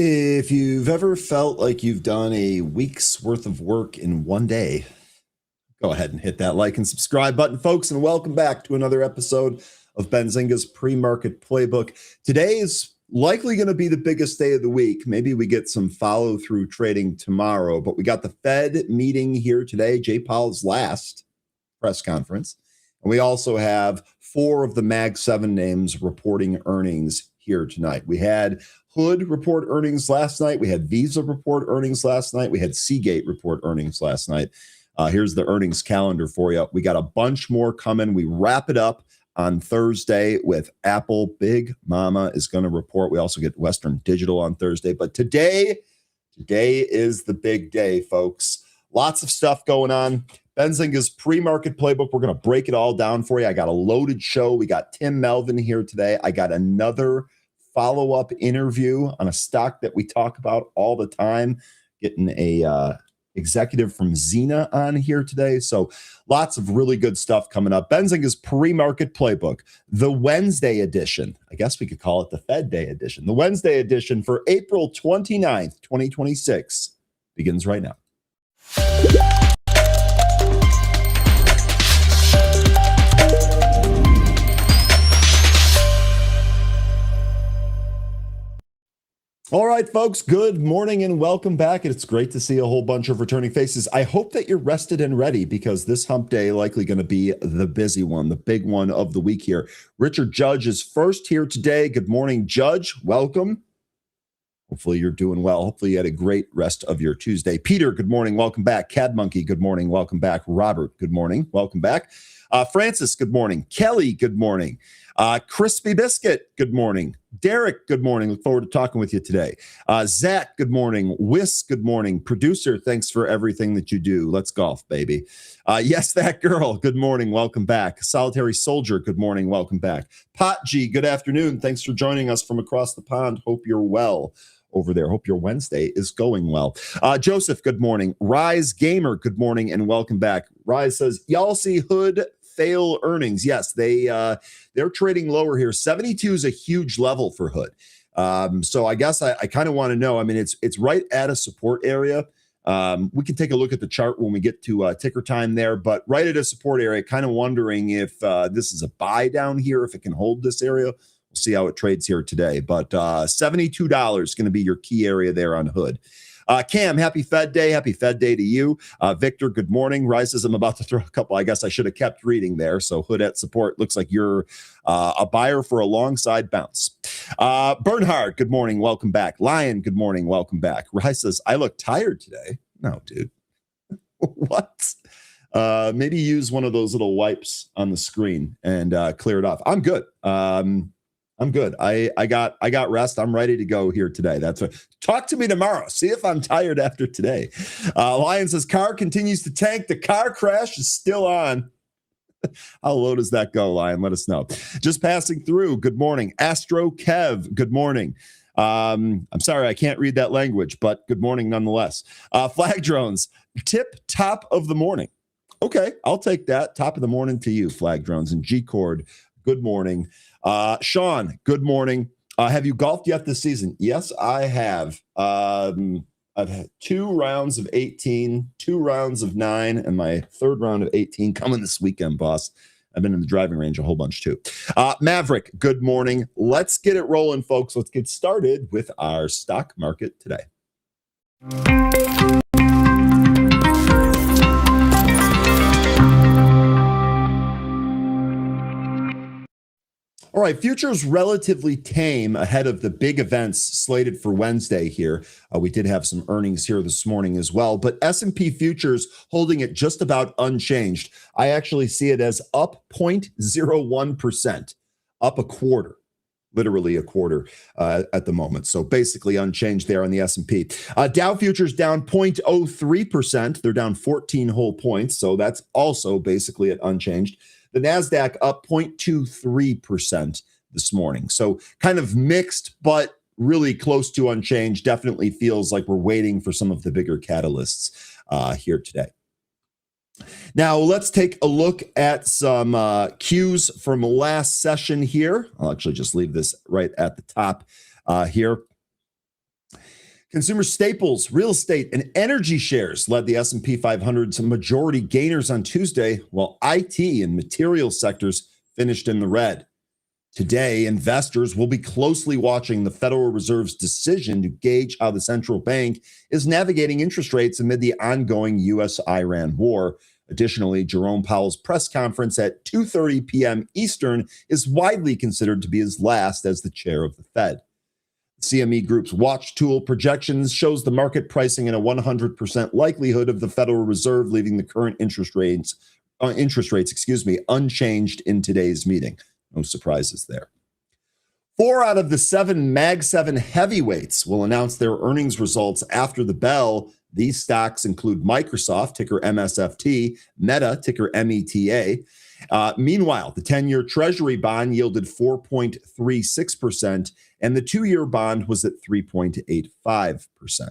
If you've ever felt like you've done a week's worth of work in one day, go ahead and hit that like and subscribe button, folks, and welcome back to another episode of Benzinga's Pre-Market Playbook. Today is likely going to be the biggest day of the week. Maybe we get some follow-through trading tomorrow, but we got the Fed meeting here today, Jay Powell's last press conference, and we also have 4 of the Mag 7 names reporting earnings here tonight. We had Hood report earnings last night. We had Visa report earnings last night. We had Seagate report earnings last night. Here's the earnings calendar for you. We got a bunch more coming. We wrap it up on Thursday with Apple. Big Mama is going to report. We also get Western Digital on Thursday. But today is the big day, folks. Lots of stuff going on. Benzinga's Pre-Market Playbook. We're going to break it all down for you. I got a loaded show. We got Tim Melvin here today. I got another follow-up interview on a stock that we talk about all the time, getting a executive from Zena on here today. So lots of really good stuff coming up. Benzinga's Pre-Market Playbook, the Wednesday edition. I guess we could call it the Fed Day edition. The Wednesday edition for April 29th, 2026 begins right now. All right, folks, good morning and welcome back. It's great to see a whole bunch of returning faces. I hope that you're rested and ready because this hump day likely going to be the busy one, the big one of the week here. Richard Judge is first here today. Good morning, Judge. Welcome. Hopefully you're doing well. Hopefully you had a great rest of your Tuesday. Peter, good morning. Welcome back. Cad Monkey, good morning. Welcome back. Robert, good morning. Welcome back. Francis, good morning. Kelly, good morning. Crispy Biscuit, good morning. Derek, good morning. Look forward to talking with you today. Zach, good morning. Whis, good morning. Producer, thanks for everything that you do. Let's golf, baby. Yes, that girl, good morning. Welcome back. Solitary Soldier, good morning. Welcome back. Pot G, good afternoon. Thanks for joining us from across the pond. Hope you're well over there. Hope your Wednesday is going well. Joseph, good morning. Rise Gamer, good morning and welcome back. Rise says, y'all see Hood fail earnings. Yes, they're trading lower here. 72 is a huge level for Hood. So I guess I kind of want to know. I mean, it's right at a support area. We can take a look at the chart when we get to ticker time there, but right at a support area, kind of wondering if this is a buy down here, if it can hold this area. We'll see how it trades here today. But $72 is going to be your key area there on Hood. Cam, happy Fed Day. Happy Fed Day to you. Victor, good morning. Rise says I'm about to throw a couple. I guess I should have kept reading there. So Hood at support. Looks like you're a buyer for a long side bounce. Bernhard, good morning. Welcome back. Lion, good morning. Welcome back. Rise says, I look tired today. No, dude. What? Maybe use one of those little wipes on the screen and clear it off. I'm good. I'm good. I got rest. I'm ready to go here today. That's what. Talk to me tomorrow. See if I'm tired after today. Lion says car continues to tank. The car crash is still on. How low does that go, Lion? Let us know. Just passing through. Good morning. Astro Kev. Good morning. I'm sorry, I can't read that language, but good morning nonetheless. Flag drones. Tip top of the morning. Okay, I'll take that. Top of the morning to you, Flag drones. And G Cord. Good morning. Sean, good morning. Have you golfed yet this season? Yes, I have. I've had 2 rounds of 18, 2 rounds of 9, and my 3rd round of 18 coming this weekend, boss. I've been in the driving range a whole bunch too. Maverick, good morning. Let's get it rolling, folks. Let's get started with our stock market today. All right, futures relatively tame ahead of the big events slated for Wednesday here. We did have some earnings here this morning as well, but S&P futures holding it just about unchanged. I actually see it as up 0.01%, up a quarter, literally a quarter at the moment. So basically unchanged there on the S&P. Dow futures down 0.03%. They're down 14 whole points, so that's also basically at unchanged. The NASDAQ up 0.23% this morning. So kind of mixed, but really close to unchanged. Definitely feels like we're waiting for some of the bigger catalysts here today. Now, let's take a look at some cues from last session here. I'll actually just leave this right at the top here. Consumer staples, real estate, and energy shares led the S&P 500's majority gainers on Tuesday, while IT and material sectors finished in the red. Today, investors will be closely watching the Federal Reserve's decision to gauge how the central bank is navigating interest rates amid the ongoing U.S.-Iran war. Additionally, Jerome Powell's press conference at 2:30 p.m. Eastern is widely considered to be his last as the chair of the Fed. CME Group's watch tool projections shows the market pricing in a 100% likelihood of the Federal Reserve leaving the current interest rates, unchanged in today's meeting. No surprises there. 4 out of the 7 Mag 7 heavyweights will announce their earnings results after the bell. These stocks include Microsoft, ticker MSFT, Meta, ticker META. Meanwhile, the 10-year Treasury bond yielded 4.36%, and the 2-year bond was at 3.85%.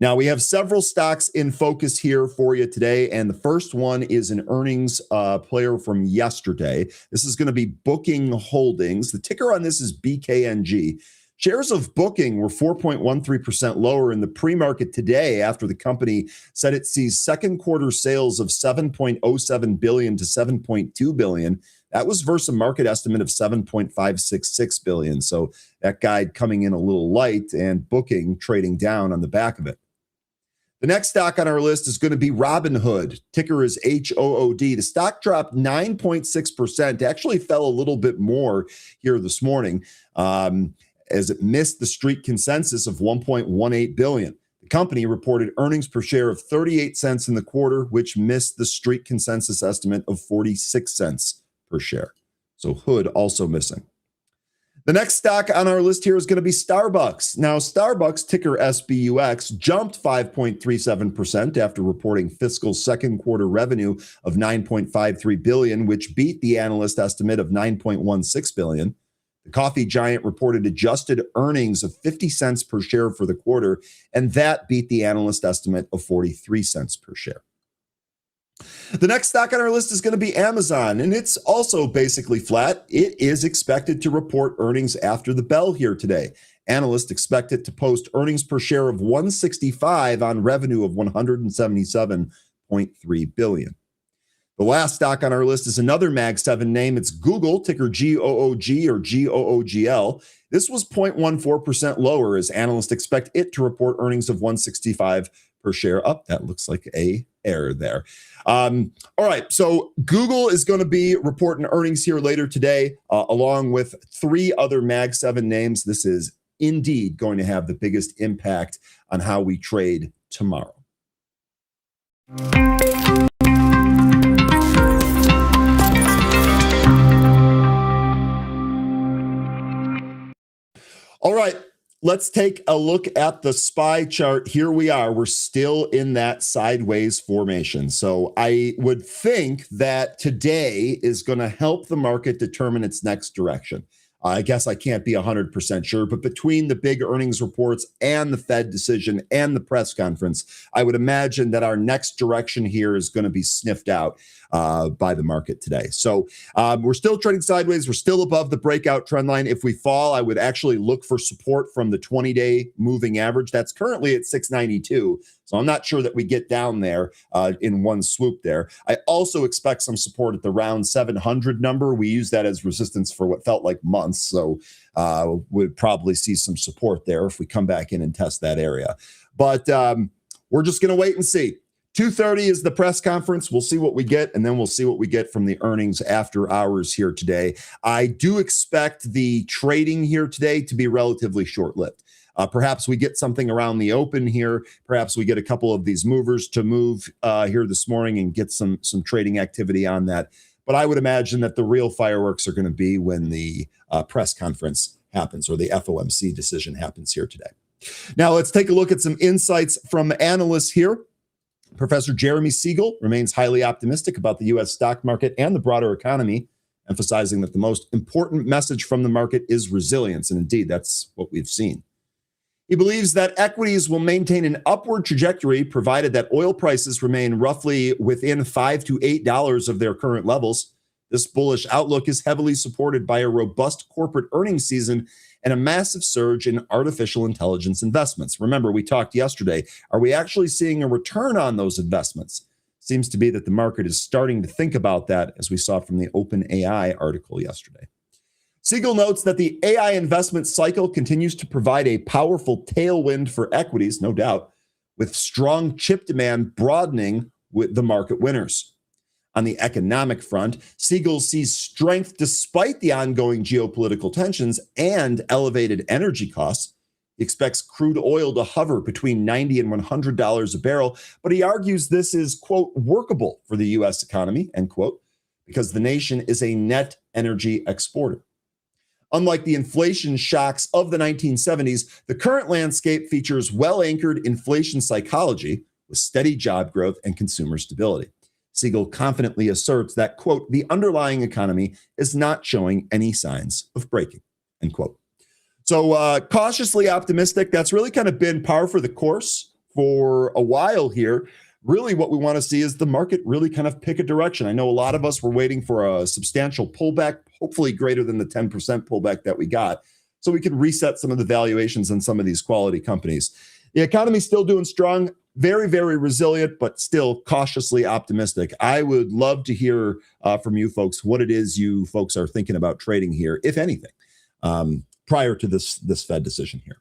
Now, we have several stocks in focus here for you today, and the first one is an earnings player from yesterday. This is going to be Booking Holdings. The ticker on this is BKNG. Shares of Booking were 4.13% lower in the pre-market today after the company said it sees second quarter sales of $7.07 billion to $7.2 billion. That was versus a market estimate of $7.566 billion. So that guide coming in a little light and Booking trading down on the back of it. The next stock on our list is going to be Robinhood. Ticker is HOOD. The stock dropped 9.6%. Actually fell a little bit more here this morning as it missed the street consensus of $1.18 billion. The company reported earnings per share of 38 cents in the quarter, which missed the street consensus estimate of 46 cents per share. So Hood also missing. The next stock on our list here is going to be Starbucks. Now, Starbucks, ticker SBUX, jumped 5.37% after reporting fiscal second quarter revenue of $9.53 billion, which beat the analyst estimate of $9.16 billion. The coffee giant reported adjusted earnings of 50 cents per share for the quarter, and that beat the analyst estimate of 43 cents per share. The next stock on our list is going to be Amazon, and it's also basically flat. It is expected to report earnings after the bell here today. Analysts expect it to post earnings per share of 165 on revenue of 177.3 billion. The last stock on our list is another Mag 7 name. It's Google, ticker GOOG or GOOGL. This was 0.14% lower as analysts expect it to report earnings of 165 per share. Up, that looks like a error there. All right, so Google is going to be reporting earnings here later today, along with three other Mag 7 names. This is indeed going to have the biggest impact on how we trade tomorrow. All right, let's take a look at the SPY chart. Here we are. We're still in that sideways formation. So I would think that today is going to help the market determine its next direction. I guess I can't be 100% sure, but between the big earnings reports and the Fed decision and the press conference, I would imagine that our next direction here is going to be sniffed out by the market today. So we're still trading sideways. We're still above the breakout trend line. If we fall, I would actually look for support from the 20-day moving average. That's currently at 692. So I'm not sure that we get down there in one swoop there. I also expect some support at the round 700 number. We use that as resistance for what felt like months. So we'd probably see some support there if we come back in and test that area. But we're just going to wait and see. 2:30 is the press conference. We'll see what we get, and then we'll see what we get from the earnings after hours here today. I do expect the trading here today to be relatively short-lived. Perhaps we get something around the open here. Perhaps we get a couple of these movers to move here this morning and get some trading activity on that. But I would imagine that the real fireworks are going to be when the press conference happens or the FOMC decision happens here today. Now, let's take a look at some insights from analysts here. Professor Jeremy Siegel remains highly optimistic about the U.S. stock market and the broader economy, emphasizing that the most important message from the market is resilience. And indeed, that's what we've seen. He believes that equities will maintain an upward trajectory provided that oil prices remain roughly within $5 to $8 of their current levels. This bullish outlook is heavily supported by a robust corporate earnings season and a massive surge in artificial intelligence investments. Remember, we talked yesterday. Are we actually seeing a return on those investments? Seems to be that the market is starting to think about that, as we saw from the OpenAI article yesterday. Siegel notes that the AI investment cycle continues to provide a powerful tailwind for equities, no doubt, with strong chip demand broadening with the market winners. On the economic front, Siegel sees strength despite the ongoing geopolitical tensions and elevated energy costs. He expects crude oil to hover between $90 and $100 a barrel, but he argues this is, quote, workable for the U.S. economy, end quote, because the nation is a net energy exporter. Unlike the inflation shocks of the 1970s, the current landscape features well-anchored inflation psychology with steady job growth and consumer stability. Siegel confidently asserts that, quote, the underlying economy is not showing any signs of breaking, end quote. So cautiously optimistic. That's really kind of been par for the course for a while here. Really what we want to see is the market really kind of pick a direction. I know a lot of us were waiting for a substantial pullback, hopefully greater than the 10% pullback that we got, so we can reset some of the valuations on some of these quality companies. The economy's still doing strong, very, very resilient, but still cautiously optimistic. I would love to hear from you folks what it is you folks are thinking about trading here, if anything, prior to this Fed decision here.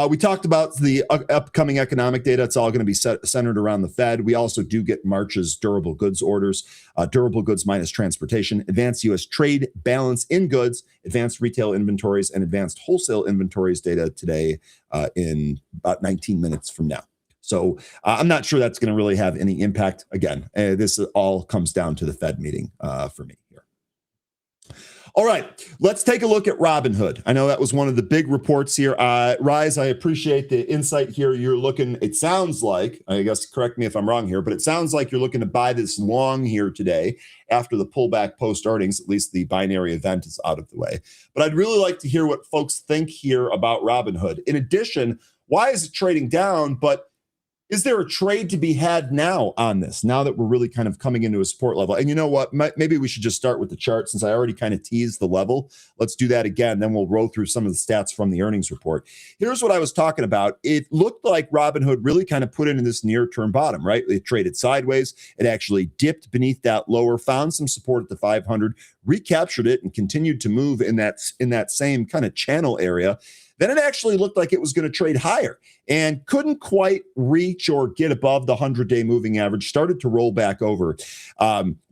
We talked about the upcoming economic data. It's all going to be centered around the Fed. We also do get March's durable goods orders, durable goods minus transportation, advanced U.S. trade balance in goods, advanced retail inventories, and advanced wholesale inventories data today in about 19 minutes from now. So I'm not sure that's going to really have any impact. Again, this all comes down to the Fed meeting for me here. All right, let's take a look at Robinhood. I know that was one of the big reports here. Rise, I appreciate the insight here. You're looking, it sounds like, I guess correct me if I'm wrong here, but it sounds like you're looking to buy this long here today after the pullback post earnings. At least the binary event is out of the way. But I'd really like to hear what folks think here about Robinhood. In addition, why is it trading down? But Is there a trade to be had now on this, now that we're really kind of coming into a support level? And you know what? Maybe we should just start with the chart since I already kind of teased the level. Let's do that again. Then we'll roll through some of the stats from the earnings report. Here's what I was talking about. It looked like Robinhood really kind of put into this near-term bottom, right? It traded sideways. It actually dipped beneath that lower, found some support at the 500, recaptured it, and continued to move in that same kind of channel area. Then it actually looked like it was going to trade higher and couldn't quite reach or get above the 100-day moving average, started to roll back over.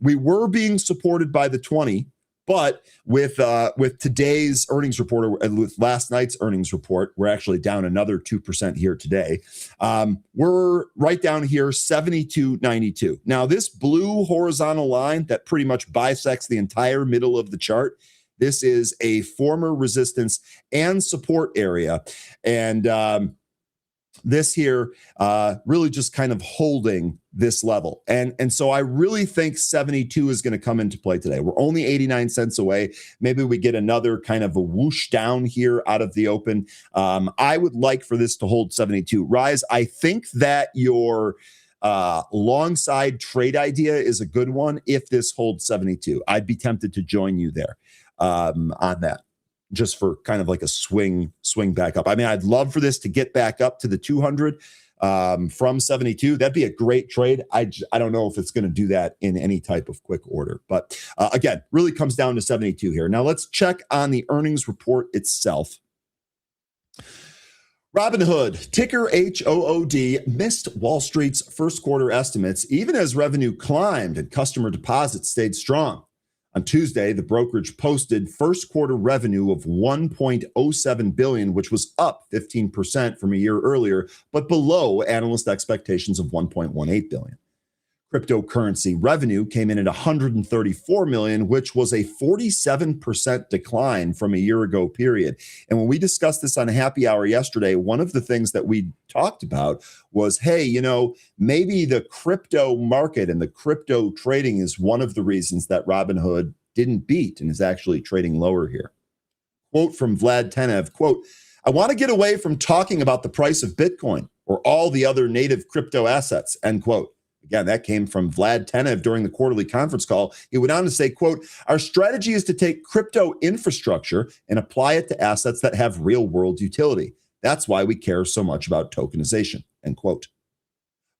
We were being supported by the 20, but with today's earnings report, or with last night's earnings report, we're actually down another 2% here today. We're right down here, 72.92. Now, this blue horizontal line that pretty much bisects the entire middle of the chart, this is a former resistance and support area. And this here really just kind of holding this level. And so I really think 72 is going to come into play today. We're only 89 cents away. Maybe we get another kind of a whoosh down here out of the open. I would like for this to hold 72. Rise, I think that your long side trade idea is a good one. If this holds 72, I'd be tempted to join you there on that, just for kind of like a swing back up. I mean, I'd love for this to get back up to the 200 from 72. That'd be a great trade. I don't know if it's going to do that in any type of quick order, but again, really comes down to 72 here. Now let's check on the earnings report itself. Robinhood, ticker HOOD, missed Wall Street's first quarter estimates, even as revenue climbed and customer deposits stayed strong. On Tuesday, the brokerage posted first quarter revenue of $1.07 billion, which was up 15% from a year earlier, but below analyst expectations of $1.18 billion. Cryptocurrency revenue came in at $134 million, which was a 47% decline from a year ago period. And when we discussed this on a happy hour yesterday, one of the things that we talked about was, hey, you know, maybe the crypto market and the crypto trading is one of the reasons that Robinhood didn't beat and is actually trading lower here. Quote from Vlad Tenev, quote, "I want to get away from talking about the price of Bitcoin or all the other native crypto assets," end quote. Again, that came from Vlad Tenev during the quarterly conference call. He went on to say, quote, "Our strategy is to take crypto infrastructure and apply it to assets that have real world utility. That's why we care so much about tokenization," end quote.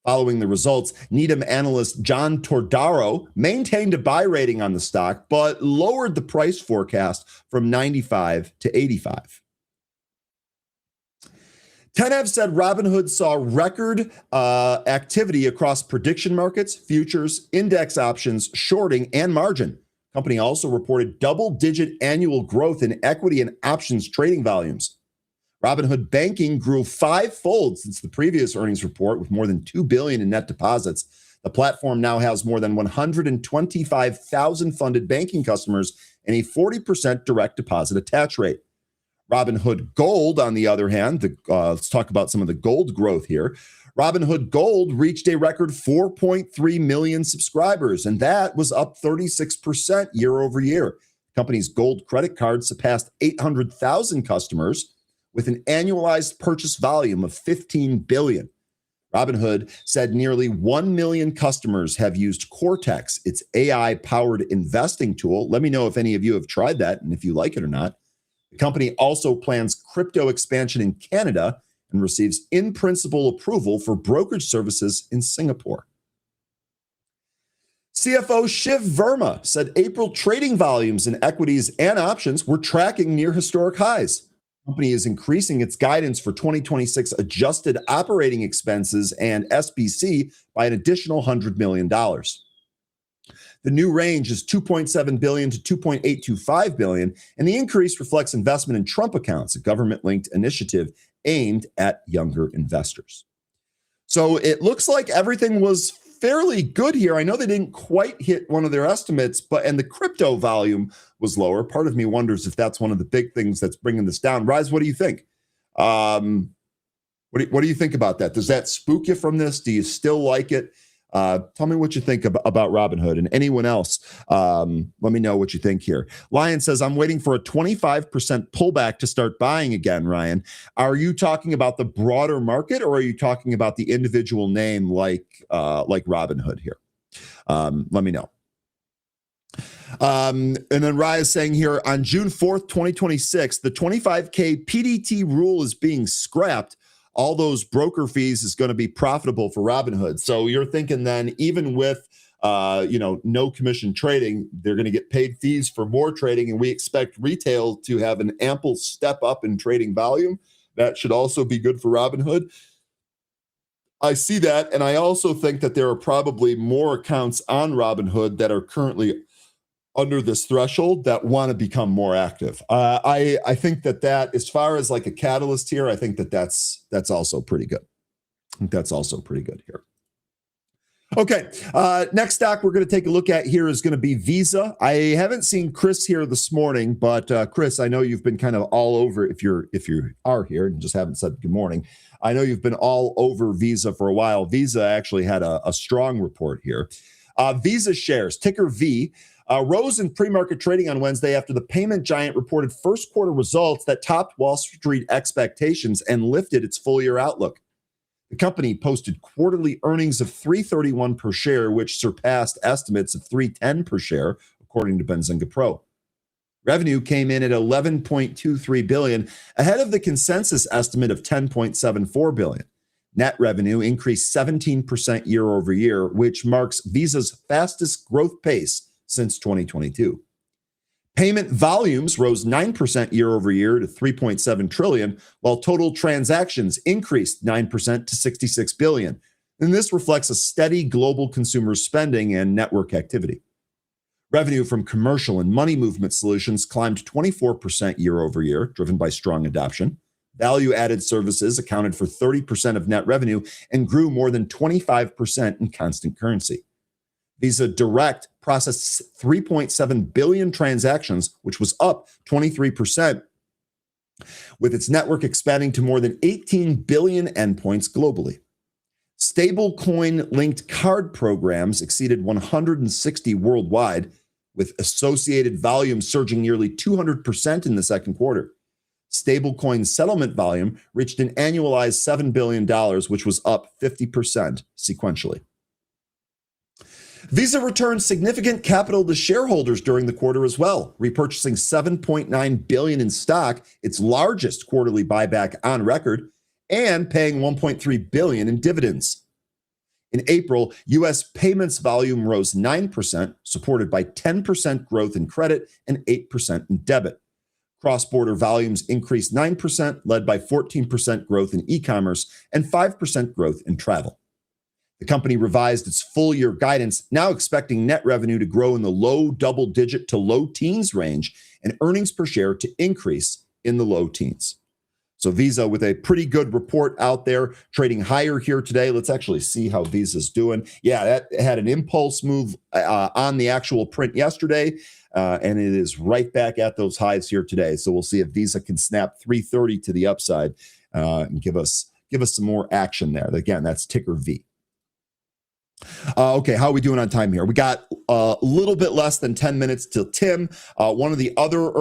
Following the results, Needham analyst John Tordaro maintained a buy rating on the stock, but lowered the price forecast from 95 to 85. Tenev said Robinhood saw record activity across prediction markets, futures, index options, shorting, and margin. Company also reported double-digit annual growth in equity and options trading volumes. Robinhood Banking grew fivefold since the previous earnings report, with more than $2 billion in net deposits. The platform now has more than 125,000 funded banking customers and a 40% direct deposit attach rate. Robinhood Gold, on the other hand, let's talk about some of the gold growth here. Robinhood Gold reached a record 4.3 million subscribers, and that was up 36% year over year. The company's gold credit card surpassed 800,000 customers with an annualized purchase volume of $15 billion. Robinhood said nearly 1 million customers have used Cortex, its AI-powered investing tool. Let me know if any of you have tried that and if you like it or not. The company also plans crypto expansion in Canada and receives in-principle approval for brokerage services in Singapore. CFO Shiv Verma said April trading volumes in equities and options were tracking near historic highs. The company is increasing its guidance for 2026 adjusted operating expenses and SBC by an additional $100 million. The new range is $2.7 billion to $2.825 billion, and the increase reflects investment in Trump accounts, a government-linked initiative aimed at younger investors. So it looks like everything was fairly good here. I know they didn't quite hit one of their estimates, and the crypto volume was lower. Part of me wonders if that's one of the big things that's bringing this down. Rise, what do you think? What do you think about that? Does that spook you from this? Do you still like it? Tell me what you think about Robinhood, and anyone else. Let me know what you think here. Lion says, I'm waiting for a 25% pullback to start buying again, Ryan. Are you talking about the broader market, or are you talking about the individual name like Robinhood here? Let me know. And then Raya is saying here, on June 4th, 2026, the 25K PDT rule is being scrapped. All those broker fees is going to be profitable for Robinhood. So you're thinking then, even with no commission trading, they're going to get paid fees for more trading, and we expect retail to have an ample step up in trading volume. That should also be good for Robinhood. I see that, and I also think that there are probably more accounts on Robinhood that are currently under this threshold that want to become more active. I think that as far as like a catalyst here, I think that's also pretty good. I think that's also pretty good here. Okay, next stock we're going to take a look at here is going to be Visa. I haven't seen Chris here this morning, but Chris, I know you've been kind of all over, if you are here and just haven't said good morning. I know you've been all over Visa for a while. Visa actually had a strong report here. Visa shares, ticker V, rose in pre-market trading on Wednesday after the payment giant reported first quarter results that topped Wall Street expectations and lifted its full-year outlook. The company posted quarterly earnings of $3.31 per share, which surpassed estimates of $3.10 per share, according to Benzinga Pro. Revenue came in at $11.23 billion, ahead of the consensus estimate of $10.74 billion. Net revenue increased 17% year over year, which marks Visa's fastest growth pace since 2022. Payment volumes rose 9% year over year to 3.7 trillion, while total transactions increased 9% to 66 billion. And this reflects a steady global consumer spending and network activity. Revenue from commercial and money movement solutions climbed 24% year over year, driven by strong adoption. Value-added services accounted for 30% of net revenue and grew more than 25% in constant currency. Visa Direct processed 3.7 billion transactions, which was up 23%, with its network expanding to more than 18 billion endpoints globally. Stablecoin-linked card programs exceeded 160 worldwide, with associated volume surging nearly 200% in the second quarter. Stablecoin settlement volume reached an annualized $7 billion, which was up 50% sequentially. Visa returned significant capital to shareholders during the quarter as well, repurchasing $7.9 billion in stock, its largest quarterly buyback on record, and paying $1.3 billion in dividends. In April, U.S. payments volume rose 9%, supported by 10% growth in credit and 8% in debit. Cross-border volumes increased 9%, led by 14% growth in e-commerce and 5% growth in travel. The company revised its full-year guidance, now expecting net revenue to grow in the low double-digit to low teens range and earnings per share to increase in the low teens. So Visa with a pretty good report out there, trading higher here today. Let's actually see how Visa's doing. Yeah, that had an impulse move on the actual print yesterday, and it is right back at those highs here today. So we'll see if Visa can snap 330 to the upside and give us some more action there. Again, that's ticker V. Okay, how are we doing on time here? We got a little bit less than 10 minutes till Tim. One of the other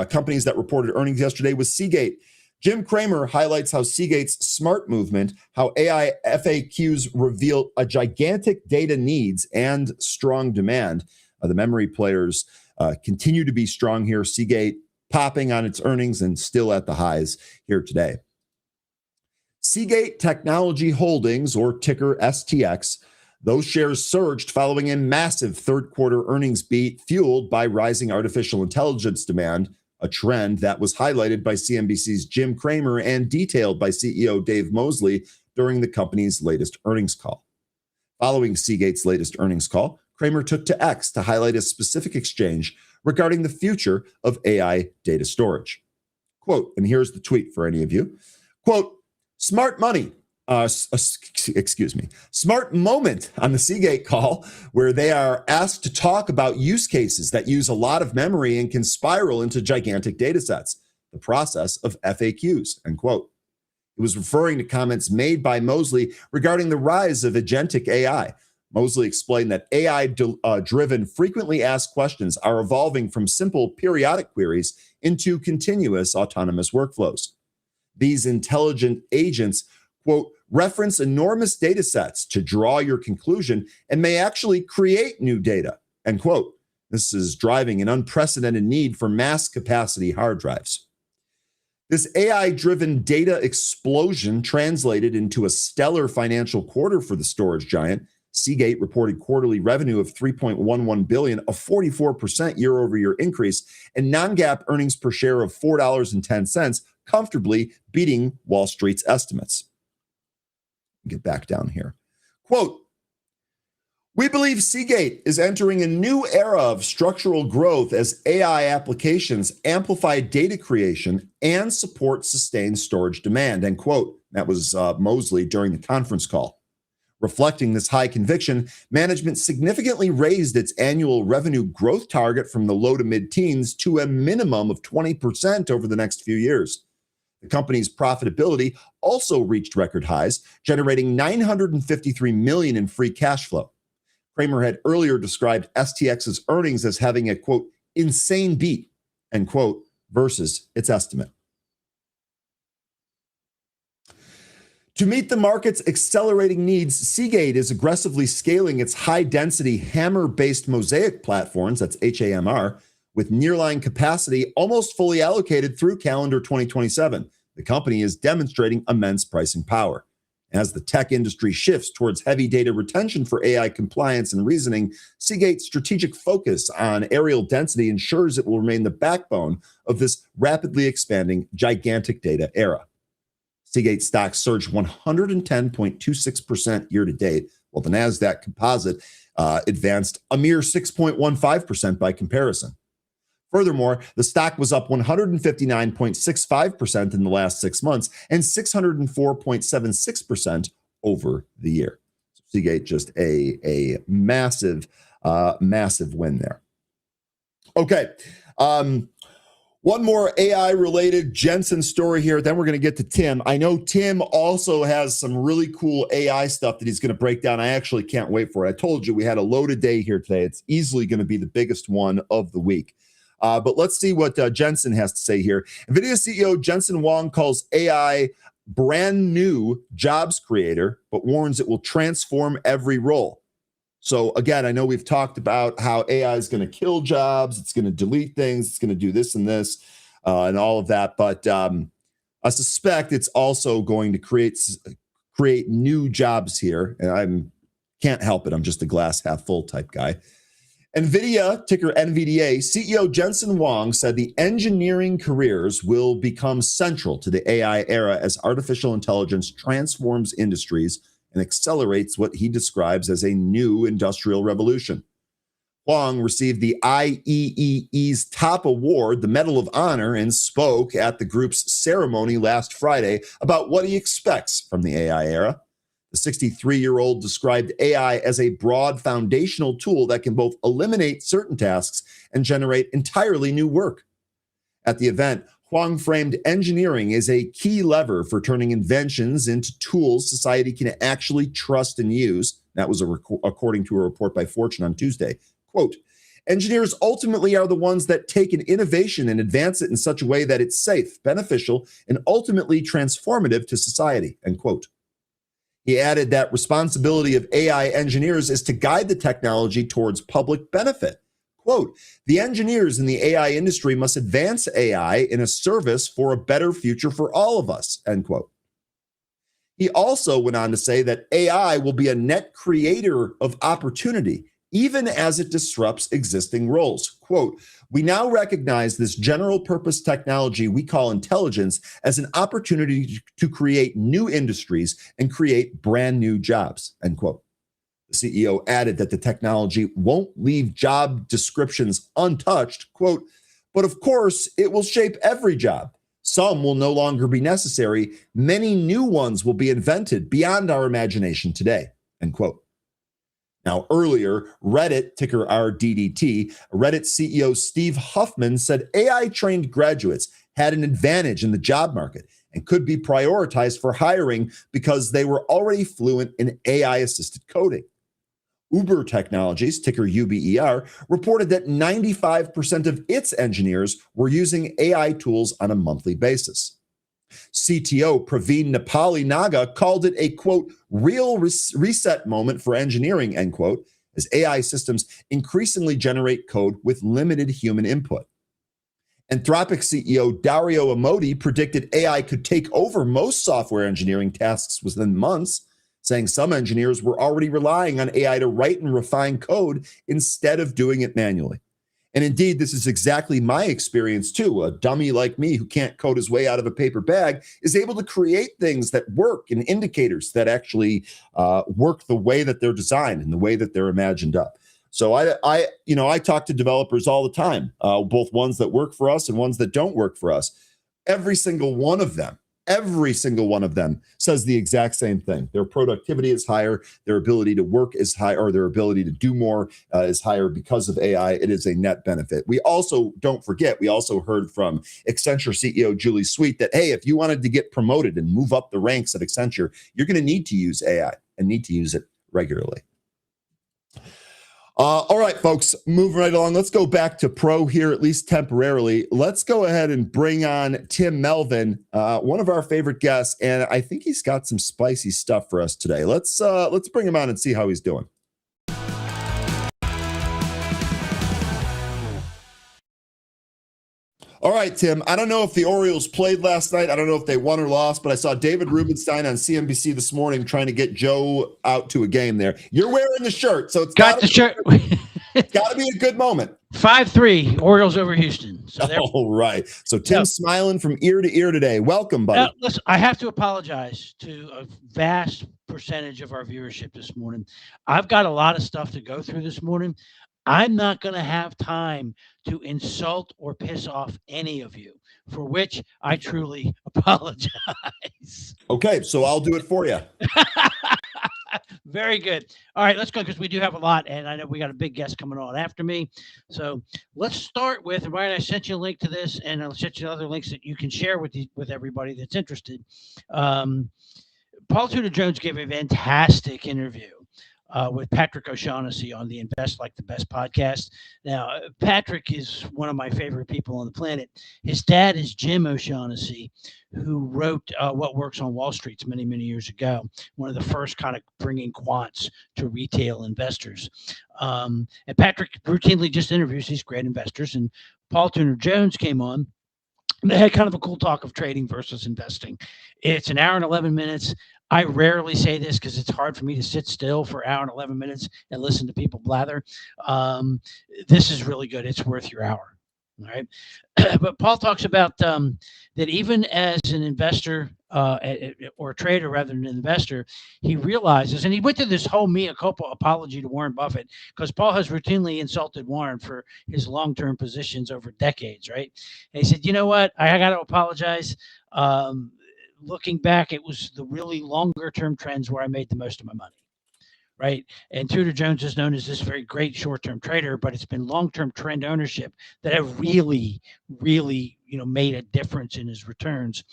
companies that reported earnings yesterday was Seagate. Jim Cramer highlights how Seagate's smart movement, how AI FAQs reveal a gigantic data needs and strong demand. The memory players continue to be strong here. Seagate popping on its earnings and still at the highs here today. Seagate Technology Holdings, or ticker STX, those shares surged following a massive third quarter earnings beat fueled by rising artificial intelligence demand, a trend that was highlighted by CNBC's Jim Cramer and detailed by CEO Dave Mosley during the company's latest earnings call. Following Seagate's latest earnings call, Cramer took to X to highlight a specific exchange regarding the future of AI data storage. Quote, and here's the tweet for any of you. Quote, smart moment on the Seagate call where they are asked to talk about use cases that use a lot of memory and can spiral into gigantic data sets, the process of FAQs, end quote. It was referring to comments made by Mosley regarding the rise of agentic AI. Mosley explained that AI-driven frequently asked questions are evolving from simple periodic queries into continuous autonomous workflows. These intelligent agents, quote, reference enormous data sets to draw your conclusion and may actually create new data, end quote. This is driving an unprecedented need for mass capacity hard drives. This AI-driven data explosion translated into a stellar financial quarter for the storage giant. Seagate reported quarterly revenue of $3.11 billion, a 44% year-over-year increase, and non-GAAP earnings per share of $4.10, comfortably beating Wall Street's estimates. Get back down here. Quote, we believe Seagate is entering a new era of structural growth as AI applications amplify data creation and support sustained storage demand, end quote. That was Mosley during the conference call. Reflecting this high conviction, management significantly raised its annual revenue growth target from the low to mid-teens to a minimum of 20% over the next few years. The company's profitability also reached record highs, generating $953 million in free cash flow. Kramer had earlier described STX's earnings as having a, quote, insane beat, end quote, versus its estimate. To meet the market's accelerating needs, Seagate is aggressively scaling its high-density HAMR-based Mosaic platforms, that's HAMR, with nearline capacity almost fully allocated through calendar 2027. The company is demonstrating immense pricing power. As the tech industry shifts towards heavy data retention for AI compliance and reasoning, Seagate's strategic focus on areal density ensures it will remain the backbone of this rapidly expanding gigantic data era. Seagate stock surged 110.26% year to date, while the NASDAQ composite advanced a mere 6.15% by comparison. Furthermore, the stock was up 159.65% in the last 6 months and 604.76% over the year. So Seagate just a massive, massive win there. Okay. One more AI-related Jensen story here, then we're going to get to Tim. I know Tim also has some really cool AI stuff that he's going to break down. I actually can't wait for it. I told you we had a loaded day here today. It's easily going to be the biggest one of the week. But let's see what Jensen has to say here. NVIDIA CEO Jensen Huang calls AI brand new jobs creator, but warns it will transform every role. So again, I know we've talked about how AI is going to kill jobs. It's going to delete things. It's going to do this and this and all of that. But I suspect it's also going to create new jobs here. And I can't help it. I'm just a glass half full type guy. NVIDIA, ticker NVDA, CEO Jensen Huang said the engineering careers will become central to the AI era as artificial intelligence transforms industries and accelerates what he describes as a new industrial revolution. Huang received the IEEE's top award, the Medal of Honor, and spoke at the group's ceremony last Friday about what he expects from the AI era. The 63-year-old described AI as a broad foundational tool that can both eliminate certain tasks and generate entirely new work. At the event, Huang framed engineering as a key lever for turning inventions into tools society can actually trust and use. That was according to a report by Fortune on Tuesday. Quote, engineers ultimately are the ones that take an innovation and advance it in such a way that it's safe, beneficial, and ultimately transformative to society, end quote. He added that responsibility of AI engineers is to guide the technology towards public benefit. Quote, the engineers in the AI industry must advance AI in a service for a better future for all of us, end quote. He also went on to say that AI will be a net creator of opportunity, even as it disrupts existing roles. Quote, we now recognize this general purpose technology we call intelligence as an opportunity to create new industries and create brand new jobs, end quote. The CEO added that the technology won't leave job descriptions untouched, quote, but of course it will shape every job. Some will no longer be necessary. Many new ones will be invented beyond our imagination today, end quote. Now, earlier, Reddit, ticker RDDT, Reddit CEO Steve Huffman said AI-trained graduates had an advantage in the job market and could be prioritized for hiring because they were already fluent in AI-assisted coding. Uber Technologies, ticker UBER, reported that 95% of its engineers were using AI tools on a monthly basis. CTO Praveen Nepali Naga called it a, quote, real reset moment for engineering, end quote, as AI systems increasingly generate code with limited human input. Anthropic CEO Dario Amodi predicted AI could take over most software engineering tasks within months, saying some engineers were already relying on AI to write and refine code instead of doing it manually. And indeed, this is exactly my experience too. A dummy like me who can't code his way out of a paper bag is able to create things that work and indicators that actually work the way that they're designed and the way that they're imagined up. So I talk to developers all the time, both ones that work for us and ones that don't work for us. Every single one of them says the exact same thing. Their productivity is higher, their ability to work is higher, or their ability to do more is higher because of AI. It is a net benefit. We also heard from Accenture CEO Julie Sweet that, hey, if you wanted to get promoted and move up the ranks at Accenture, you're going to need to use AI and need to use it regularly. All right, folks, moving right along. Let's go back to pro here, at least temporarily. Let's go ahead and bring on Tim Melvin, one of our favorite guests, and I think he's got some spicy stuff for us today. Let's bring him on and see how he's doing. All right, Tim, I don't know if the Orioles played last night. I don't know if they won or lost, but I saw David Rubenstein on CNBC this morning trying to get Joe out to a game there. You're wearing the shirt, so it's got the shirt. It's got to be a good moment. 5-3, Orioles over Houston. So all right. So Tim's smiling from ear to ear today. Welcome, buddy. Listen, I have to apologize to a vast percentage of our viewership this morning. I've got a lot of stuff to go through this morning. I'm not going to have time to insult or piss off any of you, for which I truly apologize. Okay, so I'll do it for you. Very good. All right, let's go because we do have a lot, and I know we got a big guest coming on after me. So let's start with, Ryan, I sent you a link to this, and I'll send you other links that you can share with everybody that's interested. Paul Tudor Jones gave a fantastic interview with Patrick O'Shaughnessy on the Invest Like the Best podcast. Now, Patrick is one of my favorite people on the planet. His dad is Jim O'Shaughnessy, who wrote What Works on Wall Street many, many years ago, one of the first kind of bringing quants to retail investors. And Patrick routinely just interviews these great investors, and Paul Tudor Jones came on. They had kind of a cool talk of trading versus investing. It's an hour and 11 minutes. I rarely say this because it's hard for me to sit still for an hour and 11 minutes and listen to people blather. This is really good. It's worth your hour. All right. But Paul talks about that even as an investor or a trader rather than an investor, he realizes, and he went through this whole mea culpa apology to Warren Buffett because Paul has routinely insulted Warren for his long-term positions over decades, right? And he said, you know what? I got to apologize. Looking back, it was the really longer-term trends where I made the most of my money. Right. And Tudor Jones is known as this very great short-term trader, but it's been long-term trend ownership that have really, really, made a difference in his returns.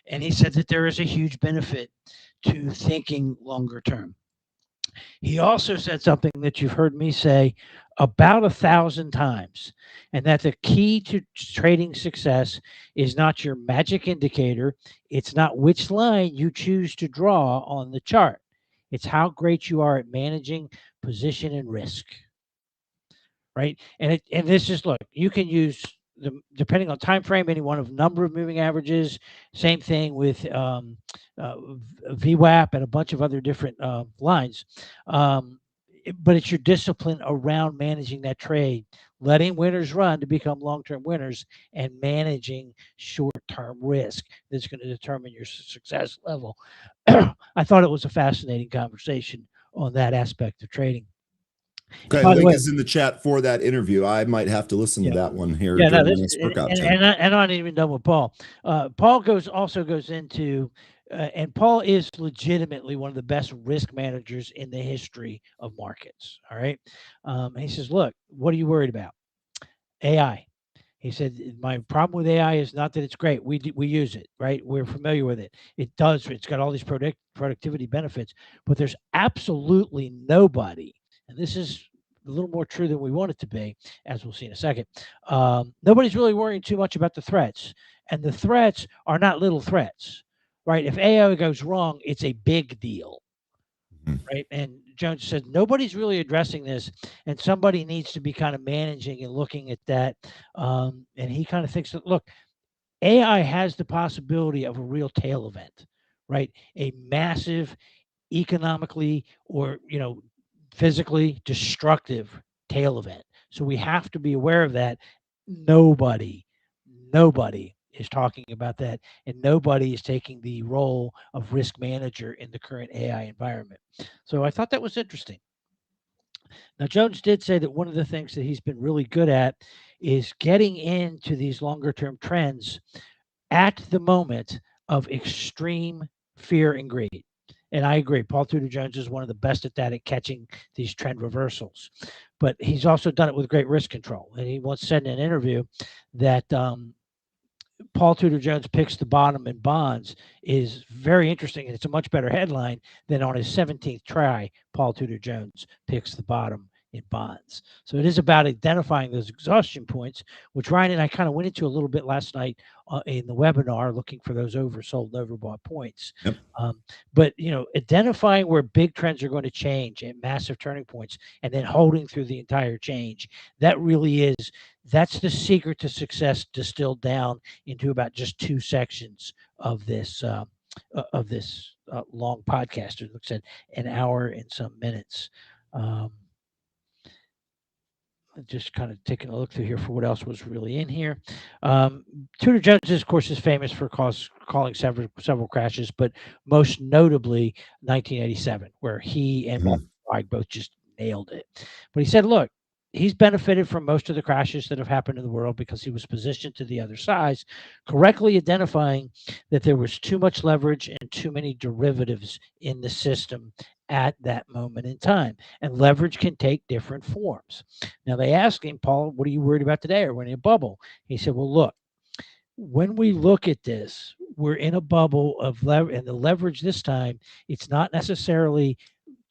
And he said that there is a huge benefit to thinking longer term. He also said something that you've heard me say about 1,000 times, and that the key to trading success is not your magic indicator. It's not which line you choose to draw on the chart. It's how great you are at managing position and risk, right? And this is, look, you can use depending on time frame, any one of number of moving averages. Same thing with VWAP and a bunch of other different lines. But it's your discipline around managing that trade, letting winners run to become long-term winners, and managing short-term risk that's going to determine your success level. I thought it was a fascinating conversation on that aspect of trading. Okay, link is in the chat for that interview. I might have to listen to that one here. Yeah, and I'm not even done with Paul. Paul also goes into, and Paul is legitimately one of the best risk managers in the history of markets. All right, he says, "Look, what are you worried about? AI. He said, "My problem with AI is not that it's great. We use it, right? We're familiar with it. It does. It's got all these productivity benefits, but there's absolutely nobody, and this is a little more true than we want it to be, as we'll see in a second. Nobody's really worrying too much about the threats, and the threats are not little threats, right? If AI goes wrong, it's a big deal." Mhm. Right. And Jones said nobody's really addressing this, and somebody needs to be kind of managing and looking at that. And he kind of thinks that, look, AI has the possibility of a real tail event, right? A massive economically or physically destructive tail event. So we have to be aware of that. Nobody, nobody is talking about that, and nobody is taking the role of risk manager in the current AI environment. So I thought that was interesting. Now, Jones did say that one of the things that he's been really good at is getting into these longer term trends at the moment of extreme fear and greed. And I agree. Paul Tudor Jones is one of the best at that, at catching these trend reversals. But he's also done it with great risk control. And he once said in an interview that Paul Tudor Jones picks the bottom in bonds is very interesting. And it's a much better headline than on his 17th try, Paul Tudor Jones picks the bottom in bonds. So it is about identifying those exhaustion points, which Ryan and I kind of went into a little bit last night in the webinar, looking for those oversold and overbought points. Yep. But identifying where big trends are going to change and massive turning points, and then holding through the entire change, that's the secret to success, distilled down into about just two sections of this long podcast. It looks at an hour and some minutes. Just kind of taking a look through here for what else was really in here. Tudor Jones, of course, is famous for calling several crashes, but most notably 1987, where he and Mark Mhm. Zweig both just nailed it. But he said, look, he's benefited from most of the crashes that have happened in the world because he was positioned to the other side, correctly identifying that there was too much leverage and too many derivatives in the system at that moment in time. And leverage can take different forms. Now they asked him, Paul, what are you worried about today? Are we in a bubble? He said, well, look, when we look at this, we're in a bubble of leverage, and the leverage this time, it's not necessarily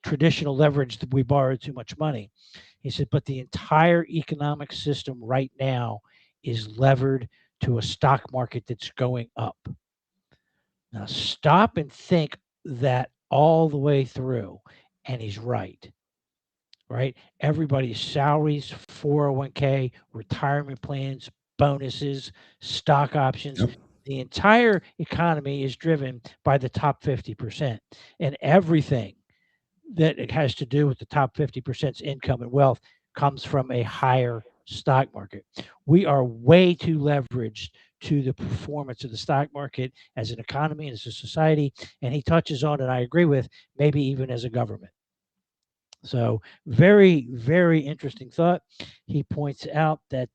traditional leverage that we borrowed too much money. He said, but the entire economic system right now is levered to a stock market that's going up. Now stop and think that all the way through, and he's right. Right? Everybody's salaries, 401k, retirement plans, bonuses, stock options. Yep. The entire economy is driven by the top 50%. And everything that it has to do with the top 50%'s income and wealth comes from a higher stock market. We are way too leveraged to the performance of the stock market as an economy and as a society. And he touches on, and I agree with, maybe even as a government. So very, very interesting thought. He points out that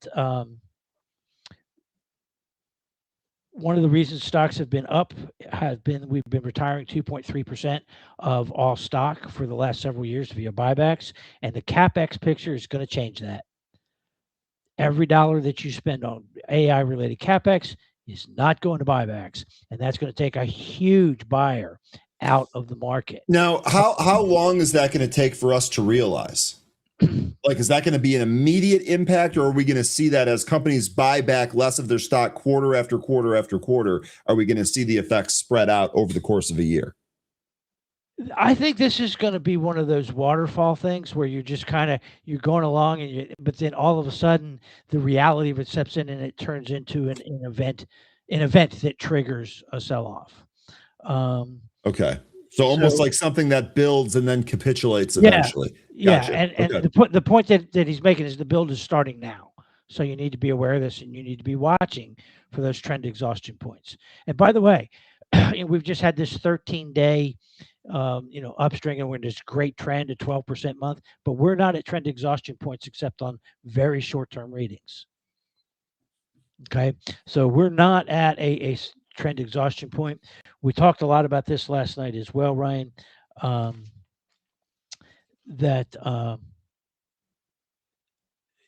one of the reasons stocks have been up has been we've been retiring 2.3% of all stock for the last several years via buybacks, and the capex picture is going to change that. Every dollar that you spend on AI related capex is not going to buybacks, and that's going to take a huge buyer out of the market. Now, how long is that going to take for us to realize? Like, is that going to be an immediate impact, or are we going to see that as companies buy back less of their stock quarter after quarter after quarter? Are we going to see the effects spread out over the course of a year? I think this is going to be one of those waterfall things where you're just kind of you're going along, but then all of a sudden the reality of it steps in and it turns into an event that triggers a sell off. Okay. So almost So like something that builds and then capitulates yeah, eventually. yeah, Gotcha. and Okay. the point that he's making is the build is starting now. So you need to be aware of this, and you need to be watching for those trend exhaustion points. And by the way, we've just had this 13-day upstring, and we're in this great trend at 12% month, but we're not at trend exhaustion points except on very short-term readings. Okay, so we're not at a trend exhaustion point. We talked a lot about this last night as well, Ryan. That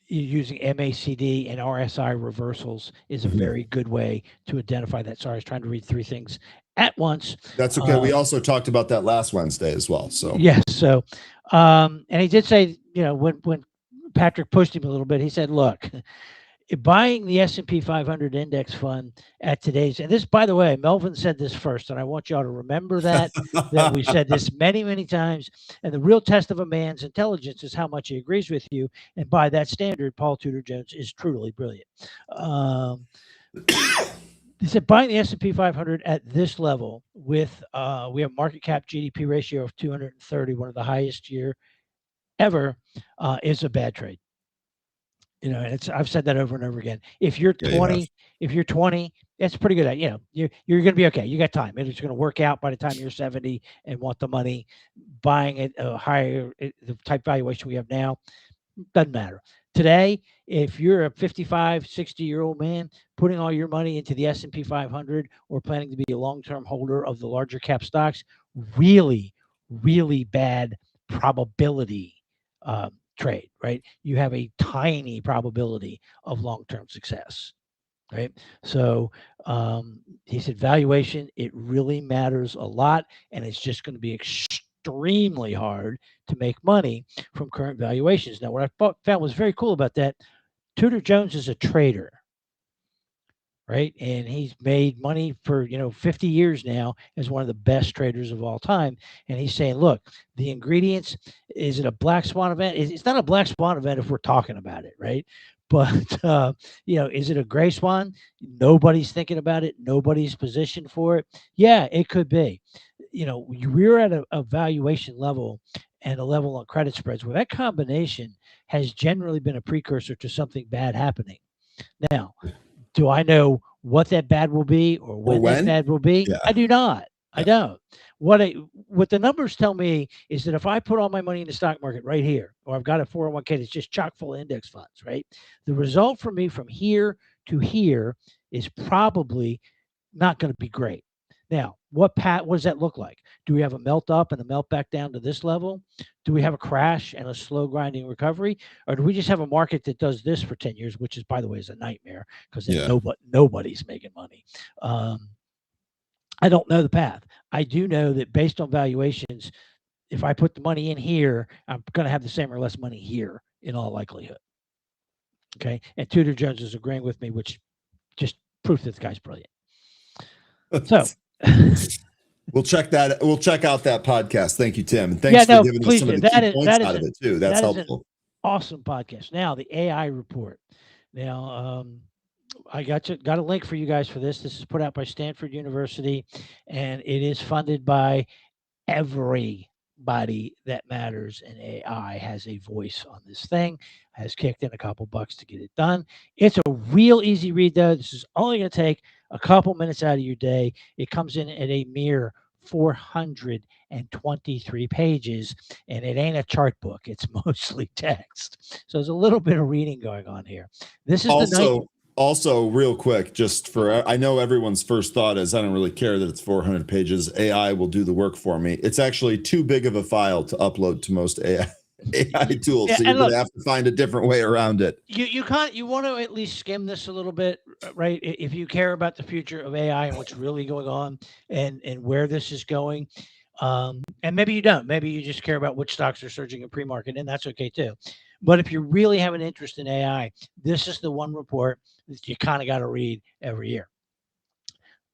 using MACD and RSI reversals is a Mhm. very good way to identify that. Sorry, I was trying to read three things at once. That's okay. We also talked about that last Wednesday as well. So Yes. So, and he did say, when Patrick pushed him a little bit, he said, "Look, buying the S&P 500 index fund at today's," and this, by the way, Melvin said this first, and I want y'all to remember that we said this many, many times. And the real test of a man's intelligence is how much he agrees with you. And by that standard, Paul Tudor Jones is truly brilliant. He said buying the S&P 500 at this level with we have market cap GDP ratio of 230, one of the highest year ever, is a bad trade. And I've said that over and over again. If you're yeah, 20, if you're 20, that's pretty good. You're going to be okay. You got time. It's going to work out by the time you're 70 and want the money. Buying it a higher the type valuation we have now doesn't matter. Today, if you're a 55, 60-year-old man putting all your money into the S&P 500 or planning to be a long-term holder of the larger cap stocks, really, really bad probability trade, right? You have a tiny probability of long-term success, right? So he said valuation, it really matters a lot, and it's just going to be extremely hard to make money from current valuations. Now, what I found was very cool about that, Tudor Jones is a trader, right? And he's made money for 50 years now as one of the best traders of all time. And he's saying, look, the ingredients, is it a black swan event? It's not a black swan event if we're talking about it, right? But is it a gray swan? Nobody's thinking about it. Nobody's positioned for it. Yeah, it could be. We're at a valuation level and a level on credit spreads where that combination has generally been a precursor to something bad happening. Now, do I know what that bad will be or when that bad will be? Yeah. I do not. I Yeah. don't. What the numbers tell me is that if I put all my money in the stock market right here, or I've got a 401k that's just chock full of index funds, right? The result for me from here to here is probably not going to be great. Now, what does that look like? Do we have a melt up and a melt back down to this level? Do we have a crash and a slow grinding recovery? Or do we just have a market that does this for 10 years, which is, by the way, is a nightmare because then Yeah. nobody's making money. I don't know the path. I do know that based on valuations, if I put the money in here, I'm going to have the same or less money here in all likelihood. Okay. And Tudor Jones is agreeing with me, which just proof that the guy's brilliant. So we'll check out that podcast. Thank you, Tim. And thanks for giving us some of the key points out of it too. That's helpful. Awesome podcast. Now the AI report. Now I got a link for you guys for this. This is put out by Stanford University, and it is funded by everybody that matters, and AI has a voice on this thing, has kicked in a couple bucks to get it done. It's a real easy read, though. This is only going to take a couple minutes out of your day. It comes in at a mere 423 pages, and it ain't a chart book. It's mostly text. So there's a little bit of reading going on here. This is also real quick, just for, I know everyone's first thought is I don't really care that it's 400 pages. AI will do the work for me. It's actually too big of a file to upload to most AI tools. Yeah, so you're going to have to find a different way around it. You want to at least skim this a little bit, right? If you care about the future of AI and what's really going on and where this is going. And maybe you don't. Maybe you just care about which stocks are surging in pre-market, and that's okay too. But if you really have an interest in AI, this is the one report that you kind of got to read every year.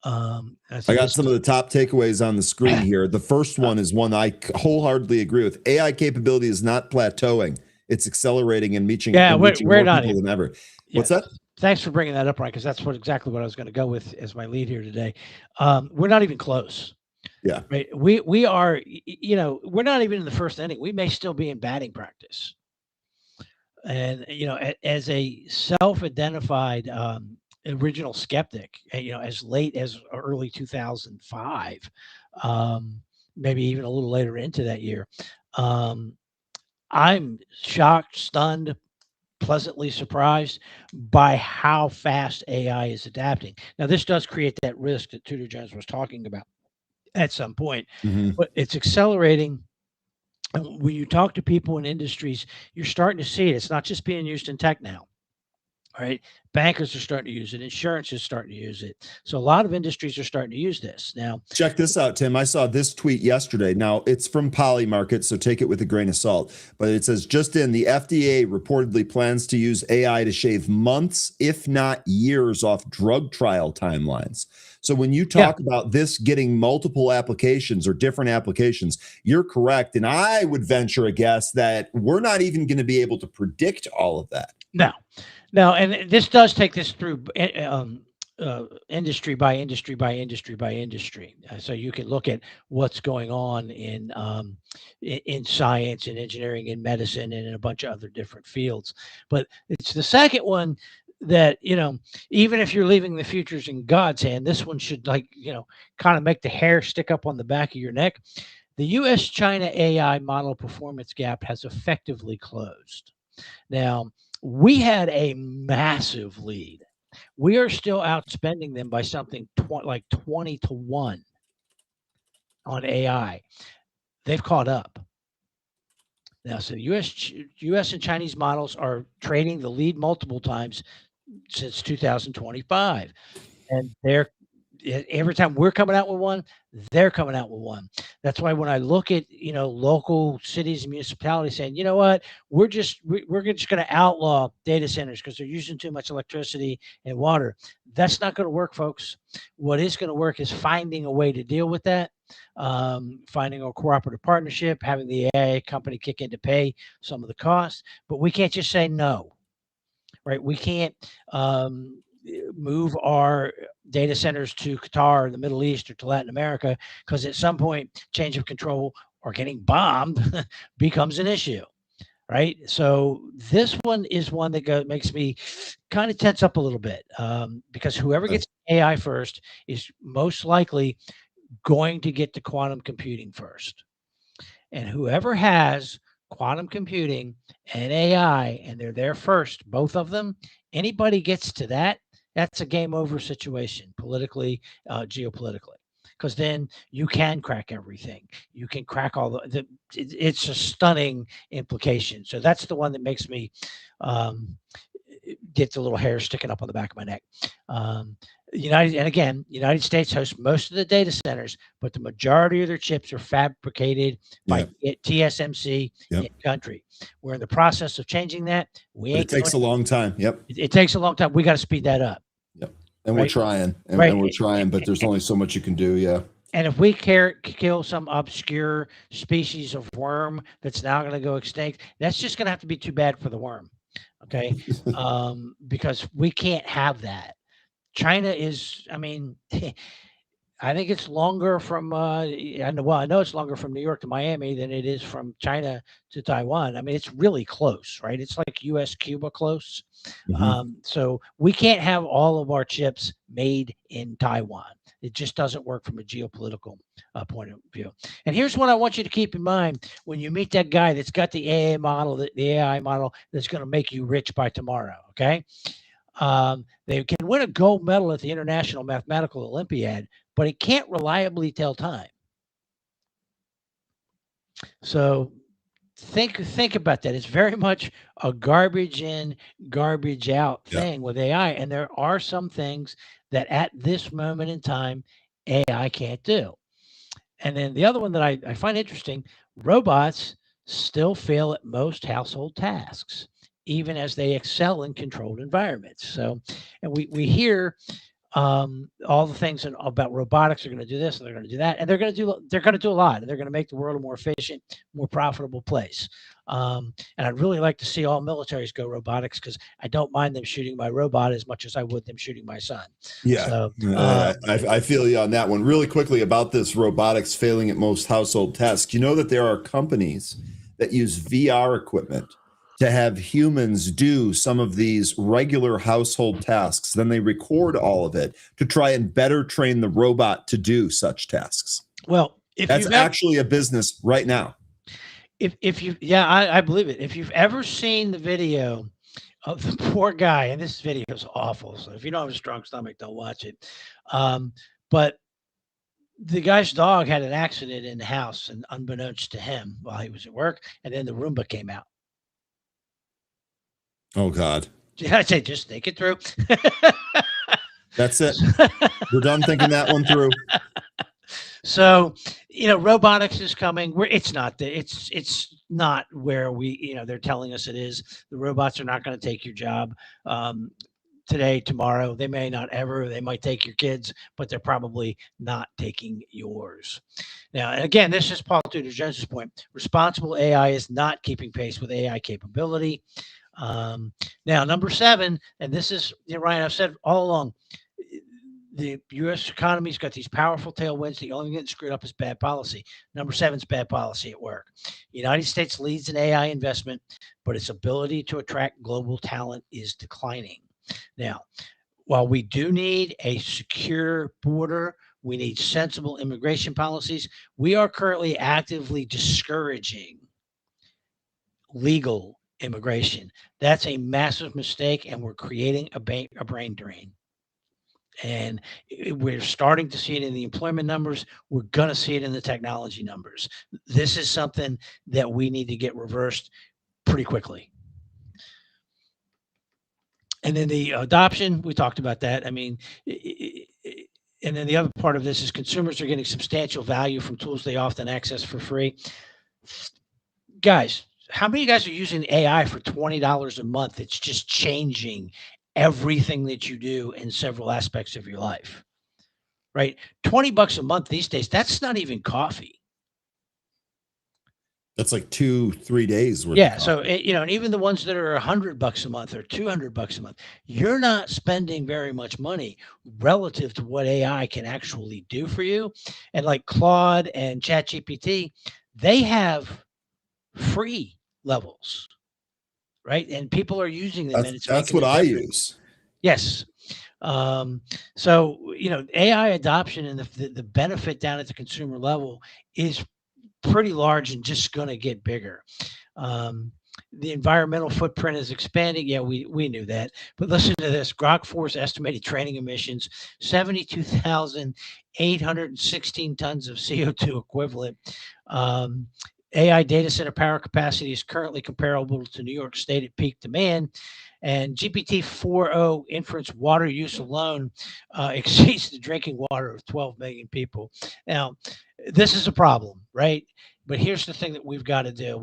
I got some of the top takeaways on the screen here. The first one is one I wholeheartedly agree with. AI capability is not plateauing. It's accelerating and reaching we're more not people than ever. What's that? Thanks for bringing that up, Ryan, because that's exactly what I was going to go with as my lead here today. We're not even close. Yeah. Right. We are, we're not even in the first inning. We may still be in batting practice. And, as a self-identified original skeptic, as late as early 2005, maybe even a little later into that year, I'm shocked, stunned, pleasantly surprised by how fast AI is adapting. Now, this does create that risk that Tudor Jones was talking about at some point, but it's accelerating And when you talk to people in industries, you're starting to see it. It's not just being used in tech now. Right? Bankers are starting to use it. Insurance is starting to use it. So a lot of industries are starting to use this now. Check this out, Tim. I saw this tweet yesterday. Now, it's from PreMarket, so take it with a grain of salt. But it says, just in, the FDA reportedly plans to use AI to shave months, if not years, off drug trial timelines. So when you talk about this getting multiple applications or different applications, you're correct. And I would venture a guess that we're not even going to be able to predict all of that. No, and this does take this through industry by industry by industry by industry. So you can look at what's going on in science and engineering and medicine and in a bunch of other different fields. But it's the second one that, even if you're leaving the futures in God's hand, this one should, kind of make the hair stick up on the back of your neck. The US China AI model performance gap has effectively closed. Now, we had a massive lead. We are still outspending them by something like 20 to 1 on AI. They've caught up. Now, so US and Chinese models are trading the lead multiple times since 2025. And every time we're coming out with one, they're coming out with one. That's why when I look at, local cities and municipalities saying, you know what, we're just going to outlaw data centers because they're using too much electricity and water. That's not going to work, folks. What is going to work is finding a way to deal with that, finding a cooperative partnership, having the AI company kick in to pay some of the costs. But we can't just say no, right? We can't move our data centers to Qatar or the Middle East or to Latin America because at some point change of control or getting bombed becomes an issue, right? So this one is one that makes me kind of tense up a little bit because whoever gets AI first is most likely going to get to quantum computing first. And whoever has quantum computing and AI, and they're there first, both of them, anybody gets to that, that's a game over situation politically, geopolitically, because then you can crack everything. You can crack all it's a stunning implication. So that's the one that makes me get the little hair sticking up on the back of my neck. United States hosts most of the data centers, but the majority of their chips are fabricated by TSMC in country. We're in the process of changing that. It takes a long time. It takes a long time. We got to speed that up. And we're trying. And we're trying, but there's only so much you can do. Yeah. And if we kill some obscure species of worm that's now going to go extinct, that's just going to have to be too bad for the worm. Okay. Because we can't have that. China is, I think it's longer from, I know it's longer from New York to Miami than it is from China to Taiwan. It's really close, right? It's like US Cuba close. Mm-hmm. So we can't have all of our chips made in Taiwan. It just doesn't work from a geopolitical point of view. And here's what I want you to keep in mind when you meet that guy that's got the AI model that's going to make you rich by tomorrow. Okay. They can win a gold medal at the International Mathematical Olympiad, but it can't reliably tell time. So think about that. It's very much a garbage in, garbage out thing with AI. And there are some things that at this moment in time, AI can't do. And then the other one that I find interesting, robots still fail at most household tasks, even as they excel in controlled environments. So, and we hear all the things about robotics are going to do this and they're going to do that, and they're going to do a lot, and they're going to make the world a more efficient, more profitable place. And I'd really like to see all militaries go robotics because I don't mind them shooting my robot as much as I would them shooting my son. Yeah, so, I feel you on that one. Really quickly about this robotics failing at most household tasks. You know that there are companies that use VR equipment to have humans do some of these regular household tasks. Then they record all of it to try and better train the robot to do such tasks. Well, that's actually a business right now. I believe it. If you've ever seen the video of the poor guy, and this video is awful, so if you don't have a strong stomach, don't watch it. But the guy's dog had an accident in the house, and unbeknownst to him while he was at work, and then the Roomba came out. Oh God. I say, just think it through. That's it. We're done thinking that one through. So, robotics is coming. It's not where they're telling us it is. The robots are not going to take your job today, tomorrow. They may not ever. They might take your kids, but they're probably not taking yours. Now, and again, this is Paul Tudor Jones's point. Responsible AI is not keeping pace with AI capability. Now, number 7, and this is, Ryan, I've said all along, the U.S. economy's got these powerful tailwinds. The only thing getting screwed up is bad policy. Number 7 is bad policy at work. The United States leads in AI investment, but its ability to attract global talent is declining. Now, while we do need a secure border, we need sensible immigration policies. We are currently actively discouraging legal immigration. That's a massive mistake, and we're creating a brain drain. And we're starting to see it in the employment numbers. We're going to see it in the technology numbers. This is something that we need to get reversed pretty quickly. And then the adoption, we talked about that. I mean, and then the other part of this is consumers are getting substantial value from tools they often access for free. Guys, how many of you guys are using AI for $20 a month? It's just changing everything that you do in several aspects of your life, right? $20 a month these days, that's not even coffee. That's like 2-3 days worth. Yeah. So, and even the ones that are $100 a month or $200 a month, you're not spending very much money relative to what AI can actually do for you. And like Claude and ChatGPT, they have free levels, right? And people are using them. That's what I use. Yes. So, AI adoption and the benefit down at the consumer level is pretty large and just going to get bigger. The environmental footprint is expanding. Yeah, we knew that. But listen to this. Grok 4's estimated training emissions, 72,816 tons of CO2 equivalent. AI data center power capacity is currently comparable to New York State at peak demand. And GPT-4o inference water use alone exceeds the drinking water of 12 million people. Now, this is a problem, right? But here's the thing that we've got to do.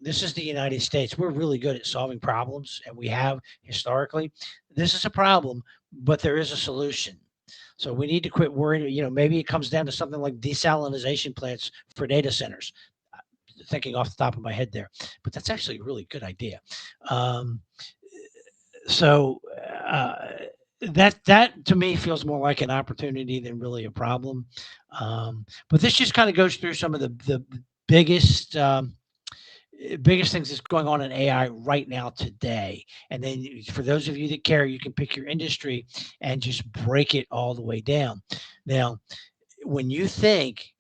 This is the United States. We're really good at solving problems, and we have historically. This is a problem, but there is a solution. So we need to quit worrying. Maybe it comes down to something like desalination plants for data centers. Thinking off the top of my head there, but that's actually a really good idea. So that to me feels more like an opportunity than really a problem. But this just kind of goes through some of the biggest things that's going on in AI right now today. And then for those of you that care, you can pick your industry and just break it all the way down. Now, when you think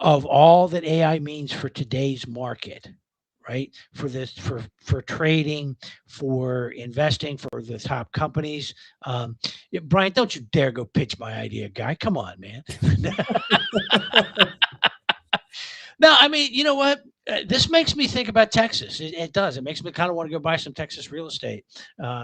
of all that AI means for today's market, right? For trading, for investing, for the top companies. Brian, don't you dare go pitch my idea, guy. Come on, man. No, I mean, you know what? This makes me think about Texas. It does. It makes me kind of want to go buy some Texas real estate,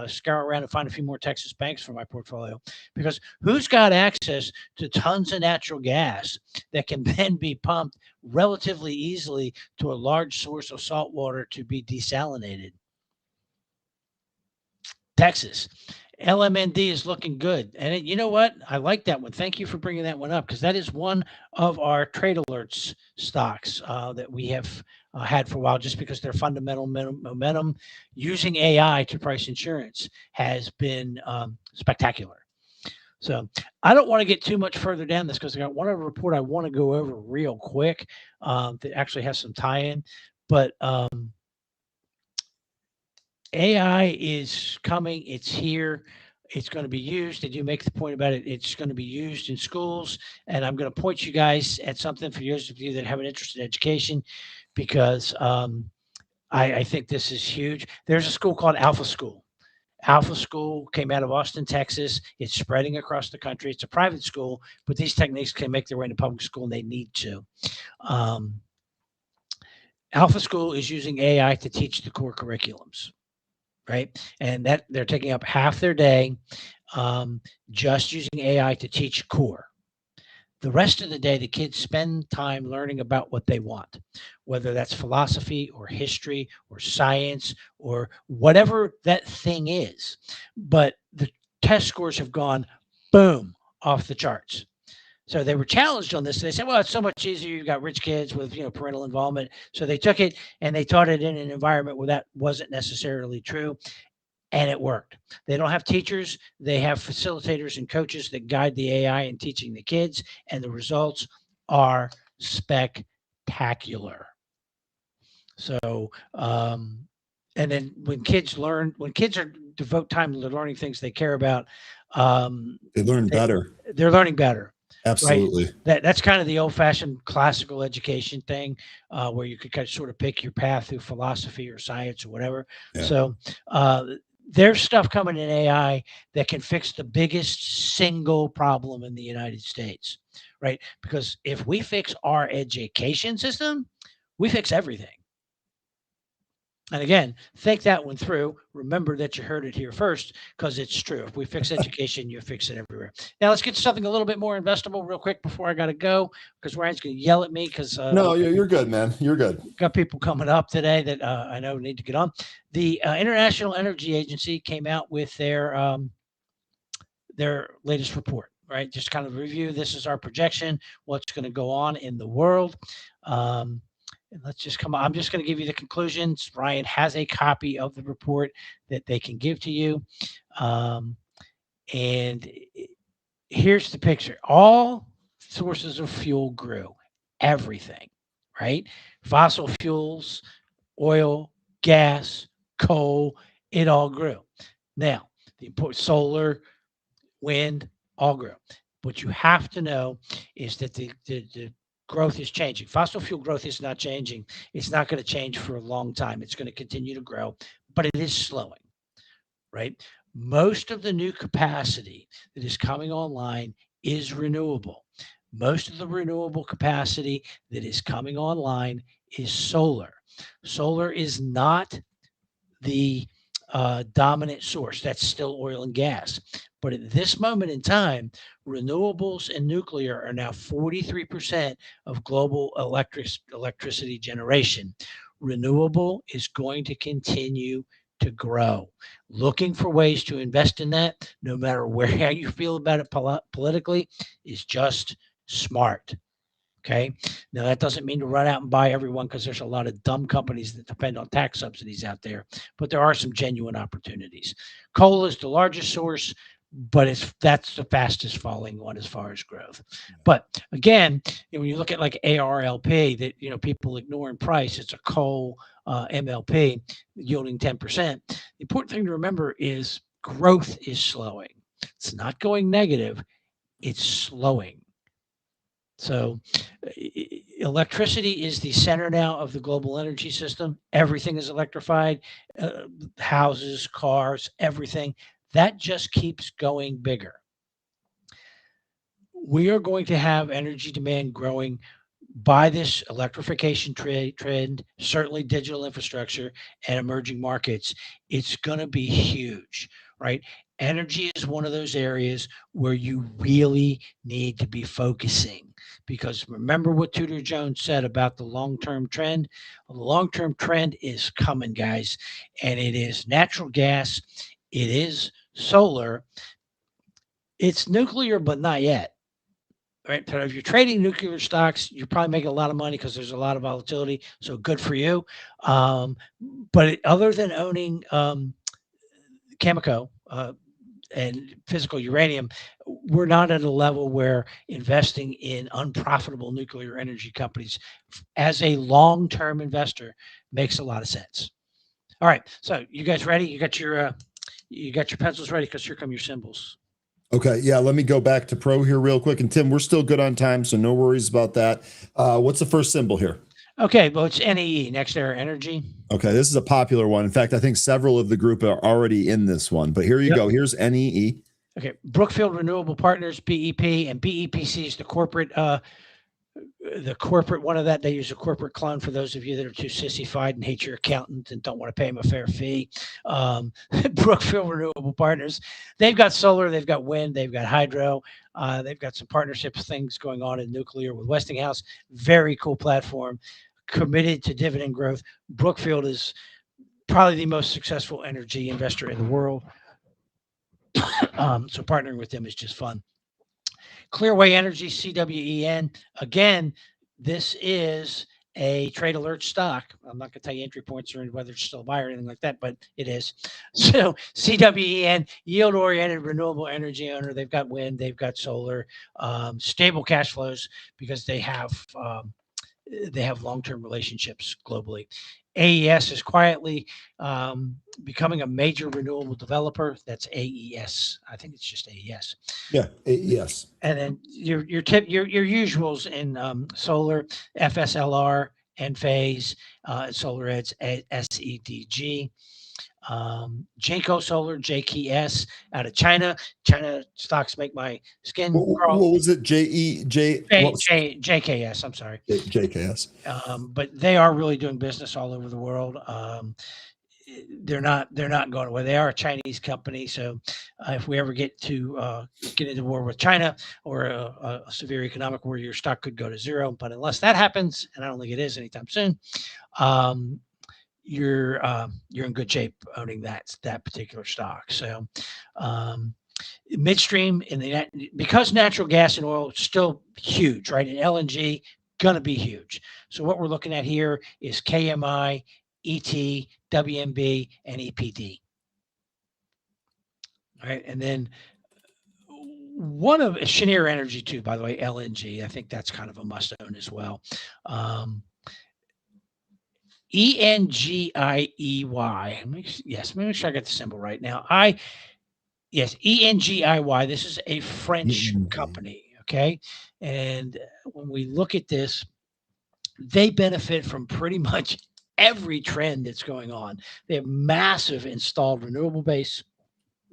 scour around and find a few more Texas banks for my portfolio. Because who's got access to tons of natural gas that can then be pumped relatively easily to a large source of salt water to be desalinated? Texas. LMND is looking good. And you know what? I like that one. Thank you for bringing that one up, because that is one of our trade alerts stocks that we have had for a while, just because their fundamental momentum using AI to price insurance has been spectacular. So I don't want to get too much further down this, because I got one other report I want to go over real quick that actually has some tie-in. But AI is coming. It's here. It's going to be used. Did you make the point about it? It's going to be used in schools. And I'm going to point you guys at something for those of you that have an interest in education, because I think this is huge. There's a school called Alpha School. Alpha School came out of Austin, Texas. It's spreading across the country. It's a private school, but these techniques can make their way into public school, and they need to. Um, Alpha School is using AI to teach the core curriculums, right? And that they're taking up half their day just using AI to teach core. The rest of the day, the kids spend time learning about what they want, whether that's philosophy or history or science or whatever that thing is. But the test scores have gone boom off the charts. So they were challenged on this. They said, well, it's so much easier. You've got rich kids with, parental involvement. So they took it and they taught it in an environment where that wasn't necessarily true. And it worked. They don't have teachers. They have facilitators and coaches that guide the AI in teaching the kids. And the results are spectacular. So, and then when kids are devote time to learning things they care about, they learn better. They're learning better. Absolutely. Right? That's kind of the old-fashioned classical education thing, where you could kind of sort of pick your path through philosophy or science or whatever. Yeah. So there's stuff coming in AI that can fix the biggest single problem in the United States, right? Because if we fix our education system, we fix everything. And again, think that one through. Remember that you heard it here first, because it's true. If we fix education, you fix it everywhere. Now let's get to something a little bit more investable real quick before I got to go, because Ryan's going to yell at me. Because no, you're good, man. You're good. Got people coming up today that I know need to get on. The International Energy Agency came out with their latest report. Right, just kind of review. This is our projection. What's going to go on in the world. And let's just come on. I'm just going to give you the conclusions. Ryan has a copy of the report that they can give to you. And here's the picture. All sources of fuel grew. Everything, right? Fossil fuels, oil, gas, coal, it all grew. Now, the important solar, wind, all grew. What you have to know is that the growth is changing. Fossil fuel growth is not changing. It's not going to change for a long time. It's going to continue to grow, but it is slowing, right? Most of the new capacity that is coming online is renewable. Most of the renewable capacity that is coming online is solar. Solar is not the dominant source. That's still oil and gas. But at this moment in time, renewables and nuclear are now 43% of global electricity generation. Renewable is going to continue to grow. Looking for ways to invest in that, no matter how you feel about it politically, is just smart. Okay. Now, that doesn't mean to run out and buy everyone, because there's a lot of dumb companies that depend on tax subsidies out there, but there are some genuine opportunities. Coal is the largest source, but that's the fastest falling one as far as growth. But again, when you look at like ARLP, that people ignore in price, it's a coal MLP yielding 10%. The important thing to remember is growth is slowing. It's not going negative, it's slowing. So electricity is the center now of the global energy system. Everything is electrified, houses, cars, everything. That just keeps going bigger. We are going to have energy demand growing by this electrification trend, certainly digital infrastructure and emerging markets. It's going to be huge, right? Energy is one of those areas where you really need to be focusing, because remember what Tudor Jones said about the long-term trend. The long-term trend is coming, guys, and it is natural gas. It is solar. It's nuclear, but not yet. Right. So if you're trading nuclear stocks, you're probably making a lot of money because there's a lot of volatility. So good for you. But other than owning Cameco and physical uranium, we're not at a level where investing in unprofitable nuclear energy companies as a long-term investor makes a lot of sense. All right. So you guys ready? You got your pencils ready, because here come your symbols. Okay, yeah, let me go back to Pro here real quick. And Tim, we're still good on time, so no worries about that. What's the first symbol here? Okay, well, it's NEE, Next Era Energy. Okay, this is a popular one. In fact, I think several of the group are already in this one, but here you go. Here's NEE. Okay, Brookfield Renewable Partners, BEP, and BEPC is the corporate one of that. They use a corporate clone for those of you that are too sissified and hate your accountant and don't want to pay him a fair fee. Brookfield Renewable Partners, they've got solar, they've got wind, they've got hydro, they've got some partnership things going on in nuclear with Westinghouse. Very cool platform, committed to dividend growth. Brookfield is probably the most successful energy investor in the world. So partnering with them is just fun. Clearway Energy, CWEN. Again, this is a trade alert stock. I'm not going to tell you entry points or whether it's still a buy or anything like that, but it is. So CWEN, yield-oriented renewable energy owner. They've got wind, they've got solar, stable cash flows because they have long-term relationships globally. AES is quietly becoming a major renewable developer. That's AES. I think it's just AES. Yeah, AES. And then your usuals in solar, FSLR, Enphase, SolarEdge, SEDG. Jinko Solar, JKS, out of China. China stocks make my skin crawl. What was it? JKS. I'm sorry. JKS. But they are really doing business all over the world. They're not going away. They are a Chinese company. So if we ever get into war with China or a severe economic war, your stock could go to zero. But unless that happens, and I don't think it is anytime soon, you're in good shape owning that particular stock. So midstream because natural gas and oil is still huge, right? And LNG gonna be huge. So what we're looking at here is KMI, ET, WMB, and EPD. All right, and then one of Cheniere Energy too, by the way, LNG. I think that's kind of a must own as well. ENGIEY. Yes, let me make sure I got the symbol right now. ENGIY. This is a French company. Okay. And when we look at this, they benefit from pretty much every trend that's going on. They have massive installed renewable base.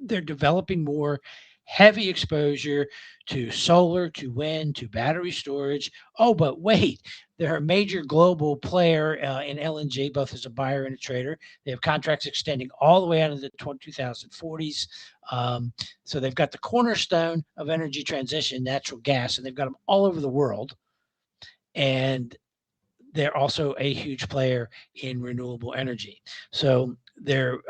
They're developing more heavy exposure to solar, to wind, to battery storage. Oh, but wait, they're a major global player in LNG, both as a buyer and a trader. They have contracts extending all the way out into the 2040s. So they've got the cornerstone of energy transition, natural gas, and they've got them all over the world. And they're also a huge player in renewable energy. So they're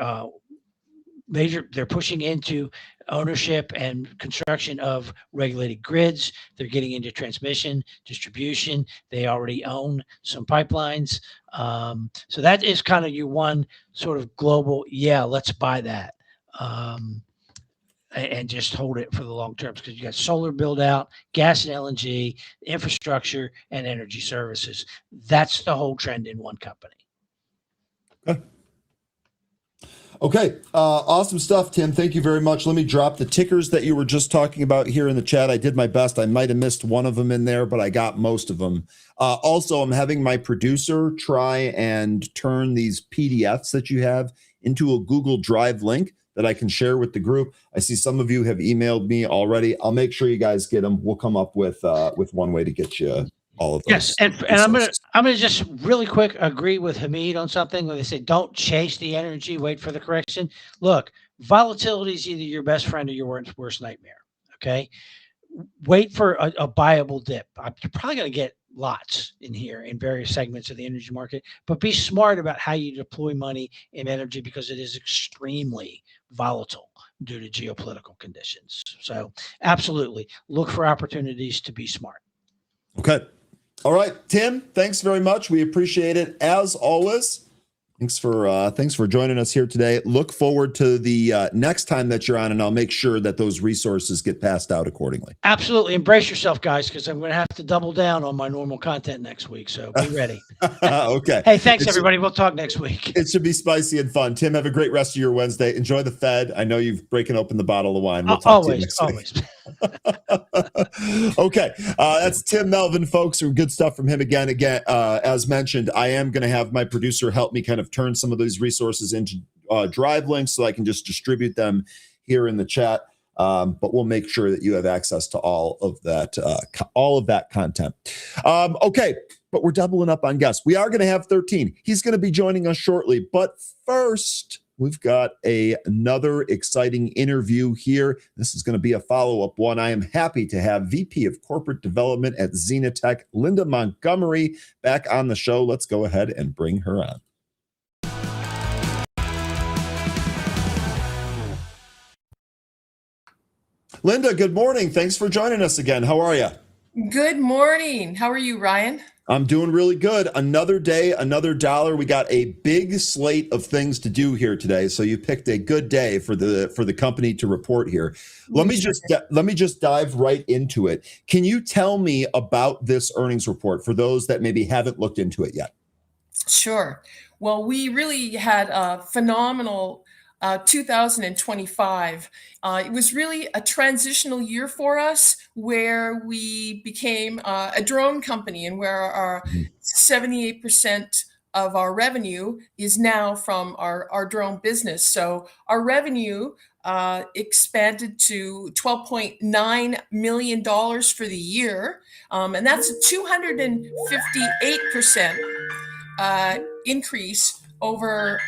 pushing into ownership and construction of regulated grids. They're getting into transmission, distribution. They already own some pipelines. So that is kind of your one sort of global, let's buy that. And just hold it for the long term because you got solar build out, gas and LNG, infrastructure, and energy services. That's the whole trend in one company. Okay. Awesome stuff, Tim. Thank you very much. Let me drop the tickers that you were just talking about here in the chat. I did my best. I might have missed one of them in there, but I got most of them. Also, I'm having my producer try and turn these PDFs that you have into a Google Drive link that I can share with the group. I see some of you have emailed me already. I'll make sure you guys get them. We'll come up with one way to get you all of those. Yes, and I'm gonna just really quick agree with Hamid on something where they say don't chase the energy, wait for the correction. Look, volatility is either your best friend or your worst nightmare. Okay, wait for a buyable dip. You're probably gonna get lots in here in various segments of the energy market, but be smart about how you deploy money in energy because it is extremely volatile due to geopolitical conditions. So absolutely look for opportunities to be smart. Okay. All right, Tim, thanks very much. We appreciate it as always. Thanks for joining us here today. Look forward to the next time that you're on, and I'll make sure that those resources get passed out accordingly. Absolutely. Embrace yourself, guys, because I'm going to have to double down on my normal content next week. So be ready. Okay. Hey, thanks, everybody. We'll talk next week. It should be spicy and fun. Tim, have a great rest of your Wednesday. Enjoy the Fed. I know you've breaking open the bottle of wine. We'll talk to you next week. Okay, that's Tim Melvin, folks. Good stuff from him again. As mentioned, I am going to have my producer help me kind of turn some of these resources into drive links so I can just distribute them here in the chat. But we'll make sure that you have access to all of that content. Okay, but we're doubling up on guests. We are going to have 13. He's going to be joining us shortly. But first, we've got another exciting interview here. This is going to be a follow-up one. I am happy to have VP of Corporate Development at ZenaTech, Linda Montgomery, back on the show. Let's go ahead and bring her on. Linda, good morning. Thanks for joining us again. How are you? Good morning. How are you, Ryan? I'm doing really good. Another day, another dollar. We got a big slate of things to do here today. So you picked a good day for the company to report here. Let me just dive right into it. Can you tell me about this earnings report for those that maybe haven't looked into it yet? Sure. Well, we really had a phenomenal 2025. It was really a transitional year for us where we became a drone company and where our 78% of our revenue is now from our drone business. So our revenue expanded to $12.9 million for the year. And that's a 258% increase over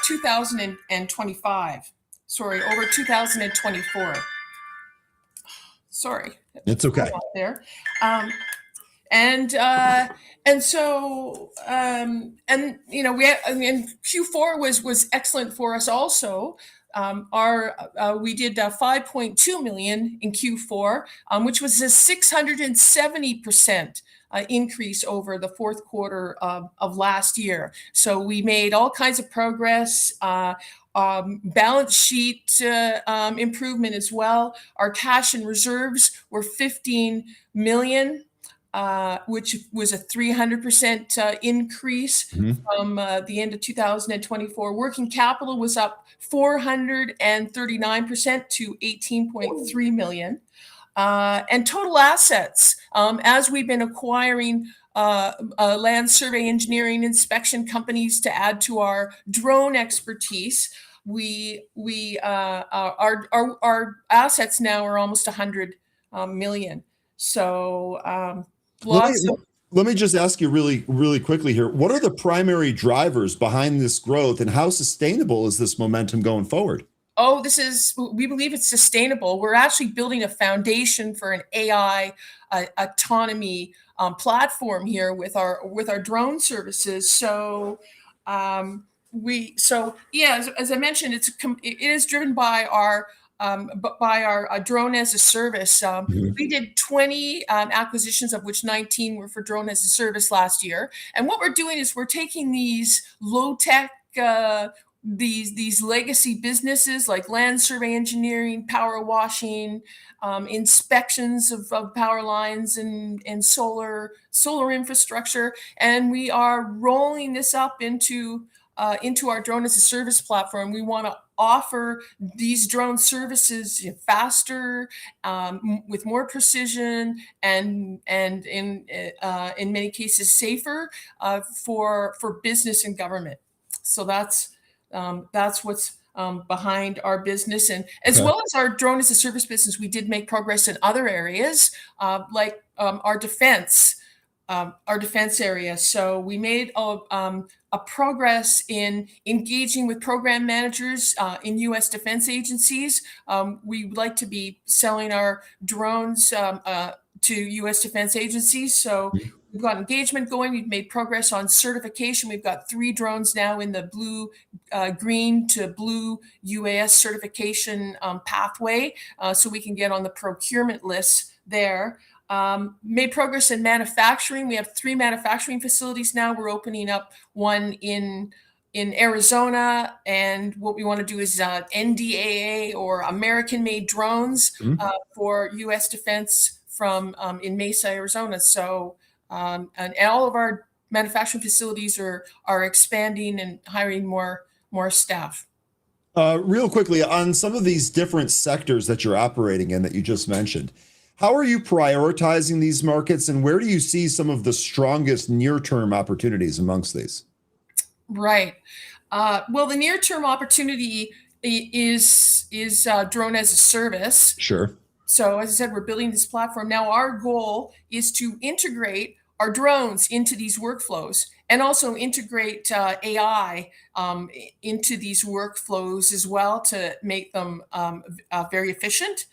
2025. Sorry, over 2024. Sorry, it's okay. There, and so you know Q4 was excellent for us also. We did 5.2 million in Q4, which was a 670% increase over the fourth quarter of last year. So we made all kinds of progress. Balance sheet improvement as well. Our cash and reserves were 15 million. Which was a 300% increase from the end of 2024. Working capital was up 439% to 18.3 million. And total assets, as we've been acquiring land survey engineering inspection companies to add to our drone expertise, our assets now are almost 100 million. So let me just ask you really quickly here. What are the primary drivers behind this growth and how sustainable is this momentum going forward? Oh, we believe it's sustainable. We're actually building a foundation for an AI autonomy platform here with our drone services. So as I mentioned, it is driven by our drone as a service. We did 20 acquisitions, of which 19 were for drone as a service last year. And what we're doing is we're taking these low tech, these legacy businesses like land survey engineering, power washing, inspections of power lines and solar infrastructure, and we are rolling this up into our drone as a service platform. We want to offer these drone services faster, with more precision, and in many cases safer for business and government. So that's what's behind our business, and as well as our drone as a service business, we did make progress in other areas like our defense area. So we made a progress in engaging with program managers in U.S. defense agencies. We would like to be selling our drones to U.S. defense agencies. So we've got engagement going. We've made progress on certification. We've got 3 drones now in the green to blue UAS certification pathway, so we can get on the procurement list there. Made progress in manufacturing. We have 3 manufacturing facilities now. We're opening up one in Arizona, and what we want to do is NDAA or American-made drones for U.S. defense from in Mesa, Arizona. So and all of our manufacturing facilities are expanding and hiring more staff. Real quickly, on some of these different sectors that you're operating in that you just mentioned, how are you prioritizing these markets, and where do you see some of the strongest near-term opportunities amongst these? Right. Well, the near-term opportunity is drone as a service. Sure. So as I said, we're building this platform. Now our goal is to integrate our drones into these workflows and also integrate AI into these workflows as well to make them very efficient.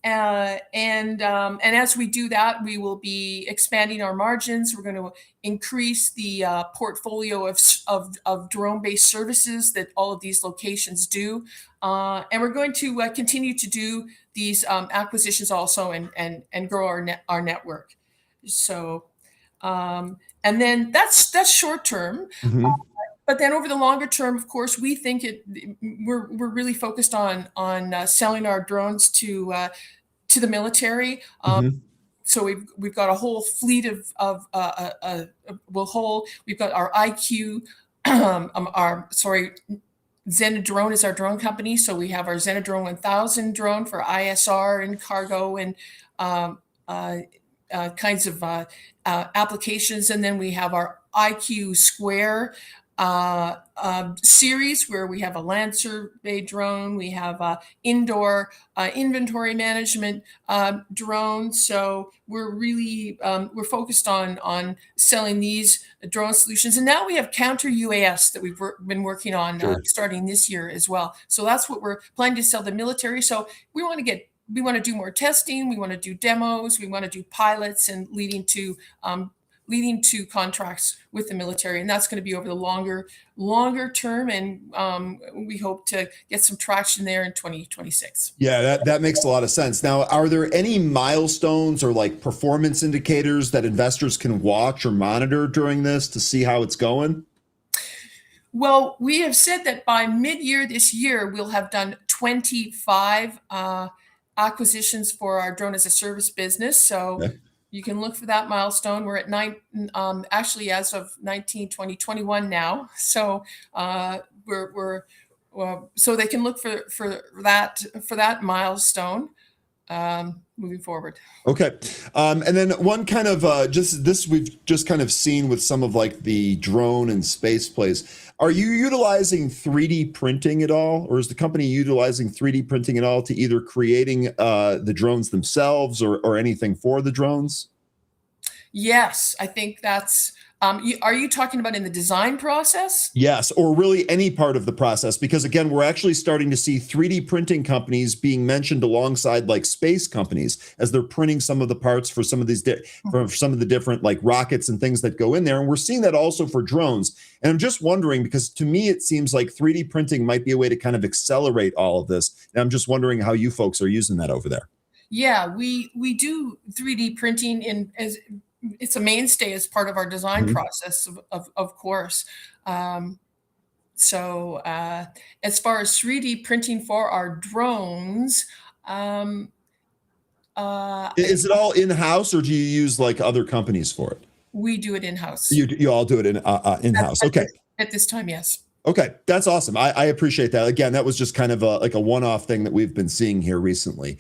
And as we do that, we will be expanding our margins. We're going to increase the portfolio of drone-based services that all of these locations do. And we're going to continue to do these acquisitions also and grow our network. So, and then that's short term. Mm-hmm. But then over the longer term, of course, we think we're really focused on selling our drones to the military. Mm-hmm. So we've got a whole fleet we've got our IQ, ZenaDrone is our drone company. So we have our ZenaDrone 1000 drone for ISR and cargo and kinds of applications. And then we have our IQ Square series where we have a land survey drone, we have indoor inventory management drone. So we're really we're focused on selling these drone solutions, and now we have counter UAS that we've been working on starting this year as well. So that's what we're planning to sell the military. So we want to do more testing, we want to do demos, we want to do pilots, and leading to contracts with the military, and that's going to be over the longer term, and we hope to get some traction there in 2026. Yeah, that makes a lot of sense. Now, are there any milestones or like performance indicators that investors can watch or monitor during this to see how it's going? Well, we have said that by mid-year this year, we'll have done 25 acquisitions for our drone as a service business. So okay. You can look for that milestone. We're at 9, actually as of 2021 now. So so they can look for that milestone moving forward. Okay. And then one kind of we've just kind of seen with some of like the drone and space plays. Are you utilizing 3D printing at all, or is the company utilizing 3D printing at all to either creating the drones themselves or anything for the drones? Yes, I think that's. Are you talking about in the design process? Yes, or really any part of the process, because again, we're actually starting to see 3D printing companies being mentioned alongside like space companies as they're printing some of the parts for some of these for some of the different like rockets and things that go in there. And we're seeing that also for drones. And I'm just wondering, because to me, it seems like 3D printing might be a way to kind of accelerate all of this. And I'm just wondering how you folks are using that over there. Yeah, we do 3D printing it's a mainstay as part of our design process, of course. So as far as 3D printing for our drones, is it all in-house, or do you use like other companies for it? We do it in-house. You all do it in-house. Okay. At this time, yes. Okay, that's awesome. I appreciate that. Again, that was just kind of like a one-off thing that we've been seeing here recently.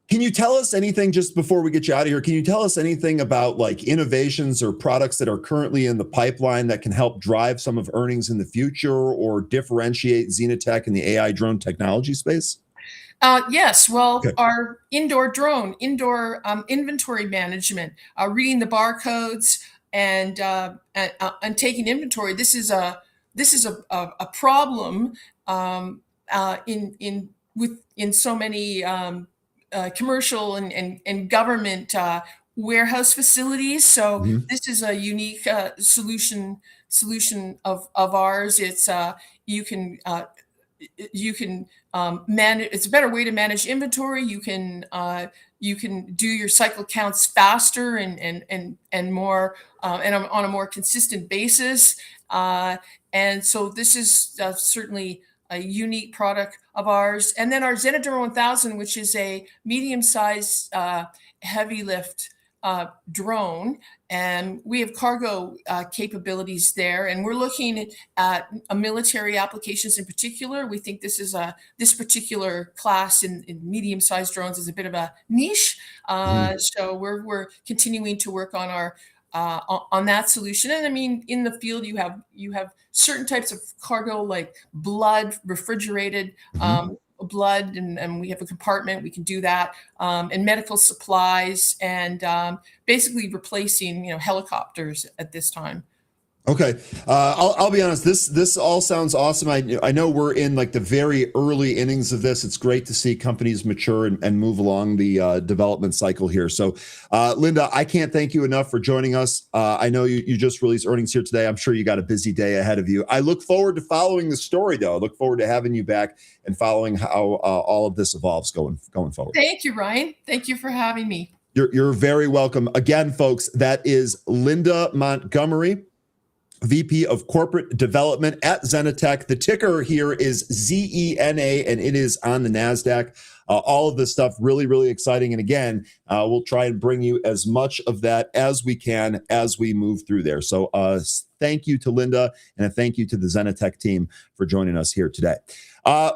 Can you tell us anything, just before we get you out of here, can you tell us anything about like innovations or products that are currently in the pipeline that can help drive some of earnings in the future or differentiate ZenaTech in the AI drone technology space? Yes. Well, okay. Our indoor drone, inventory management, reading the barcodes and taking inventory. This is a problem in so many commercial and government warehouse facilities. So this is a unique solution of ours. It's you can manage. It's a better way to manage inventory. You can do your cycle counts faster and more and on a more consistent basis. And so this is certainly a unique product of ours. And then our ZenaDrone 1000, which is a medium-sized heavy lift drone, and we have cargo capabilities there. And we're looking at military applications in particular. We think this particular class in medium-sized drones is a bit of a niche. So we're continuing to work on our on that solution. And I mean, in the field, you have certain types of cargo like blood, refrigerated blood, and we have a compartment, we can do that, and medical supplies, and basically replacing helicopters at this time. Okay. I'll be honest. This all sounds awesome. I know we're in like the very early innings of this. It's great to see companies mature and move along the development cycle here. So, Linda, I can't thank you enough for joining us. I know you just released earnings here today. I'm sure you got a busy day ahead of you. I look forward to following the story, though. I look forward to having you back and following how all of this evolves going forward. Thank you, Ryan. Thank you for having me. You're very welcome. Again, folks, that is Linda Montgomery, VP of Corporate Development at ZenaTech. The ticker here is ZENA, and it is on the NASDAQ. All of this stuff really, really exciting. And again, we'll try and bring you as much of that as we can as we move through there. So thank you to Linda, and a thank you to the ZenaTech team for joining us here today.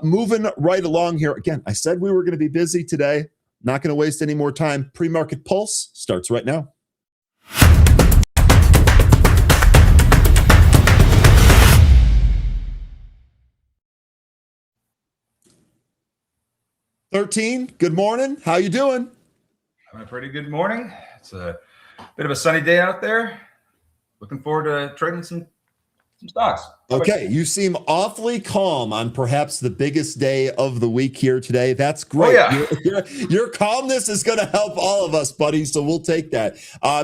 Moving right along here. Again, I said we were going to be busy today. Not going to waste any more time. Pre-market pulse starts right now. Good morning. How you doing? Having a pretty good morning. It's a bit of a sunny day out there. Looking forward to trading some stocks. Okay, you seem awfully calm on perhaps the biggest day of the week here today. That's great. Oh, yeah. Your calmness is going to help all of us, buddy, so we'll take that.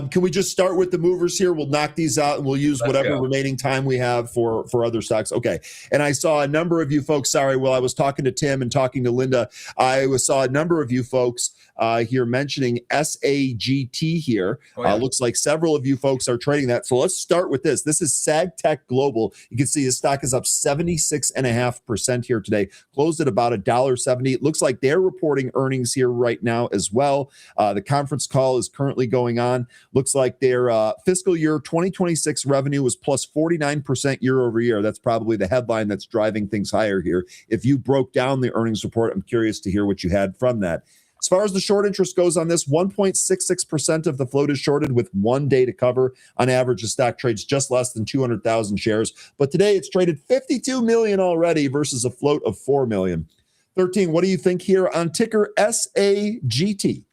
Can we just start with the movers here? We'll knock these out, and we'll use whatever remaining time we have for other stocks. Okay, and I saw a number of you folks, sorry, while I was talking to Tim and talking to Linda, I saw a number of you folks here mentioning SAGT here. Oh, yeah. Looks like several of you folks are trading that. So let's start with this. This is ZenaTech Global. You can see the stock is up 76.5% here today, closed at about $1.70. It looks like they're reporting earnings here right now as well. The conference call is currently going on. Looks like their fiscal year 2026 revenue was plus 49% year over year. That's probably the headline that's driving things higher here. If you broke down the earnings report, I'm curious to hear what you had from that. As far as the short interest goes on this, 1.66% of the float is shorted with 1 day to cover. On average, the stock trades just less than 200,000 shares. But today it's traded 52 million already versus a float of 4 million. 13, what do you think here on ticker SAGT?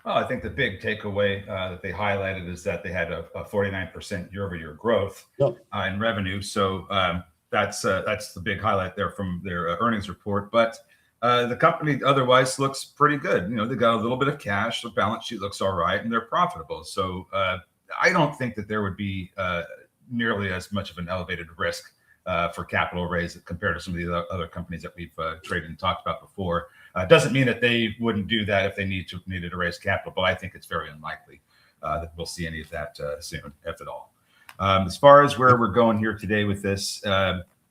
Well, I think the big takeaway that they highlighted is that they had a 49% year-over-year growth in revenue. So that's the big highlight there from their earnings report. But the company otherwise looks pretty good. You know, they got a little bit of cash. The balance sheet looks all right, and they're profitable. So I don't think that there would be nearly as much of an elevated risk for capital raise compared to some of the other companies that we've traded and talked about before. Doesn't mean that they wouldn't do that if they needed to raise capital, but I think it's very unlikely that we'll see any of that soon, if at all. As far as where we're going here today with this,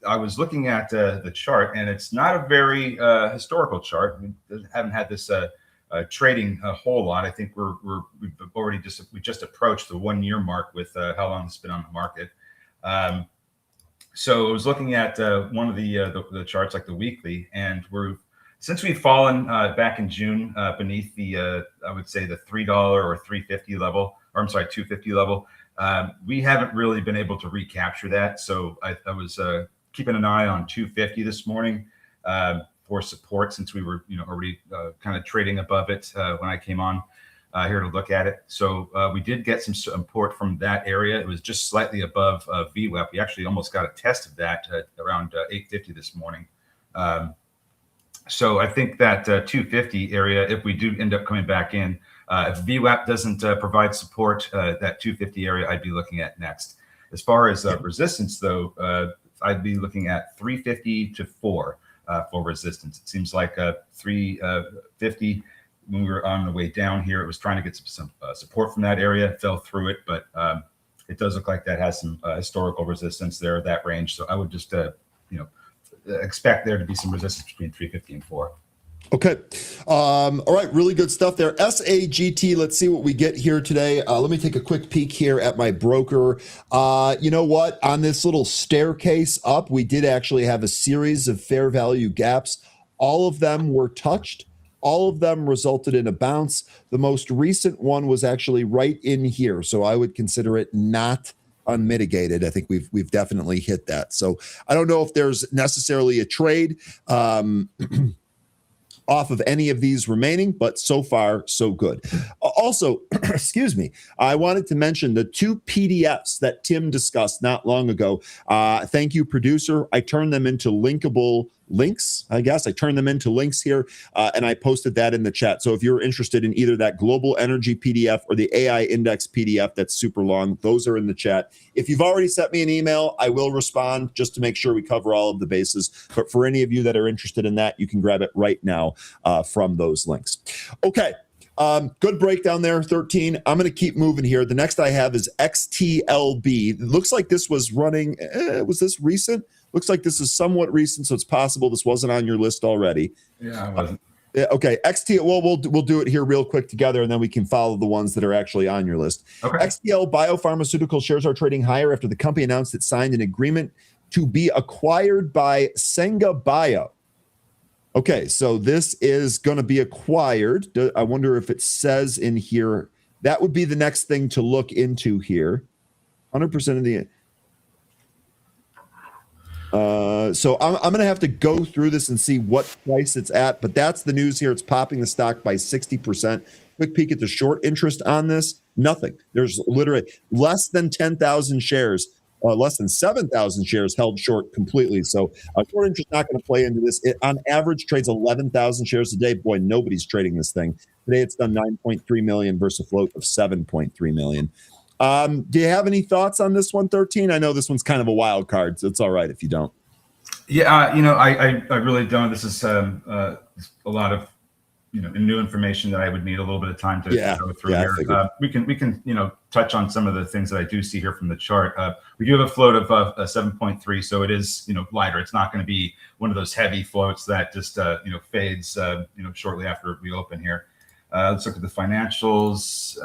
I was looking at the chart, and it's not a very historical chart. We haven't had this trading a whole lot. I think we just approached the 1 year mark with how long it's been on the market. So I was looking at one of the charts, like the weekly, and since we've fallen back in June beneath the I would say the $3 or $3.50 level, or I'm sorry, $2.50 level, we haven't really been able to recapture that. So I was keeping an eye on 250 this morning for support, since we were already kind of trading above it when I came on here to look at it. So we did get some support from that area. It was just slightly above VWAP. We actually almost got a test of that around 850 this morning. So I think that 250 area, if we do end up coming back in, if VWAP doesn't provide support, that 250 area I'd be looking at next. As far as resistance, though, I'd be looking at 350 to 4 for resistance. It seems like 350, when we were on the way down here, it was trying to get some support from that area, fell through it, but it does look like that has some historical resistance there, that range. So I would just expect there to be some resistance between 350 and 4. Okay. All right. Really good stuff there. SAGT. Let's see what we get here today. Let me take a quick peek here at my broker. You know what? On this little staircase up, we did actually have a series of fair value gaps. All of them were touched. All of them resulted in a bounce. The most recent one was actually right in here. So I would consider it not unmitigated. I think we've definitely hit that. So I don't know if there's necessarily a trade off of any of these remaining, but so far, so good. Also, excuse me, I wanted to mention the 2 PDFs that Tim discussed not long ago. Thank you, producer. I turned them into linkable links, I guess. I turned them into links here, and I posted that in the chat. So if you're interested in either that global energy PDF or the AI index PDF that's super long, those are in the chat. If you've already sent me an email, I will respond just to make sure we cover all of the bases. But for any of you that are interested in that, you can grab it right now from those links. Okay. Good breakdown there, 13. I'm going to keep moving here. The next I have is XTLB. It looks like this was running. Was this recent? Looks like this is somewhat recent, so it's possible this wasn't on your list already. Yeah, I wasn't. Okay, XTL. Well, we'll do it here real quick together, and then we can follow the ones that are actually on your list. Okay. XTL Biopharmaceutical shares are trading higher after the company announced it signed an agreement to be acquired by Senga Bio. Okay, so this is going to be acquired. I wonder if it says in here. That would be the next thing to look into here. 100% of the. So I'm going to have to go through this and see what price it's at, but that's the news here. It's popping the stock by 60%. Quick peek at the short interest on this. Nothing. There's literally less than 10,000 shares, less than 7,000 shares held short completely. So short interest not going to play into this. It, on average, trades 11,000 shares a day. Boy, nobody's trading this thing. Today it's done 9.3 million versus a float of 7.3 million. Do you have any thoughts on this one, 13? I know this one's kind of a wild card, so it's all right if you don't. Yeah, I really don't. This is a lot of new information that I would need a little bit of time to go through here. We can touch on some of the things that I do see here from the chart. We do have a float of 7.3, so it is lighter. It's not going to be one of those heavy floats that just fades shortly after we open here. Let's look at the financials.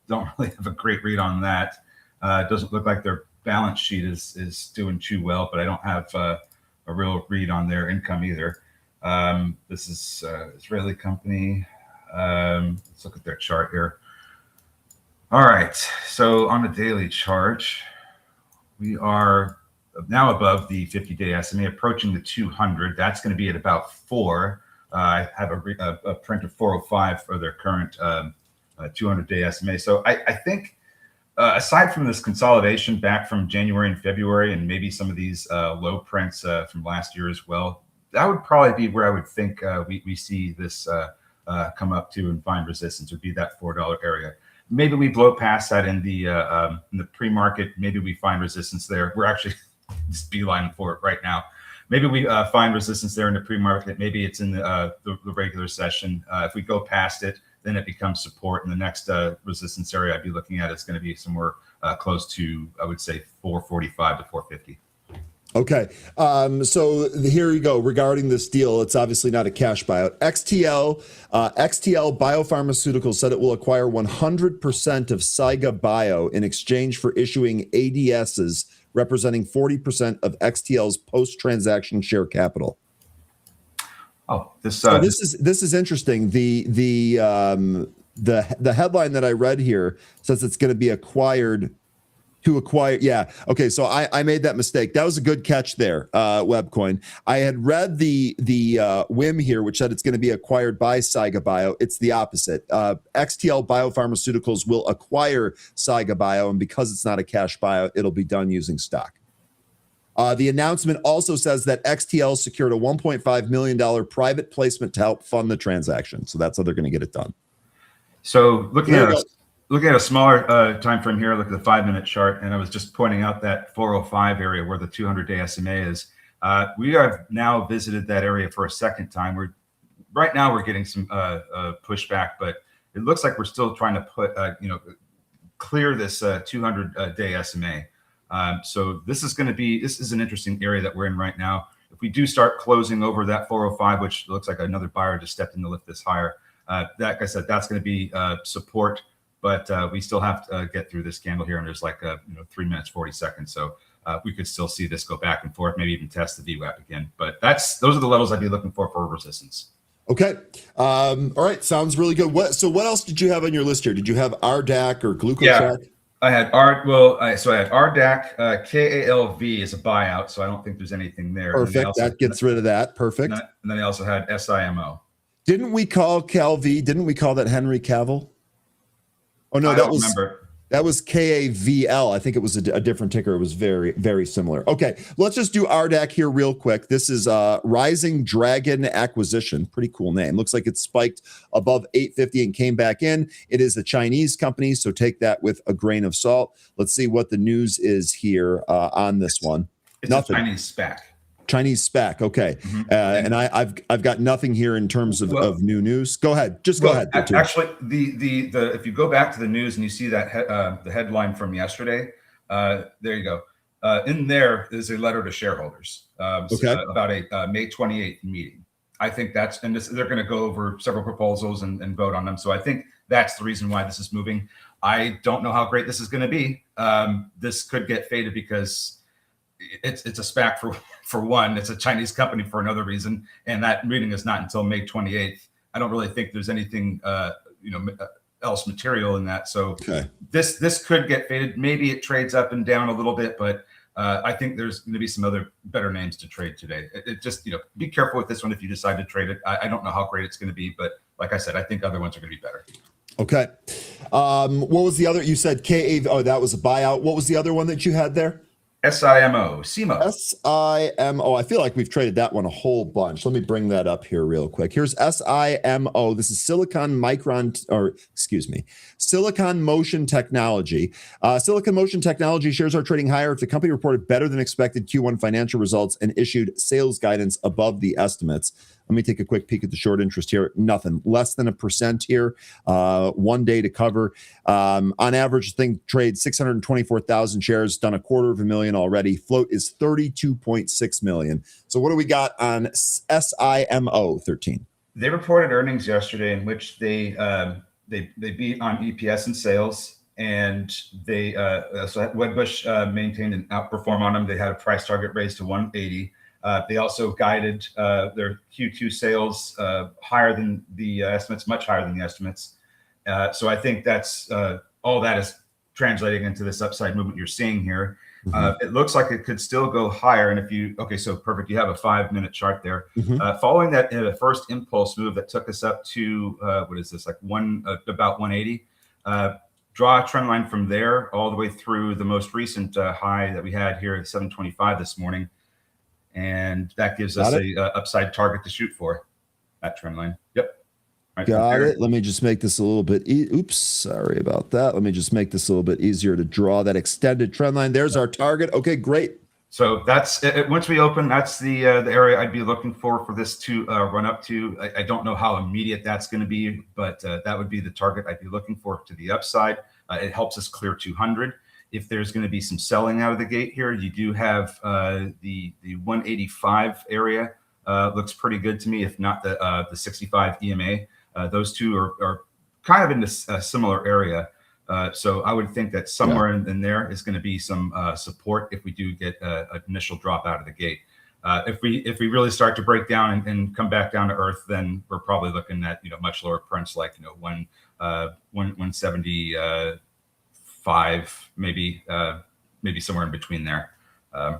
Don't really have a great read on that. It doesn't look like their balance sheet is doing too well, but I don't have a real read on their income either. This is Israeli company. Let's look at their chart here. All right, so on the daily chart, we are now above the 50-day SMA, approaching the 200. That's going to be at about 4. I have a print of 405 for their current 200-day SMA. So I think aside from this consolidation back from January and February, and maybe some of these low prints from last year as well, that would probably be where I would think we see this come up to and find resistance, would be that $4 area. Maybe we blow past that in the pre-market. Maybe we find resistance there. We're actually just beelining for it right now. Maybe we find resistance there in the pre-market. Maybe it's in the regular session. If we go past it, then it becomes support. And the next resistance area I'd be looking at is going to be somewhere close to, I would say, 445 to 450. Okay. So here you go. Regarding this deal, it's obviously not a cash buyout. XTL Biopharmaceutical said it will acquire 100% of Saiga Bio in exchange for issuing ADSs representing 40% of XTL's post-transaction share capital. Oh, this is interesting. The headline that I read here says it's going to be acquired to acquire. Yeah. Okay. So I made that mistake. That was a good catch there, Webcoin. I had read the whim here, which said it's going to be acquired by Saiga Bio. It's the opposite. XTL Biopharmaceuticals will acquire Saiga Bio, and because it's not a cash buyout, it'll be done using stock. The announcement also says that XTL secured a $1.5 million private placement to help fund the transaction. So that's how they're going to get it done. So looking at a smaller time frame here, look at the 5-minute chart, and I was just pointing out that 405 area where the 200-day SMA is. We have now visited that area for a second time. Right now we're getting some pushback, but it looks like we're still trying to put clear this 200-day SMA. So this is an interesting area that we're in right now. if we do start closing over that 405, which looks like another buyer just stepped in to lift this higher, like I said, that's going to be support. But we still have to get through this candle here, and there's like 3 minutes 40 seconds. So we could still see this go back and forth, maybe even test the VWAP again. But those are the levels I'd be looking for resistance. Okay. All right. Sounds really good. What else did you have on your list here? Did you have RDAC or GlucoCheck? Yeah, I had RDAC. KALV is a buyout, so I don't think there's anything there. Perfect. That gets rid of that. Perfect. And then I also had SIMO. Didn't we call CalV? Didn't we call that Henry Cavill? Oh no, that was KAVL. I think it was a different ticker. It was very, very similar. Okay, let's just do RDAC here real quick. This is Rising Dragon Acquisition. Pretty cool name. Looks like it spiked above 850 and came back in. It is a Chinese company, so take that with a grain of salt. Let's see what the news is here on this one. It's Nothing. A Chinese SPAC. Chinese SPAC. Okay. And I've got nothing here in terms of new news. Go ahead. Go ahead. Actually, the if you go back to the news and you see that the headline from yesterday, there you go. In there is a letter to shareholders about a May 28th meeting. I think they're going to go over several proposals and vote on them. So I think that's the reason why this is moving. I don't know how great this is going to be. This could get faded because it's a SPAC for one. It's a Chinese company for another reason, and that meeting is not until May 28th. I don't really think there's anything else material in that. So this could get faded. Maybe it trades up and down a little bit, but I think there's going to be some other better names to trade today. It just be careful with this one if you decide to trade it. I don't know how great it's going to be, but like I said, I think other ones are going to be better. Okay. What was the other? You said KAV. Oh, that was a buyout. What was the other one that you had there? SIMO. SIMO. I feel like we've traded that one a whole bunch. Let me bring that up here real quick. Here's SIMO. This is Silicon Motion Technology. Silicon Motion Technology shares are trading higher if the company reported better than expected Q1 financial results and issued sales guidance above the estimates. Let me take a quick peek at the short interest here. Nothing, less than 1% here. 1 day to cover. On average, the thing trades 624,000 shares, done 250,000 already. Float is 32.6 million. So what do we got on SIMO 13? They reported earnings yesterday in which they beat on EPS and sales, and they so Wedbush maintained an outperform on them. They had a price target raised to 180. They also guided their Q2 sales higher than the estimates, much higher than the estimates. So I think that's all that is translating into this upside movement you're seeing here. It looks like it could still go higher. And so perfect. You have a 5-minute chart there. Following that first impulse move that took us up to, what is this, like about 180. Draw a trend line from there all the way through the most recent high that we had here at 725 this morning. And that gives us a upside target to shoot for, that trend line. Yep. Right, got it. Let me just make this a little bit. Oops, sorry about that. Let me just make this a little bit easier to draw that extended trend line. There's our target. Okay, great. So that's it. Once we open, that's the area I'd be looking for this to run up to. I don't know how immediate that's going to be, but that would be the target I'd be looking for to the upside. It helps us clear 200. If there's going to be some selling out of the gate here, you do have the 185 area looks pretty good to me. If not the 65 EMA, those two are kind of in this similar area. So I would think that somewhere in there is going to be some support if we do get an initial drop out of the gate. If we really start to break down and come back down to earth, then we're probably looking at much lower prints, like 175, maybe somewhere in between there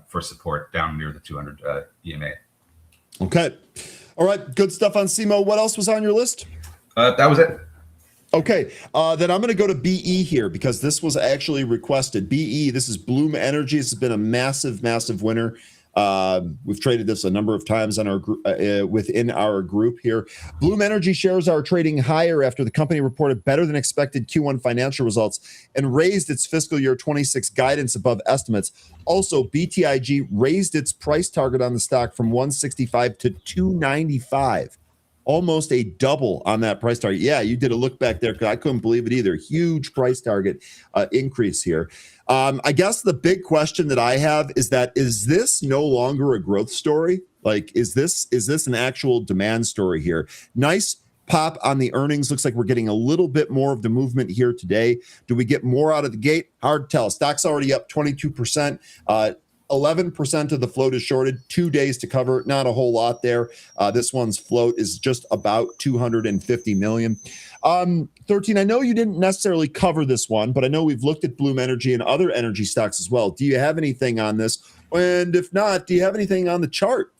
for support down near the 200 EMA. Okay. All right. Good stuff on SIMO. What else was on your list? That was it. Okay. Then I'm going to go to BE here because this was actually requested. BE, this is Bloom Energy. This has been a massive, massive winner. We've traded this a number of times on our within our group here. Bloom Energy shares are trading higher after the company reported better than expected Q1 financial results and raised its fiscal year 26 guidance above estimates. Also, BTIG raised its price target on the stock from 165 to 295. Almost a double on that price target. Yeah, you did a look back there because I couldn't believe it either. Huge price target increase here. I guess the big question that I have is this no longer a growth story? Like, is this an actual demand story here? Nice pop on the earnings. Looks like we're getting a little bit more of the movement here today. Do we get more out of the gate? Hard to tell. Stock's already up 22%. 11% of the float is shorted, 2 days to cover, not a whole lot there. This one's float is just about 250 million. 13, I know you didn't necessarily cover this one, but I know we've looked at Bloom Energy and other energy stocks as well. Do you have anything on this? And if not, do you have anything on the chart?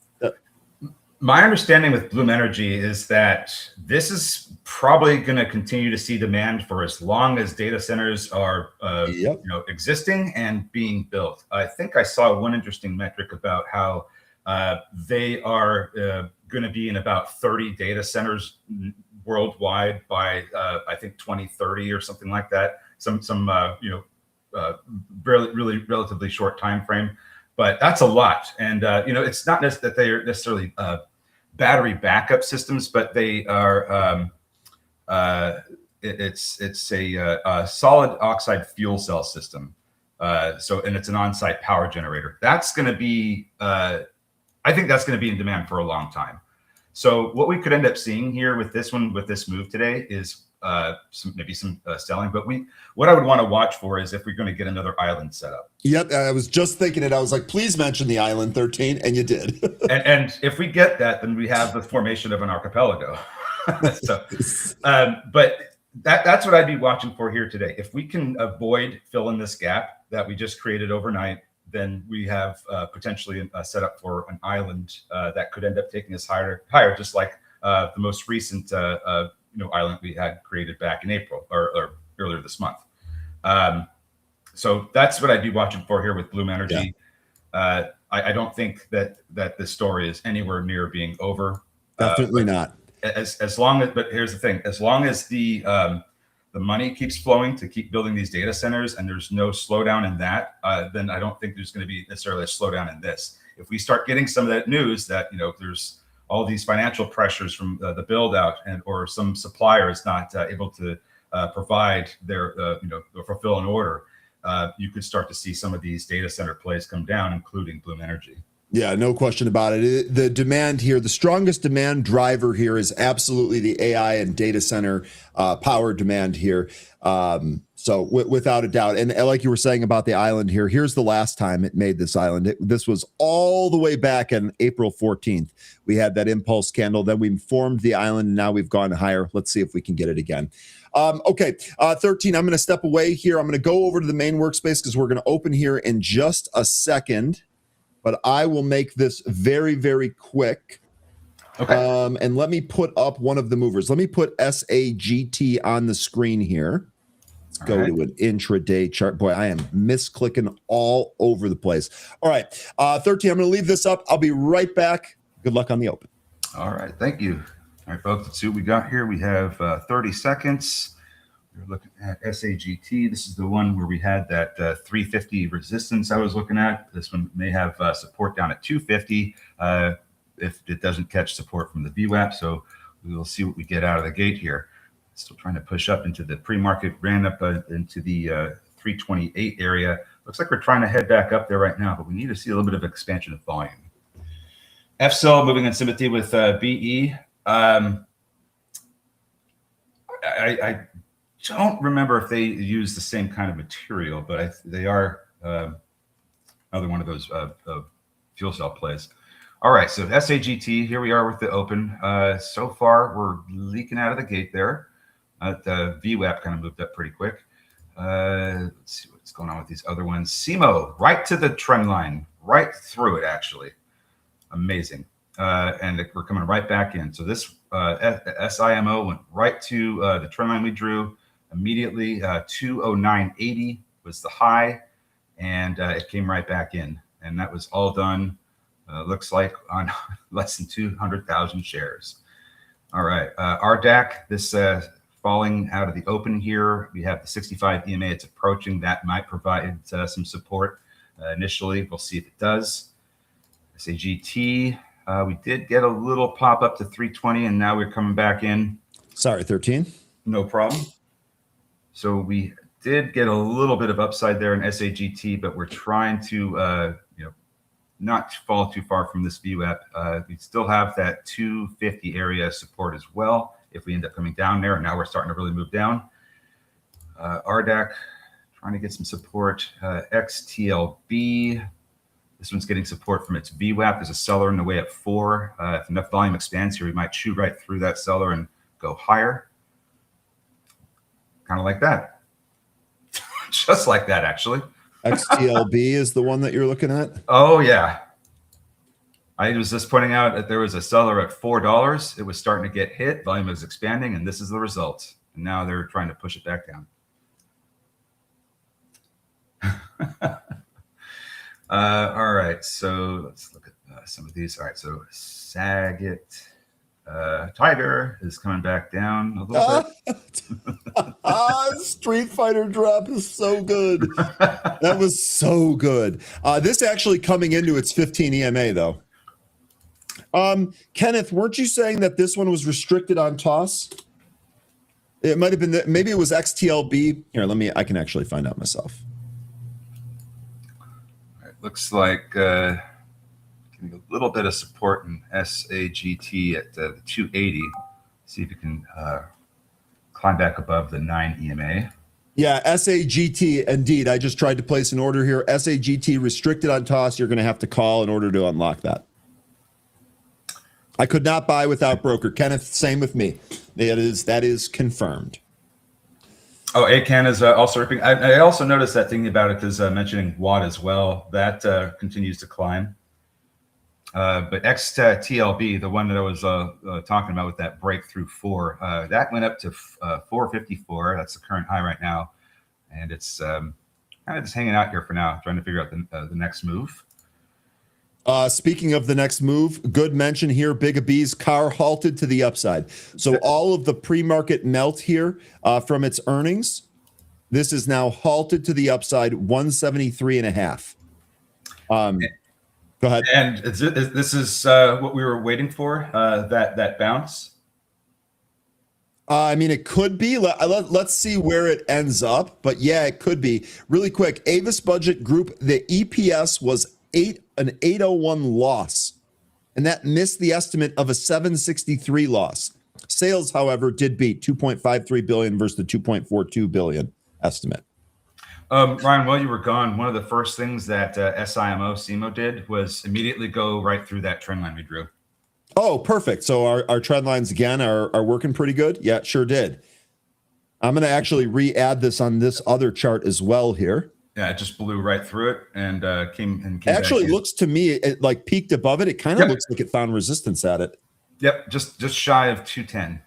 My understanding with Bloom Energy is that this is probably going to continue to see demand for as long as data centers are existing and being built. I think I saw one interesting metric about how they are going to be in about 30 data centers worldwide by I think 2030 or something like that. Some really relatively short time frame. But that's a lot, and it's not that they are necessarily battery backup systems, but they are. It's a solid oxide fuel cell system. And it's an on-site power generator. That's going to be. I think that's going to be in demand for a long time. So what we could end up seeing here with this move today is maybe some selling, but what I would want to watch for is if we're going to get another island set up. Yep, I was just thinking it. I was like, please mention the island 13, and you did. and if we get that, then we have the formation of an archipelago. But that's what I'd be watching for here today. If we can avoid filling this gap that we just created overnight, then we have potentially a setup for an island that could end up taking us higher, just like the most recent island we had created back in April or earlier this month. So that's what I'd be watching for here with Bloom Energy. Yeah. I don't think that this story is anywhere near being over. Definitely not. But here's the thing: as long as the money keeps flowing to keep building these data centers, and there's no slowdown in that, then I don't think there's going to be necessarily a slowdown in this. If we start getting some of that news that there's all these financial pressures from the build out or some suppliers not able to provide their or fulfill an order, you could start to see some of these data center plays come down, including Bloom Energy. Yeah, no question about it. The demand here, the strongest demand driver here is absolutely the AI and data center power demand here. So without a doubt. And like you were saying about the island here, here's the last time it made this island. This was all the way back on April 14th. We had that impulse candle. Then we formed the island, and now we've gone higher. Let's see if we can get it again. Okay, 13, I'm going to step away here. I'm going to go over to the main workspace because we're going to open here in just a second. But I will make this very, very quick. Okay. And let me put up one of the movers. Let me put SAGT on the screen here. Let's go to an intraday chart. Boy, I am misclicking all over the place. All right, 13, I'm going to leave this up. I'll be right back. Good luck on the open. All right, thank you. All right, folks, let's see what we got here. We have 30 seconds. We're looking at SAGT. This is the one where we had that 350 resistance I was looking at. This one may have support down at 250 if it doesn't catch support from the VWAP. So we will see what we get out of the gate here. Still trying to push up into the pre-market, ran up into the 328 area. Looks like we're trying to head back up there right now, but we need to see a little bit of expansion of volume. FSEL moving in sympathy with BE. I don't remember if they use the same kind of material, but they are another one of those fuel cell plays. All right, so SAGT, here we are with the open. So far, we're leaking out of the gate there. The VWAP kind of moved up pretty quick. Let's see what's going on with these other ones. SEMO, right to the trend line, right through it, actually. Amazing. And we're coming right back in. So this SIMO went right to the trend line we drew. Immediately 209.80 was the high, and it came right back in, and that was all done looks like on less than 200,000 shares. All right, RDAC, this falling out of the open here. We have the 65 EMA. It's approaching. That might provide some support initially. We'll see if it does. SAGT, we did get a little pop up to 320, and now we're coming back in. Sorry, 13. No problem. So we did get a little bit of upside there in SAGT, but we're trying to not fall too far from this VWAP. We still have that 250 area support as well. If we end up coming down there, and now we're starting to really move down. RDAC trying to get some support. XTLB, this one's getting support from its VWAP. There's a seller in the way at 4. If enough volume expands here, we might chew right through that seller and go higher. Kind of like that. Just like that, actually. XTLB is the one that you're looking at? Oh, yeah. I was just pointing out that there was a seller at $4. It was starting to get hit. Volume was expanding, and this is the result. And now they're trying to push it back down. All right. So let's look at some of these. All right. So Saget. Tiger is coming back down a little bit. Street Fighter drop is so good. That was so good. This actually coming into its 15 EMA though. Kenneth, weren't you saying that this one was restricted on toss? It might have been maybe it was XTLB. Here, I can actually find out myself. All right, looks like a little bit of support in SAGT at the 280. See if you can climb back above the 9 EMA. Yeah, SAGT, indeed. I just tried to place an order here. SAGT restricted on toss. You're going to have to call in order to unlock that. I could not buy without broker. Kenneth, same with me. That is confirmed. Oh, ACAN is also ripping. I also noticed that thing about it is mentioning Watt as well. That continues to climb. But XTLB, the one that I was talking about with that breakthrough 4, that went up to 454. That's the current high right now. And it's kind of just hanging out here for now, trying to figure out the next move. Speaking of the next move, good mention here. Big B's car halted to the upside. So all of the pre-market melt here from its earnings, this is now halted to the upside, 173.5. Go ahead. And this is what we were waiting for, that bounce. I mean, it could be. Let's see where it ends up. But yeah, it could be. Really quick, Avis Budget Group, the EPS was an 801 loss, and that missed the estimate of a 763 loss. Sales, however, did beat 2.53 billion versus the 2.42 billion estimate. Ryan, while you were gone, one of the first things that SIMO did was immediately go right through that trend line we drew. Oh, perfect. So our trend lines again are working pretty good. Yeah, it sure did. I'm going to actually re-add this on this other chart as well here. Yeah, it just blew right through it and came actually back in. Looks to me it like peaked above it. It kind of looks like it found resistance at it. Yep, just shy of 210.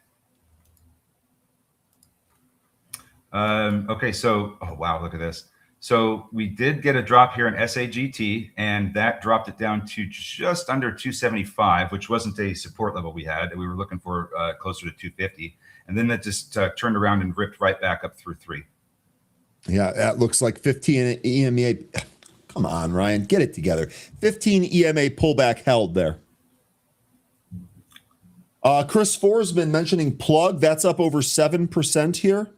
Okay, so oh wow, look at this. So we did get a drop here in SAGT, and that dropped it down to just under 275, which wasn't a support level we had. We were looking for closer to 250, and then that just turned around and ripped right back up through 3. Yeah, that looks like 15 EMA. Come on, Ryan, get it together. 15 EMA pullback held there. Chris Forsman mentioning Plug. That's up over 7% here.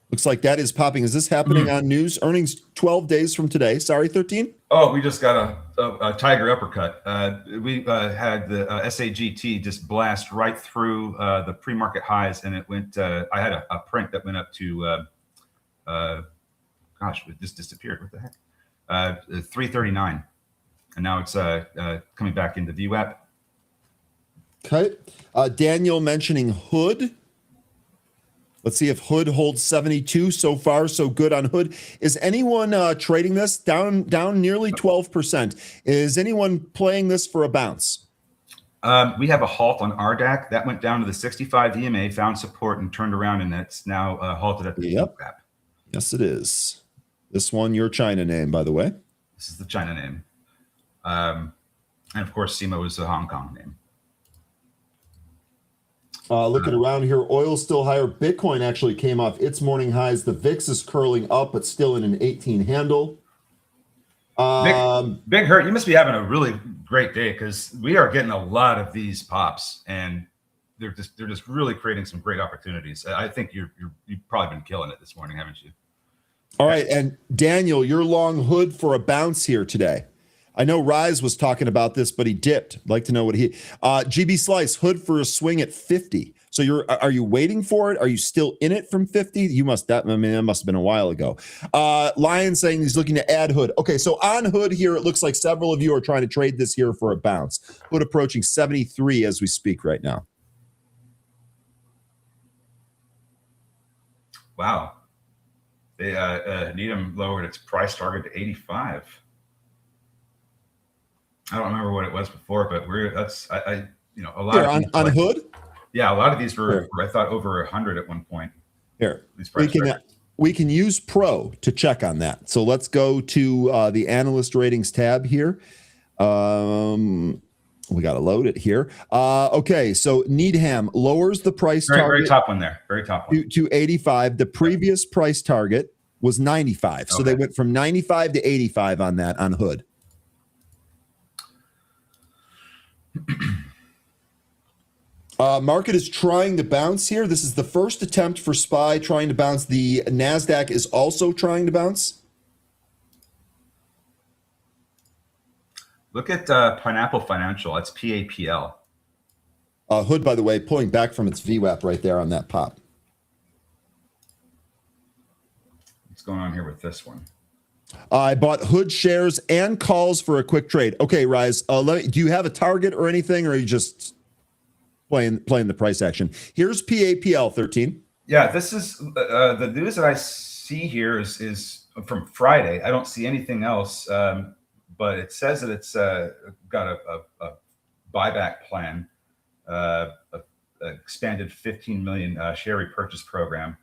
Looks like that is popping. Is this happening on news? Earnings 12 days from today. Sorry, 13? Oh, we just got a tiger uppercut. We had the SAGT just blast right through the pre-market highs, and it went. I had a print that went up to. Gosh, it just disappeared. What the heck? 339, and now it's coming back into VWAP. Okay. Daniel mentioning Hood. Let's see if Hood holds 72. So far, so good on Hood. Is anyone trading this down nearly 12%? Is anyone playing this for a bounce? We have a halt on RDAC that went down to the 65 EMA, found support and turned around, and it's now halted at the VWAP. Yes, it is. This one, your China name, by the way. This is the China name. And of course, SIMO is the Hong Kong name. Looking around here, oil's still higher. Bitcoin actually came off its morning highs. The VIX is curling up, but still in an 18 handle. Big Hurt, you must be having a really great day because we are getting a lot of these pops, and they're just really creating some great opportunities. I think you've probably been killing it this morning, haven't you? All right, and Daniel, you're long Hood for a bounce here today. I know Rise was talking about this, but he dipped. I'd like to know what GB Slice, hood for a swing at 50. So are you waiting for it? Are you still in it from 50? That must have been a while ago. Lion saying he's looking to add hood. Okay, so on hood here, it looks like several of you are trying to trade this here for a bounce. Hood approaching 73 as we speak right now. Wow. They Needham lowered its price target to 85. I don't remember what it was before, but a lot here, of on hood. Yeah, a lot of these were I thought over 100 at one point. Here, these we can use Pro to check on that. So let's go to the analyst ratings tab here. We got to load it here. Okay, so Needham lowers the price target. Very top one there. Very top one. To 85. The previous price target was 95. So they went from 95 to 85 on that on hood. Market is trying to bounce here. This is the first attempt for SPY trying to bounce. The NASDAQ is also trying to bounce. Look at Pineapple Financial. It's PAPL. Hood, by the way, pulling back from its VWAP right there on that pop. What's going on here with this one? I bought hood shares and calls for a quick trade. Okay, Rise, do you have a target or anything, or are you just playing the price action? Here's PAPL 13. Yeah, this is the news that I see here is from Friday. I don't see anything else, but it says that it's got a buyback plan, expanded 15 million share repurchase program.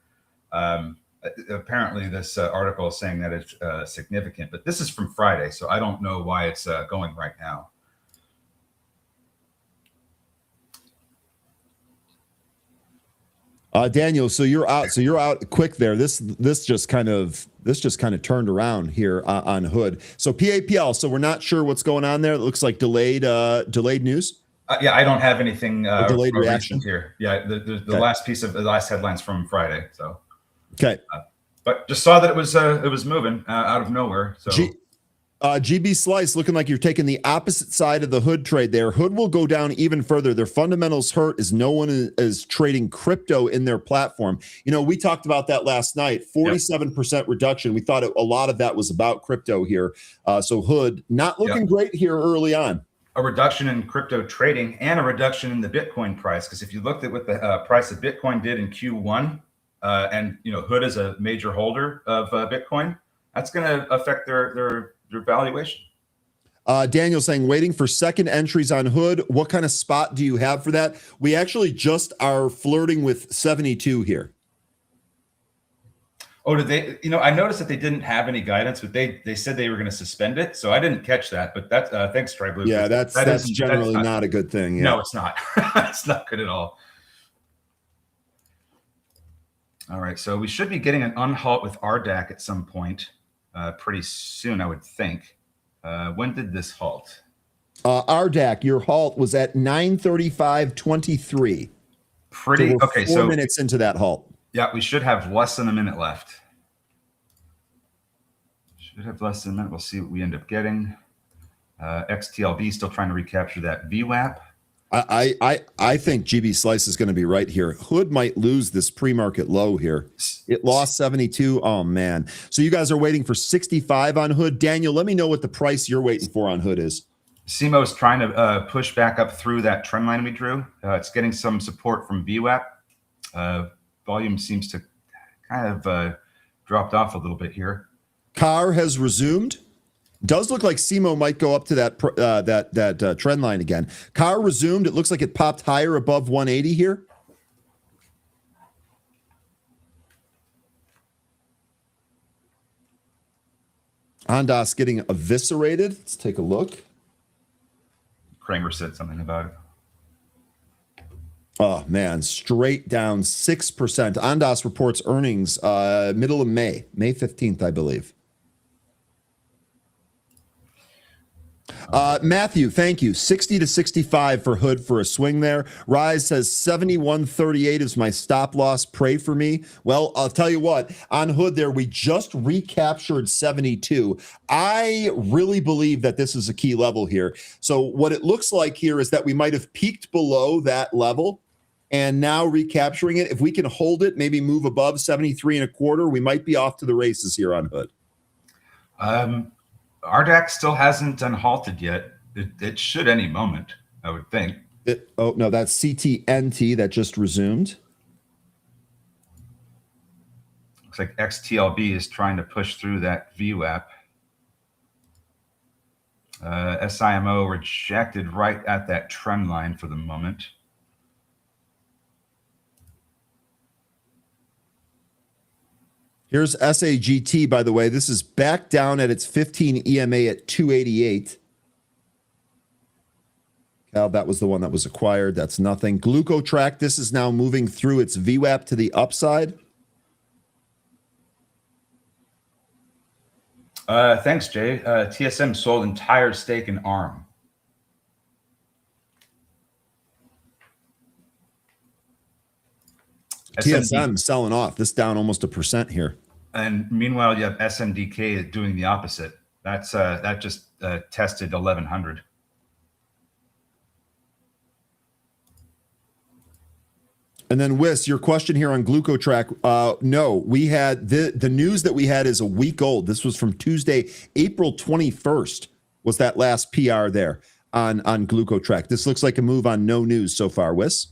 Apparently, this article is saying that it's significant, but this is from Friday, so I don't know why it's going right now. Daniel, so you're out. So you're out quick there. This just kind of turned around here on hood. So PAPL. So we're not sure what's going on there. It looks like delayed news. Yeah, I don't have anything delayed reaction here. Yeah, the last piece of the last headlines from Friday. So okay, but just saw that it was moving out of nowhere. So. GB Slice looking like you're taking the opposite side of the hood trade there. Hood will go down even further. Their fundamentals hurt as no one is trading crypto in their platform. You know, we talked about that last night, 47% reduction. We thought a lot of that was about crypto here. So hood not looking great here early on. A reduction in crypto trading and a reduction in the Bitcoin price. Because if you looked at what the price of Bitcoin did in Q1, and hood is a major holder of Bitcoin, that's going to affect their valuation. Daniel saying waiting for second entries on hood. What kind of spot do you have for that? We actually just are flirting with 72 here. Oh, did they? I noticed that they didn't have any guidance, but they said they were going to suspend it, so I didn't catch that. But that's thanks, Tri-Blue. Yeah, that's generally not a good thing. Yeah. No, it's not. It's not good at all. All right, so we should be getting an unhalt with RDAC at some point. Pretty soon, I would think. When did this halt? RDAC, your halt was at 9:35:23. Pretty okay. So 4 minutes into that halt. Yeah, we should have less than a minute left. Should have less than a minute. We'll see what we end up getting. XTLB still trying to recapture that VWAP. I think GB Slice is going to be right here. Hood might lose this pre-market low here. It lost 72. Oh, man. So you guys are waiting for 65 on hood. Daniel, let me know what the price you're waiting for on hood is. CMO's trying to push back up through that trend line we drew. It's getting some support from VWAP. Volume seems to kind of dropped off a little bit here. CAR has resumed. Does look like CMO might go up to that trend line again. CAR resumed. It looks like it popped higher above 180 here. Ondas getting eviscerated. Let's take a look. Kramer said something about it. Oh, man, straight down 6%. Ondas reports earnings middle of May 15th, I believe. Matthew, thank you. 60 to 65 for Hood for a swing there. Rise says 71.38 is my stop loss. Pray for me. Well, I'll tell you what, on Hood there, we just recaptured 72. I really believe that this is a key level here. So what it looks like here is that we might have peaked below that level and now recapturing it. If we can hold it, maybe move above 73 and a quarter, we might be off to the races here on Hood. RDAC still hasn't unhalted yet. It should any moment, I would think. Oh, no, that's CTNT that just resumed. Looks like XTLB is trying to push through that VWAP. SIMO rejected right at that trend line for the moment. Here's SAGT, by the way. This is back down at its 15 EMA at 288. Cal, that was the one that was acquired. That's nothing. Glucotrack, this is now moving through its VWAP to the upside. Thanks, Jay. TSM sold entire stake in ARM. TSM selling off. This down almost 1% here. And meanwhile, you have SMDK doing the opposite. That's that just tested 1100. And then Wiss, your question here on Glucotrack. No, we had the news that we had is a week old. This was from Tuesday, April 21st was that last PR there on Glucotrack. This looks like a move on no news so far, Wiss.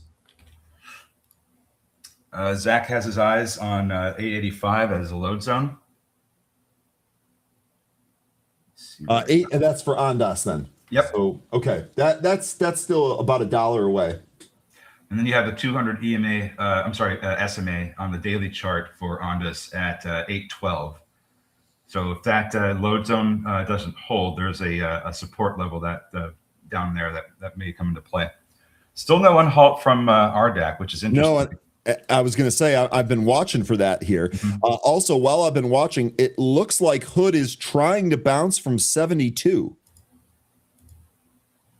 Zach has his eyes on 885 as a load zone. Eight, and that's for Ondas then. Yep. So okay, that's still about $1 away. And then you have the 200 EMA, SMA on the daily chart for Ondas at 812. So if that load zone doesn't hold, there's a support level that down there that may come into play. Still no unhalt from RDAC, which is interesting. No, I was going to say, I've been watching for that here. Mm-hmm. Also, while I've been watching, it looks like Hood is trying to bounce from 72.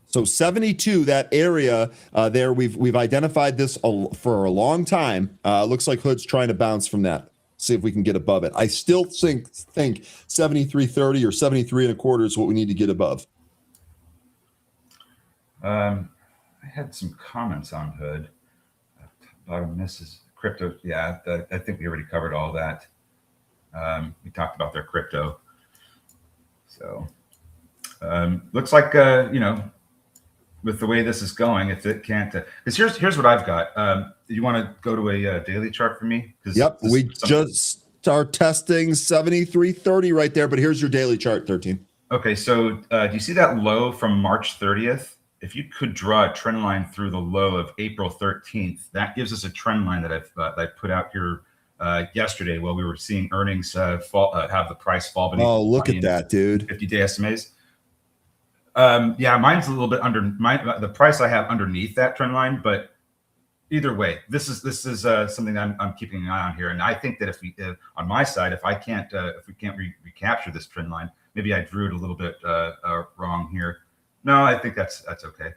So 72, that area there, we've identified this for a long time. Looks like Hood's trying to bounce from that. See if we can get above it. I still think 73.30 or 73 and a quarter is what we need to get above. I had some comments on Hood. Bottom misses crypto. Yeah, I think we already covered all that. We talked about their crypto. So looks like with the way this is going, if it can't, because here's what I've got. You want to go to a daily chart for me? Yep, we just are testing 73.30 right there. But here's your daily chart, 13. Okay, so do you see that low from March 30th? If you could draw a trend line through the low of April 13th, that gives us a trend line that I put out here yesterday while we were seeing earnings fall, have the price fall beneath. Oh, look at that, dude! 50-day SMAs. Yeah, mine's a little bit under the price I have underneath that trend line, but either way, this is something I'm keeping an eye on here, and I think that if on my side, if we can't recapture this trend line, maybe I drew it a little bit wrong here. No, I think that's okay.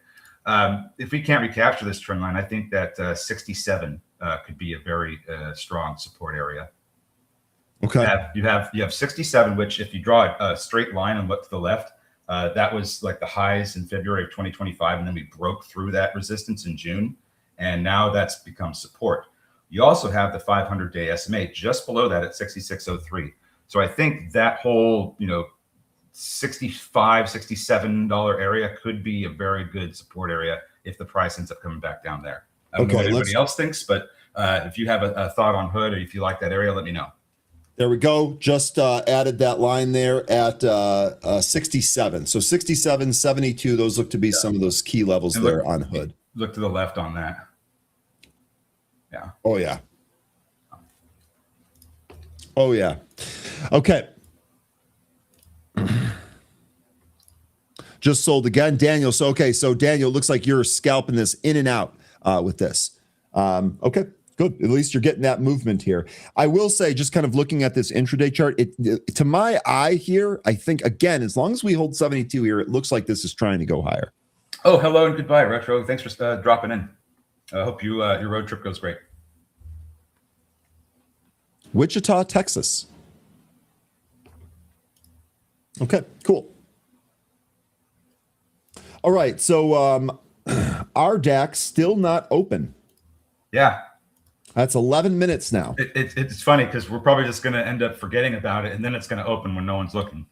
If we can't recapture this trend line, I think that 67 could be a very strong support area. Okay. You have 67, which if you draw a straight line and look to the left, that was like the highs in February of 2025, and then we broke through that resistance in June, and now that's become support. You also have the 500-day SMA just below that at 66.03. So I think that whole $65, $67 area could be a very good support area if the price ends up coming back down there. I don't know what anybody else thinks, but if you have a thought on Hood or if you like that area, let me know. There we go. Just added that line there at 67. So 67, 72, those look to be some of those key levels there on Hood. Look to the left on that. Yeah. Oh, yeah. Oh, yeah. Okay. Just sold again, Daniel. So Daniel, looks like you're scalping this in and out with this. Okay, Good. At least you're getting that movement here. I will say, just kind of looking at this intraday chart, to my eye here, I think, again, as long as we hold 72 here, it looks like this is trying to go higher. Oh, hello and goodbye, Retro. Thanks for dropping in. I hope your road trip goes great. Wichita, Texas. Okay, cool. All right, so our DAX still not open. Yeah. That's 11 minutes now. It's funny because we're probably just going to end up forgetting about it, and then it's going to open when no one's looking.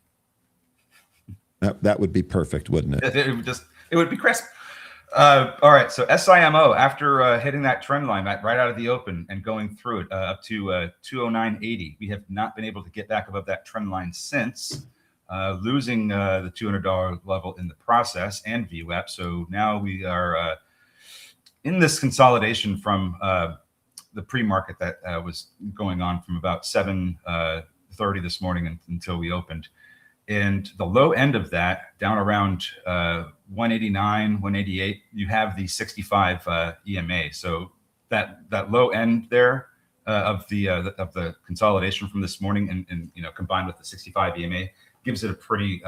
That would be perfect, wouldn't it? It would be crisp. All right, so SIMO, after hitting that trend line right out of the open and going through it up to 209.80, we have not been able to get back above that trend line since, losing the $200 level in the process and VWAP. So now we are in this consolidation from the pre-market that was going on from about 7:30 this morning until we opened. And the low end of that, down around 189, 188, you have the 65 EMA. So that low end there of the consolidation from this morning, and combined with the 65 EMA, gives it a pretty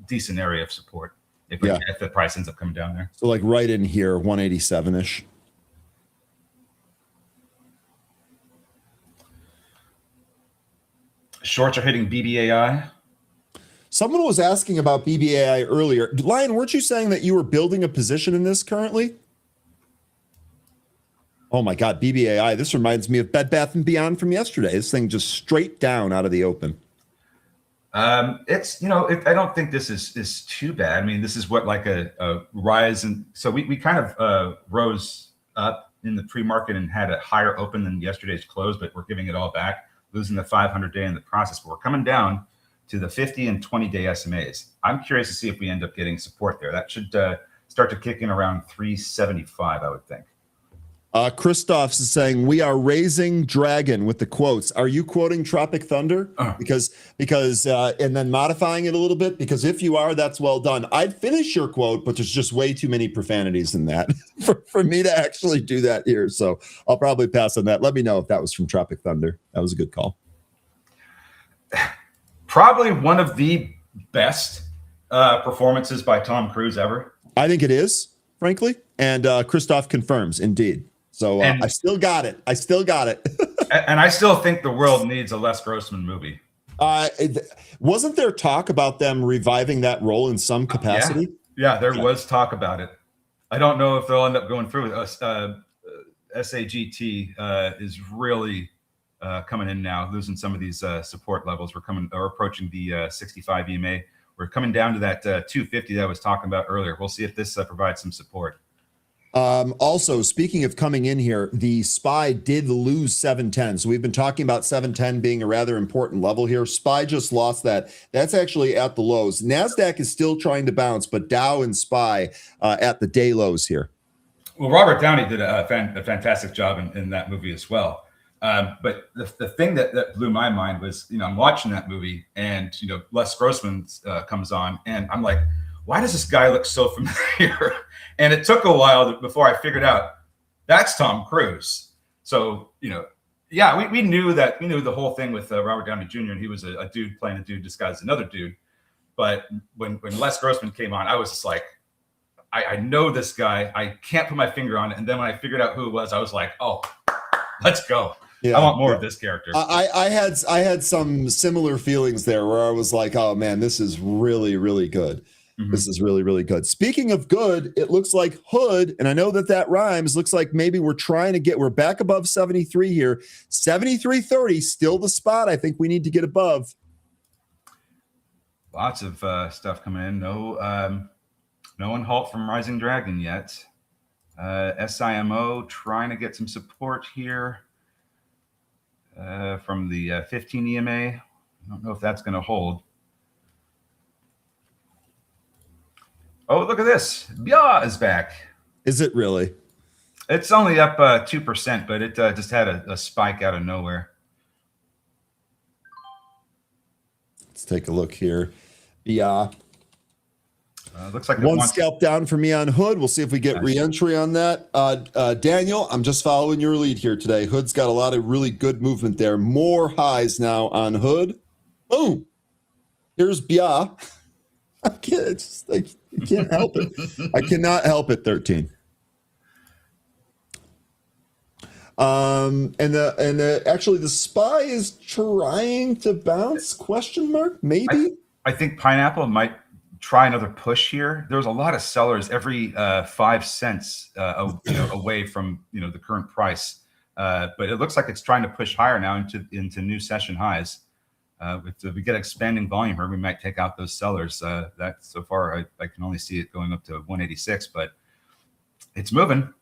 decent area of support if the price ends up coming down there. So like right in here, 187-ish. Shorts are hitting BBAI. Someone was asking about BBAI earlier. Lion, weren't you saying that you were building a position in this currently? Oh my God, BBAI. This reminds me of Bed Bath & Beyond from yesterday. This thing just straight down out of the open. I don't think this is too bad. I mean, this is what like a rise. And so we kind of rose up in the pre-market and had a higher open than yesterday's close, but we're giving it all back, losing the 500-day in the process. But we're coming down to the 50 and 20-day SMAs. I'm curious to see if we end up getting support there. That should start to kick in around 375, I would think. Christoph's is saying, we are raising dragon with the quotes. Are you quoting Tropic Thunder? Because and then modifying it a little bit? Because if you are, that's well done. I'd finish your quote, but there's just way too many profanities in that for me to actually do that here. So I'll probably pass on that. Let me know if that was from Tropic Thunder. That was a good call. Probably one of the best performances by Tom Cruise ever. I think it is, frankly. And Christoph confirms, indeed. So I still got it. And I still think the world needs a Les Grossman movie. Wasn't there talk about them reviving that role in some capacity? Yeah, there was talk about it. I don't know if they'll end up going through with us. SAGT is really coming in now, losing some of these support levels. We're approaching the 65 EMA. We're coming down to that 250 that I was talking about earlier. We'll see if this provides some support. Also, speaking of coming in here, the SPY did lose 710. So we've been talking about 710 being a rather important level here. SPY just lost that. That's actually at the lows. NASDAQ is still trying to bounce, but Dow and SPY at the day lows here. Well, Robert Downey did a fantastic job in that movie as well. But the thing that blew my mind was, I'm watching that movie and, Les Grossman comes on and I'm like, why does this guy look so familiar? And it took a while before I figured out that's Tom Cruise. So, we knew that, the whole thing with Robert Downey Jr. and he was a dude playing a dude disguised as another dude. But when Les Grossman came on, I was just like, I know this guy. I can't put my finger on it. And then when I figured out who it was, I was like, oh, let's go. Yeah, I want more of this character. I had some similar feelings there where I was like, oh man, this is really, really good. Mm-hmm. This is really, really good. Speaking of good, it looks like Hood, and I know that rhymes, looks like maybe we're back above 73 here. 73.30, still the spot I think we need to get above. Lots of stuff coming in. No one halt from Rising Dragon yet. SIMO trying to get some support here from the 15 EMA. I don't know if that's going to hold. Oh, look at this. Bia is back. Is it really? It's only up 2%, but it just had a spike out of nowhere. Let's take a look here. Bia. Looks like one scalp down for me on Hood. We'll see if we get re-entry on that. Daniel, I'm just following your lead here today. Hood's got a lot of really good movement there. More highs now on Hood. Boom. Here's Bia. I can't help it. I cannot help it. 13. Actually the SPY is trying to bounce, question mark, maybe. I think Pineapple might try another push here. There's a lot of sellers every 5 cents away from the current price, but it looks like it's trying to push higher now into new session highs. If we get expanding volume here, we might take out those sellers. That so far I can only see it going up to 186, but it's moving.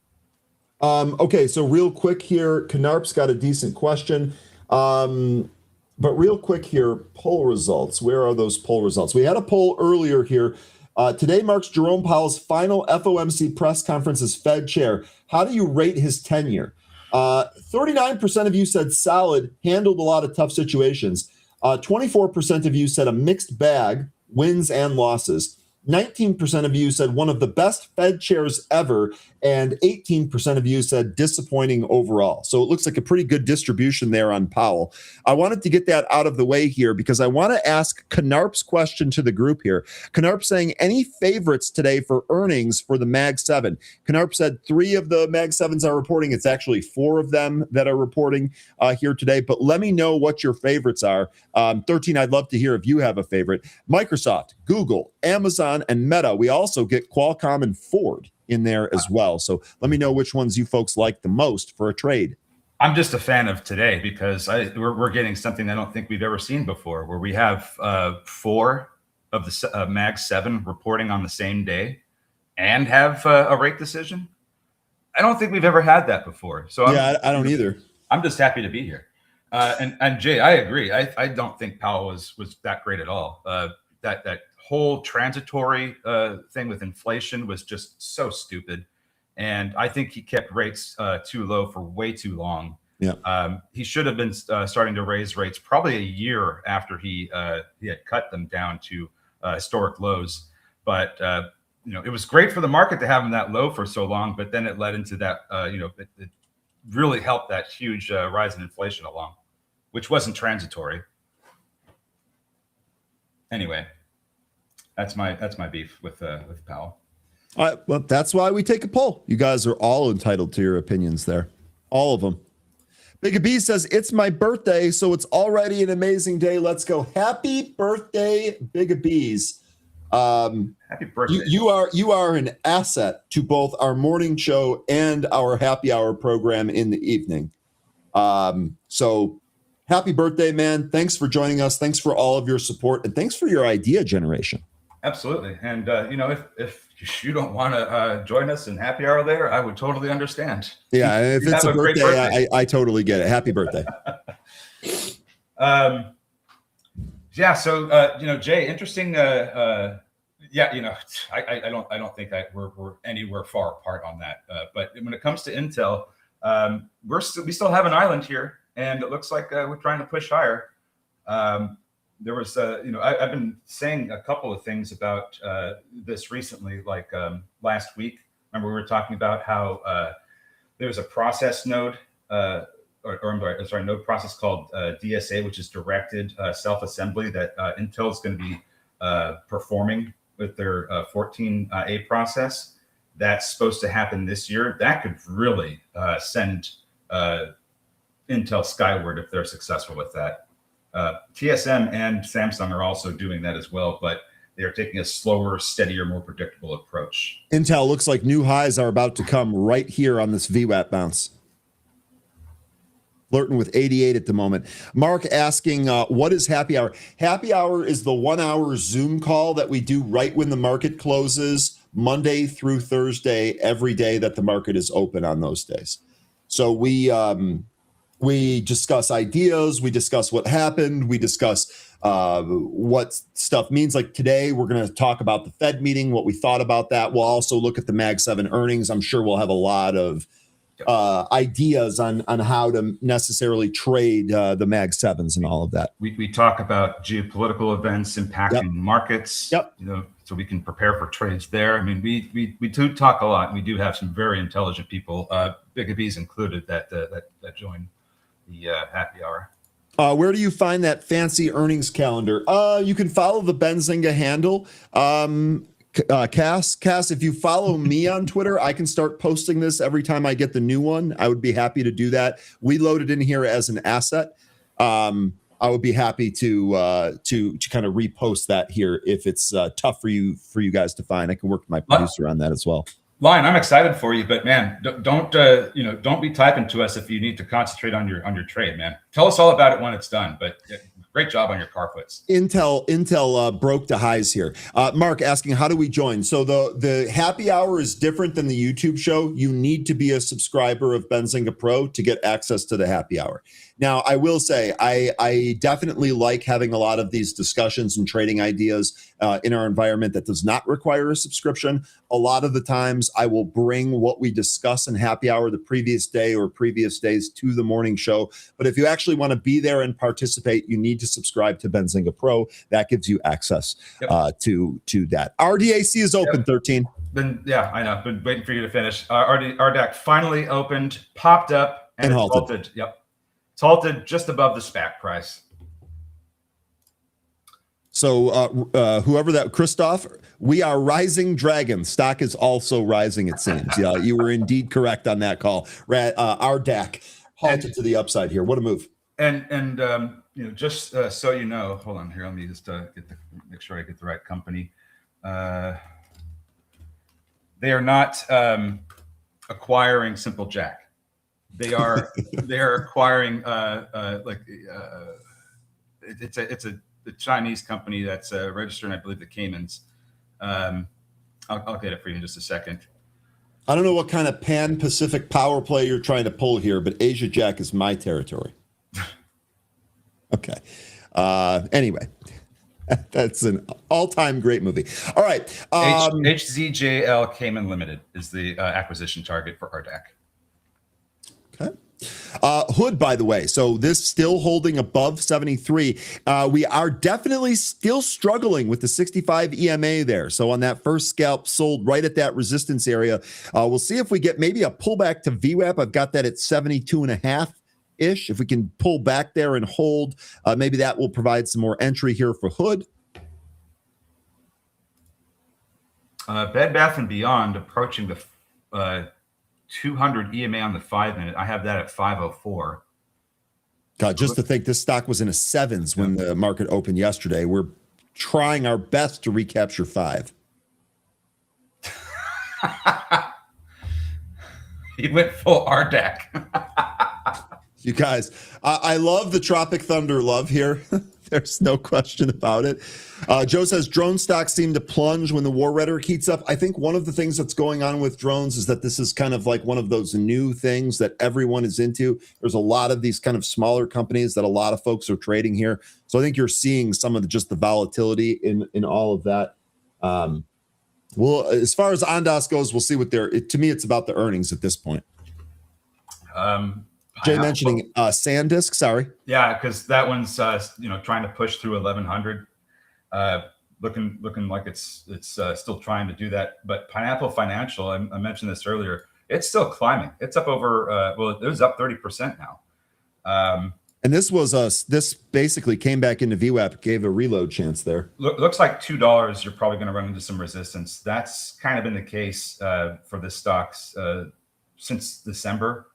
Okay, so real quick here, Canarp's got a decent question. But real quick here, poll results. Where are those poll results? We had a poll earlier here. Today marks Jerome Powell's final FOMC press conference as Fed chair. How do you rate his tenure? 39% of you said solid, handled a lot of tough situations. 24% of you said a mixed bag, wins and losses. 19% of you said one of the best Fed chairs ever, and 18% of you said disappointing overall. So it looks like a pretty good distribution there on Powell. I wanted to get that out of the way here because I want to ask Canarp's question to the group here. Canarp saying, any favorites today for earnings for the Mag 7? Canarp said 3 of the Mag 7s are reporting. It's actually 4 of them that are reporting here today. But let me know what your favorites are. 13, I'd love to hear if you have a favorite. Microsoft, Google, Amazon, and Meta. We also get Qualcomm and Ford in there as well. So let me know which ones you folks like the most for a trade. I'm just a fan of today because we're getting something I don't think we've ever seen before, where we have 4 of the Mag 7 reporting on the same day and have a rate decision. I don't think we've ever had that before. So I don't either. I'm just happy to be here. And Jay, I agree. I don't think Powell was that great at all. That whole transitory thing with inflation was just so stupid. And I think he kept rates too low for way too long. Yeah. He should have been starting to raise rates probably a year after he had cut them down to historic lows. But it was great for the market to have them that low for so long. But then it led into that it really helped that huge rise in inflation along, which wasn't transitory. Anyway, that's my beef with Powell. All right, well, that's why we take a poll. You guys are all entitled to your opinions there, all of them. Big B says it's my birthday, so it's already an amazing day. Let's go! Happy birthday, Big B's. Happy birthday! You are an asset to both our morning show and our happy hour program in the evening. So happy birthday, man! Thanks for joining us. Thanks for all of your support, and thanks for your idea generation. Absolutely. And, if you don't want to join us in happy hour later, I would totally understand. Yeah, if it's a birthday, I totally get it. Happy birthday. So, Jay, interesting. I don't think we're anywhere far apart on that. But when it comes to Intel, we still have an island here, and it looks like we're trying to push higher. There was, I've been saying a couple of things about this recently, like last week. Remember, we were talking about how there's a process node, node process called DSA, which is directed self-assembly that Intel is going to be performing with their 14A process. That's supposed to happen this year. That could really send Intel skyward if they're successful with that. TSM and Samsung are also doing that as well, but they're taking a slower, steadier, more predictable approach. Intel looks like new highs are about to come right here on this VWAP bounce. Flirting with 88 at the moment. Mark asking, what is happy hour? Happy hour is the 1 hour Zoom call that we do right when the market closes, Monday through Thursday, every day that the market is open on those days. So we discuss ideas, we discuss what happened, we discuss what stuff means. Like today, we're going to talk about the Fed meeting, what we thought about that. We'll also look at the Mag 7 earnings. I'm sure we'll have a lot of ideas on how to necessarily trade the Mag 7s and all of that. We talk about geopolitical events impacting markets. Yep. so we can prepare for trades there. I mean, we do talk a lot, and we do have some very intelligent people, Big B's included, that join the happy hour. Where do you find that fancy earnings calendar? You can follow the Benzinga handle. Cass, if you follow me on Twitter, I can start posting this every time I get the new one. I would be happy to do that. We load it in here as an asset. I would be happy to kind of repost that here if it's tough for you guys to find. I can work with my producer on that as well. Lion, I'm excited for you, but man, don't be typing to us if you need to concentrate on your trade, man. Tell us all about it when it's done. But great job on your car puts. Intel broke to highs here. Mark asking, how do we join? So the happy hour is different than the YouTube show. You need to be a subscriber of Benzinga Pro to get access to the happy hour. Now, I will say, I definitely like having a lot of these discussions and trading ideas in our environment that does not require a subscription. A lot of the times I will bring what we discuss in happy hour the previous day or previous days to the morning show. But if you actually want to be there and participate, you need to subscribe to Benzinga Pro. That gives you access to that. RDAC is open, 13. Yeah, I know. Been waiting for you to finish. RDAC finally opened, popped up, and halted. Yep. It's halted just above the SPAC price. So whoever that, Christoph, we are rising dragon. Stock is also rising, it seems. Yeah, you were indeed correct on that call. RDAC halted to the upside here. What a move. And just so you know, hold on here. Let me just make sure I get the right company. They are not acquiring Simple Jack. They are acquiring it's a Chinese company that's registered in, I believe, the Caymans. I'll get it for you in just a second. I don't know what kind of pan-Pacific power play you're trying to pull here, but Asia Jack is my territory. Okay. Anyway, that's an all-time great movie. All right. HZJL Cayman Limited is the acquisition target for RDAC. Okay. Hood, by the way, so this still holding above 73. We are definitely still struggling with the 65 EMA there. So on that first scalp sold right at that resistance area. We'll see if we get maybe a pullback to VWAP. I've got that at 72.5-ish. If we can pull back there and hold, maybe that will provide some more entry here for Hood. Bed Bath & Beyond approaching the 200 EMA on the 5-minute. I have that at 504. God, just to think this stock was in a sevens when the market opened yesterday. We're trying our best to recapture 5. He went full RDAC. You guys, I love the Tropic Thunder love here. There's no question about it. Joe says drone stocks seem to plunge when the war rhetoric heats up. I think one of the things that's going on with drones is that this is kind of like one of those new things that everyone is into. There's a lot of these kind of smaller companies that a lot of folks are trading here. So I think you're seeing some of just the volatility in all of that. Well, as far as Ondas goes, we'll see what to me, it's about the earnings at this point. Jay mentioning SanDisk, sorry. Yeah, because that one's trying to push through 1100, looking like it's still trying to do that. But Pineapple Financial, I mentioned this earlier, it's still climbing. It's up over it was up 30% now. And this basically came back into VWAP, gave a reload chance there. Looks like $2. You're probably going to run into some resistance. That's kind of been the case for this stocks since December.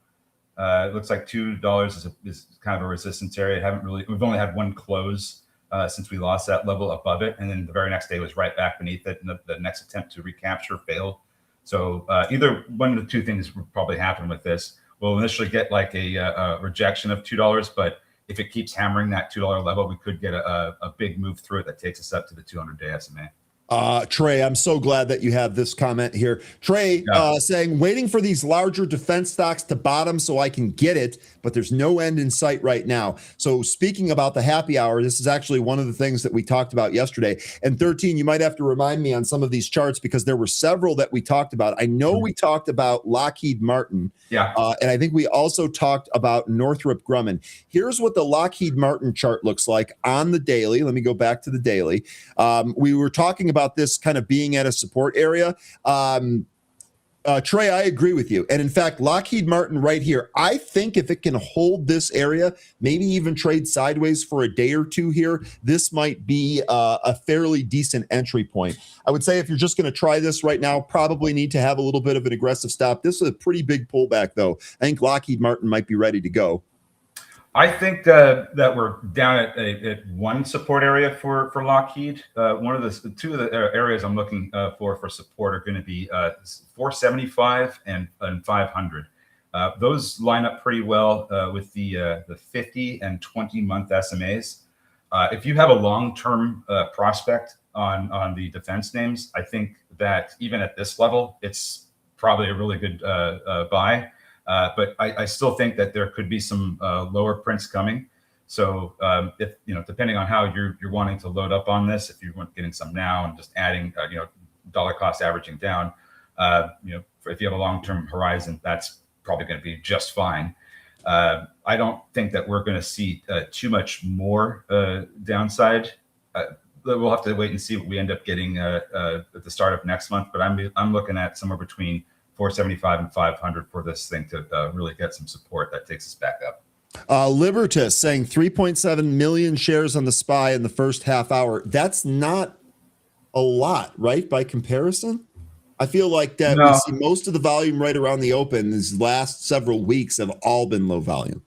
It looks like $2 is kind of a resistance area. We've only had one close since we lost that level above it, and then the very next day was right back beneath it, and the next attempt to recapture failed. So either one of the two things will probably happen with this. We'll initially get like a rejection of $2, but if it keeps hammering that $2 level, we could get a big move through it that takes us up to the 200-day SMA. Trey, I'm so glad that you have this comment here. Trey saying, waiting for these larger defense stocks to bottom so I can get it, but there's no end in sight right now. So speaking about the happy hour, this is actually one of the things that we talked about yesterday. And 13, you might have to remind me on some of these charts because there were several that we talked about. I know we talked about Lockheed Martin. Yeah. And I think we also talked about Northrop Grumman. Here's what the Lockheed Martin chart looks like on the daily. Let me go back to the daily. We were talking about about this kind of being at a support area. Trey, I agree with you. And in fact, Lockheed Martin right here, I think if it can hold this area, maybe even trade sideways for a day or two here, this might be a fairly decent entry point. I would say if you're just going to try this right now, probably need to have a little bit of an aggressive stop. This is a pretty big pullback, though. I think Lockheed Martin might be ready to go. I think that we're down at one support area for Lockheed. One of the two of the areas I'm looking for support are going to be 475 and 500. Those line up pretty well with the 50 and 20-month SMAs. If you have a long-term prospect on the defense names, I think that even at this level, it's probably a really good buy. But I still think that there could be some lower prints coming. So if depending on how you're wanting to load up on this, if you're getting some now and just adding dollar cost averaging down, if you have a long-term horizon, that's probably going to be just fine. I don't think that we're going to see too much more downside. We'll have to wait and see what we end up getting at the start of next month. But I'm looking at somewhere between 475 and 500 for this thing to really get some support that takes us back up. Libertas saying 3.7 million shares on the SPY in the first half hour. That's not a lot, right? By comparison, I feel like that we see most of the volume right around the open. These last several weeks have all been low volume.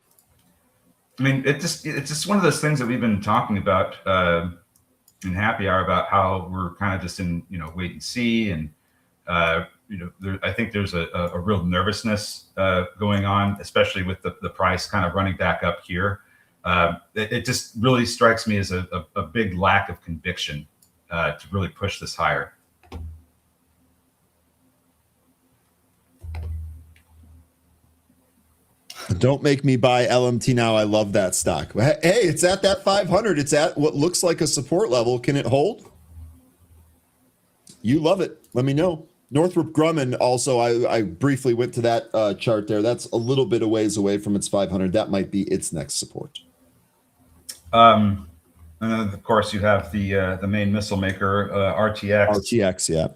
I mean, it's just one of those things that we've been talking about in happy hour about how we're kind of just in wait and see and. I think there's a real nervousness going on, especially with the price kind of running back up here. It just really strikes me as a big lack of conviction to really push this higher. Don't make me buy LMT now. I love that stock. Hey, it's at that 500. It's at what looks like a support level. Can it hold? You love it. Let me know. Northrop Grumman also, I briefly went to that chart there. That's a little bit of ways away from its 500. That might be its next support. And then, of course, you have the main missile maker, RTX. RTX, yeah.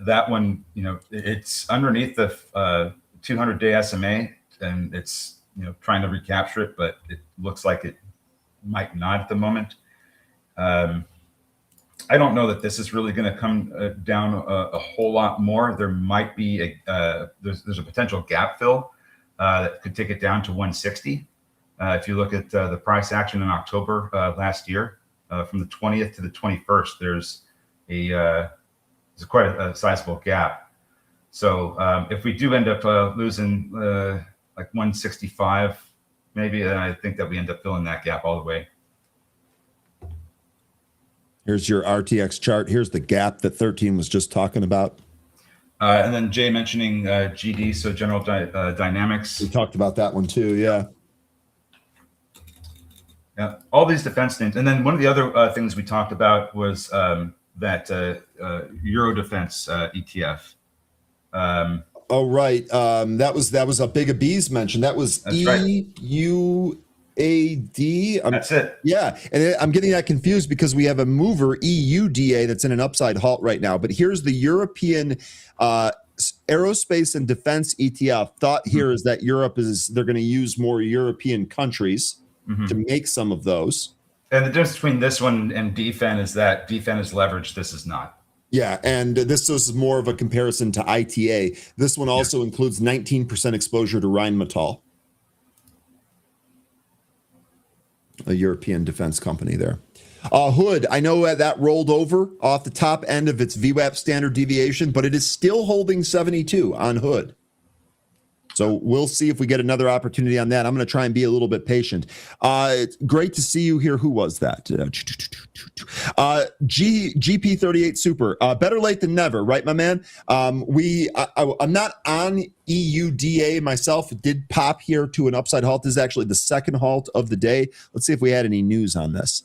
That one, it's underneath the 200-day SMA, and it's trying to recapture it, but it looks like it might not at the moment. I don't know that this is really going to come down a whole lot more. There might be there's a potential gap fill that could take it down to 160. If you look at the price action in October last year, from the 20th to the 21st, there's quite a sizable gap. So if we do end up losing like 165, maybe, then I think that we end up filling that gap all the way. Here's your RTX chart. Here's the gap that 13 was just talking about. And then Jay mentioning GD, so General Dynamics. We talked about that one too, yeah. Yeah, all these defense names. And then one of the other things we talked about was that Euro Defense ETF. Oh, right. That was a Big Abees mention. That was EUAD. That's it. Yeah, and I'm getting that confused because we have a mover EUDA that's in an upside halt right now. But here's the European Aerospace and Defense ETF. Thought here is that they're going to use more European countries to make some of those. And the difference between this one and DFEN is that DFEN is leveraged. This is not. Yeah, and this is more of a comparison to ITA. This one also includes 19% exposure to Rheinmetall, a European defense company there. Hood, I know that rolled over off the top end of its VWAP standard deviation, but it is still holding 72 on Hood. So we'll see if we get another opportunity on that. I'm going to try and be a little bit patient. It's great to see you here. Who was that? GP38 Super. Better late than never, right, my man? I'm not on EUDA myself. It did pop here to an upside halt. This is actually the second halt of the day. Let's see if we had any news on this.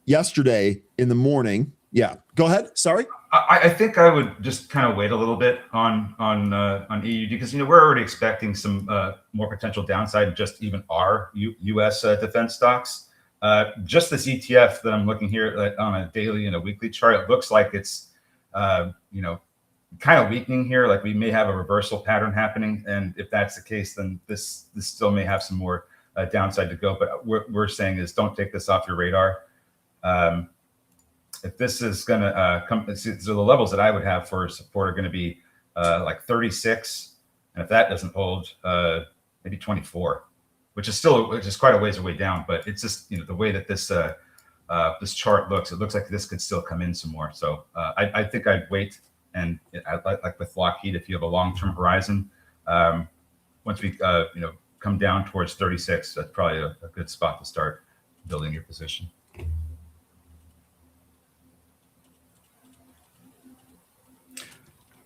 Yesterday in the morning. Yeah, go ahead. Sorry. I think I would just kind of wait a little bit on EUD because we're already expecting some more potential downside in just even our U.S. defense stocks. Just this ETF that I'm looking here on a daily and a weekly chart, it looks like it's, kind of weakening here. Like we may have a reversal pattern happening. And if that's the case, then this still may have some more downside to go. But what we're saying is don't take this off your radar. If this is going to come, so the levels that I would have for support are going to be like 36. And if that doesn't hold, maybe 24. Which is quite a ways away down, but it's just the way that this this chart looks. It looks like this could still come in some more. So I think I'd wait, and like with Lockheed, if you have a long-term horizon, once we come down towards 36, that's probably a good spot to start building your position.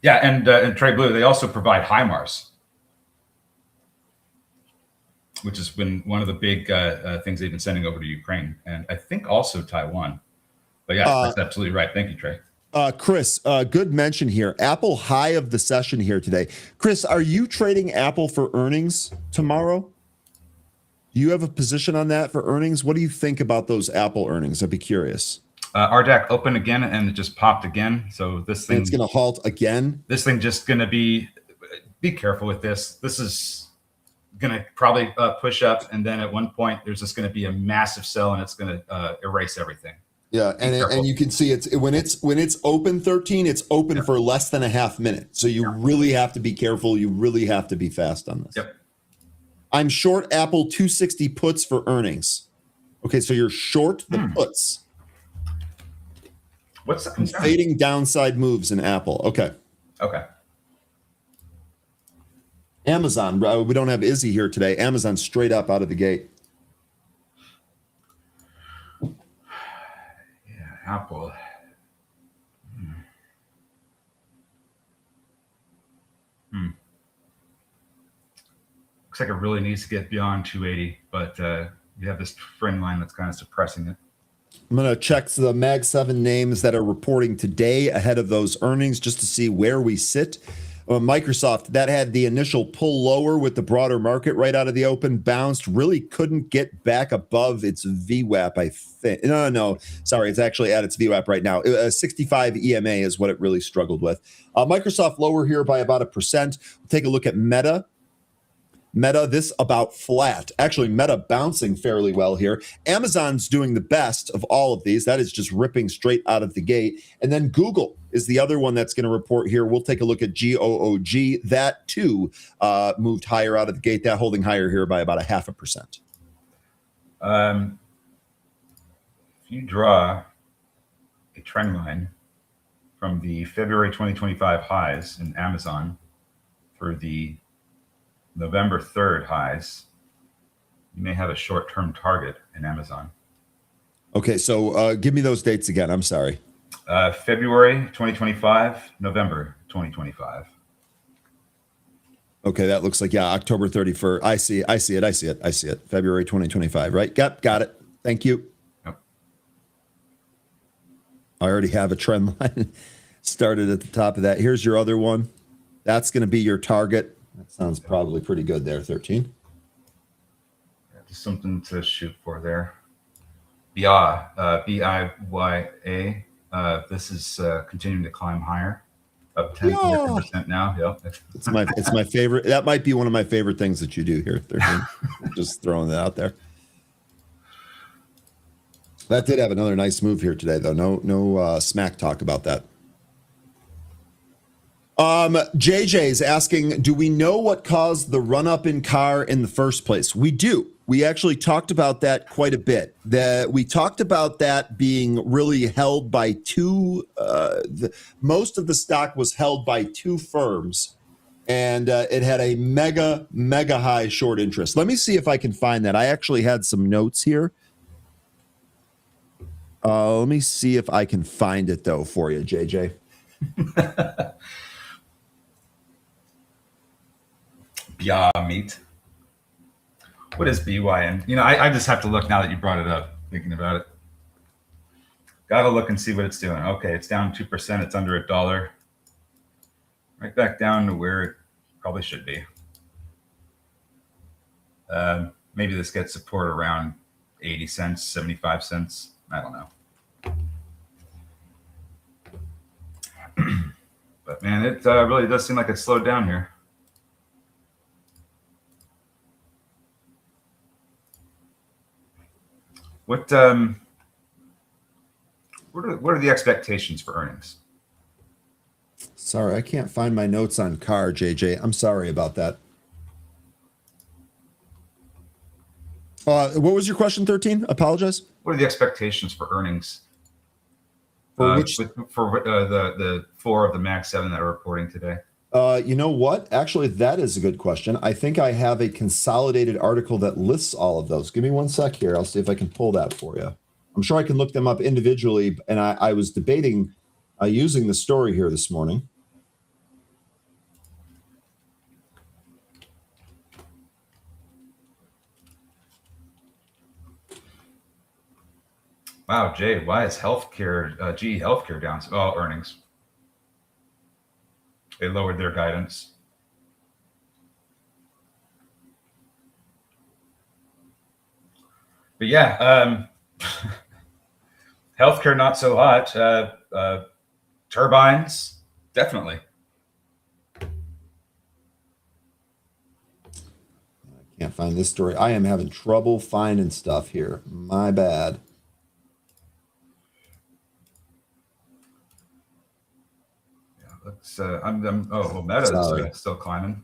Yeah, and Trade Blue, they also provide HIMARS, which has been one of the big things they've been sending over to Ukraine, and I think also Taiwan. But yeah, that's absolutely right. Thank you, Trey. Chris, good mention here. Apple high of the session here today. Chris, are you trading Apple for earnings tomorrow? Do you have a position on that for earnings? What do you think about those Apple earnings? I'd be curious. RDAC opened again and it just popped again. So this thing, it's going to halt again. This thing just going to be careful with this. This is going to probably push up, and then at one point there's just going to be a massive sell, and it's going to erase everything. Yeah, and you can see it's when it's open 13, it's open for less than a half minute. So you really have to be careful. You really have to be fast on this. Yep. I'm short Apple 260 puts for earnings. Okay, so you're short the puts. What's the concern? Fading downside moves in Apple. Okay. Amazon, we don't have Izzy here today. Amazon straight up out of the gate. Yeah, Apple. Looks like it really needs to get beyond 280, but you have this trend line that's kind of suppressing it. I'm going to check the Mag 7 names that are reporting today ahead of those earnings just to see where we sit. Microsoft, that had the initial pull lower with the broader market right out of the open, bounced, really couldn't get back above its VWAP, I think. No, sorry, it's actually at its VWAP right now. 65 EMA is what it really struggled with. Microsoft lower here by about 1%. We'll take a look at Meta. Meta, this about flat. Actually, Meta bouncing fairly well here. Amazon's doing the best of all of these. That is just ripping straight out of the gate. And then Google is the other one that's going to report here. We'll take a look at GOOG. That, too, moved higher out of the gate. That holding higher here by about 0.5%. If you draw a trend line from the February 2025 highs in Amazon through the November 3rd highs, you may have a short-term target in Amazon. Okay, so give me those dates again. I'm sorry. February 2025, November 2025. Okay, that looks like, October 31st. I see it. February 2025, right? Got it. Thank you. Yep. I already have a trend line started at the top of that. Here's your other one. That's going to be your target. That sounds probably pretty good there, 13. Yeah, just something to shoot for there. BIYA. BIYA. This is continuing to climb higher, up 10% now. Yep. It's my favorite. That might be one of my favorite things that you do here, 13. Just throwing that out there. That did have another nice move here today, though. No smack talk about that. JJ's asking, do we know what caused the run up in CAR in the first place? We do. We actually talked about that quite a bit. We talked about that being really held by two. Most of the stock was held by two firms, and it had a mega high short interest. Let me see if I can find that. I actually had some notes here. Let me see if I can find it though for you, JJ. Yeah, meat. What is BYN? I just have to look now that you brought it up, thinking about it. Got to look and see what it's doing. Okay, it's down 2%. It's under $1. Right back down to where it probably should be. Maybe this gets support around 80 cents, 75 cents. I don't know. But man, it really does seem like it's slowed down here. What are the expectations for earnings? Sorry, I can't find my notes on CAR, JJ. I'm sorry about that. What was your question, 13? Apologize. What are the expectations for earnings? For which? For the 4 of the Mag 7 that are reporting today? You know what? Actually, that is a good question. I think I have a consolidated article that lists all of those. Give me one sec here. I'll see if I can pull that for you. I'm sure I can look them up individually, and I was debating using the story here this morning. Wow, Jay, why is healthcare, GE Healthcare down? Oh, earnings. They lowered their guidance. But yeah, healthcare not so hot. Turbines, definitely. I can't find this story. I am having trouble finding stuff here. My bad. Looks, Meta's still climbing.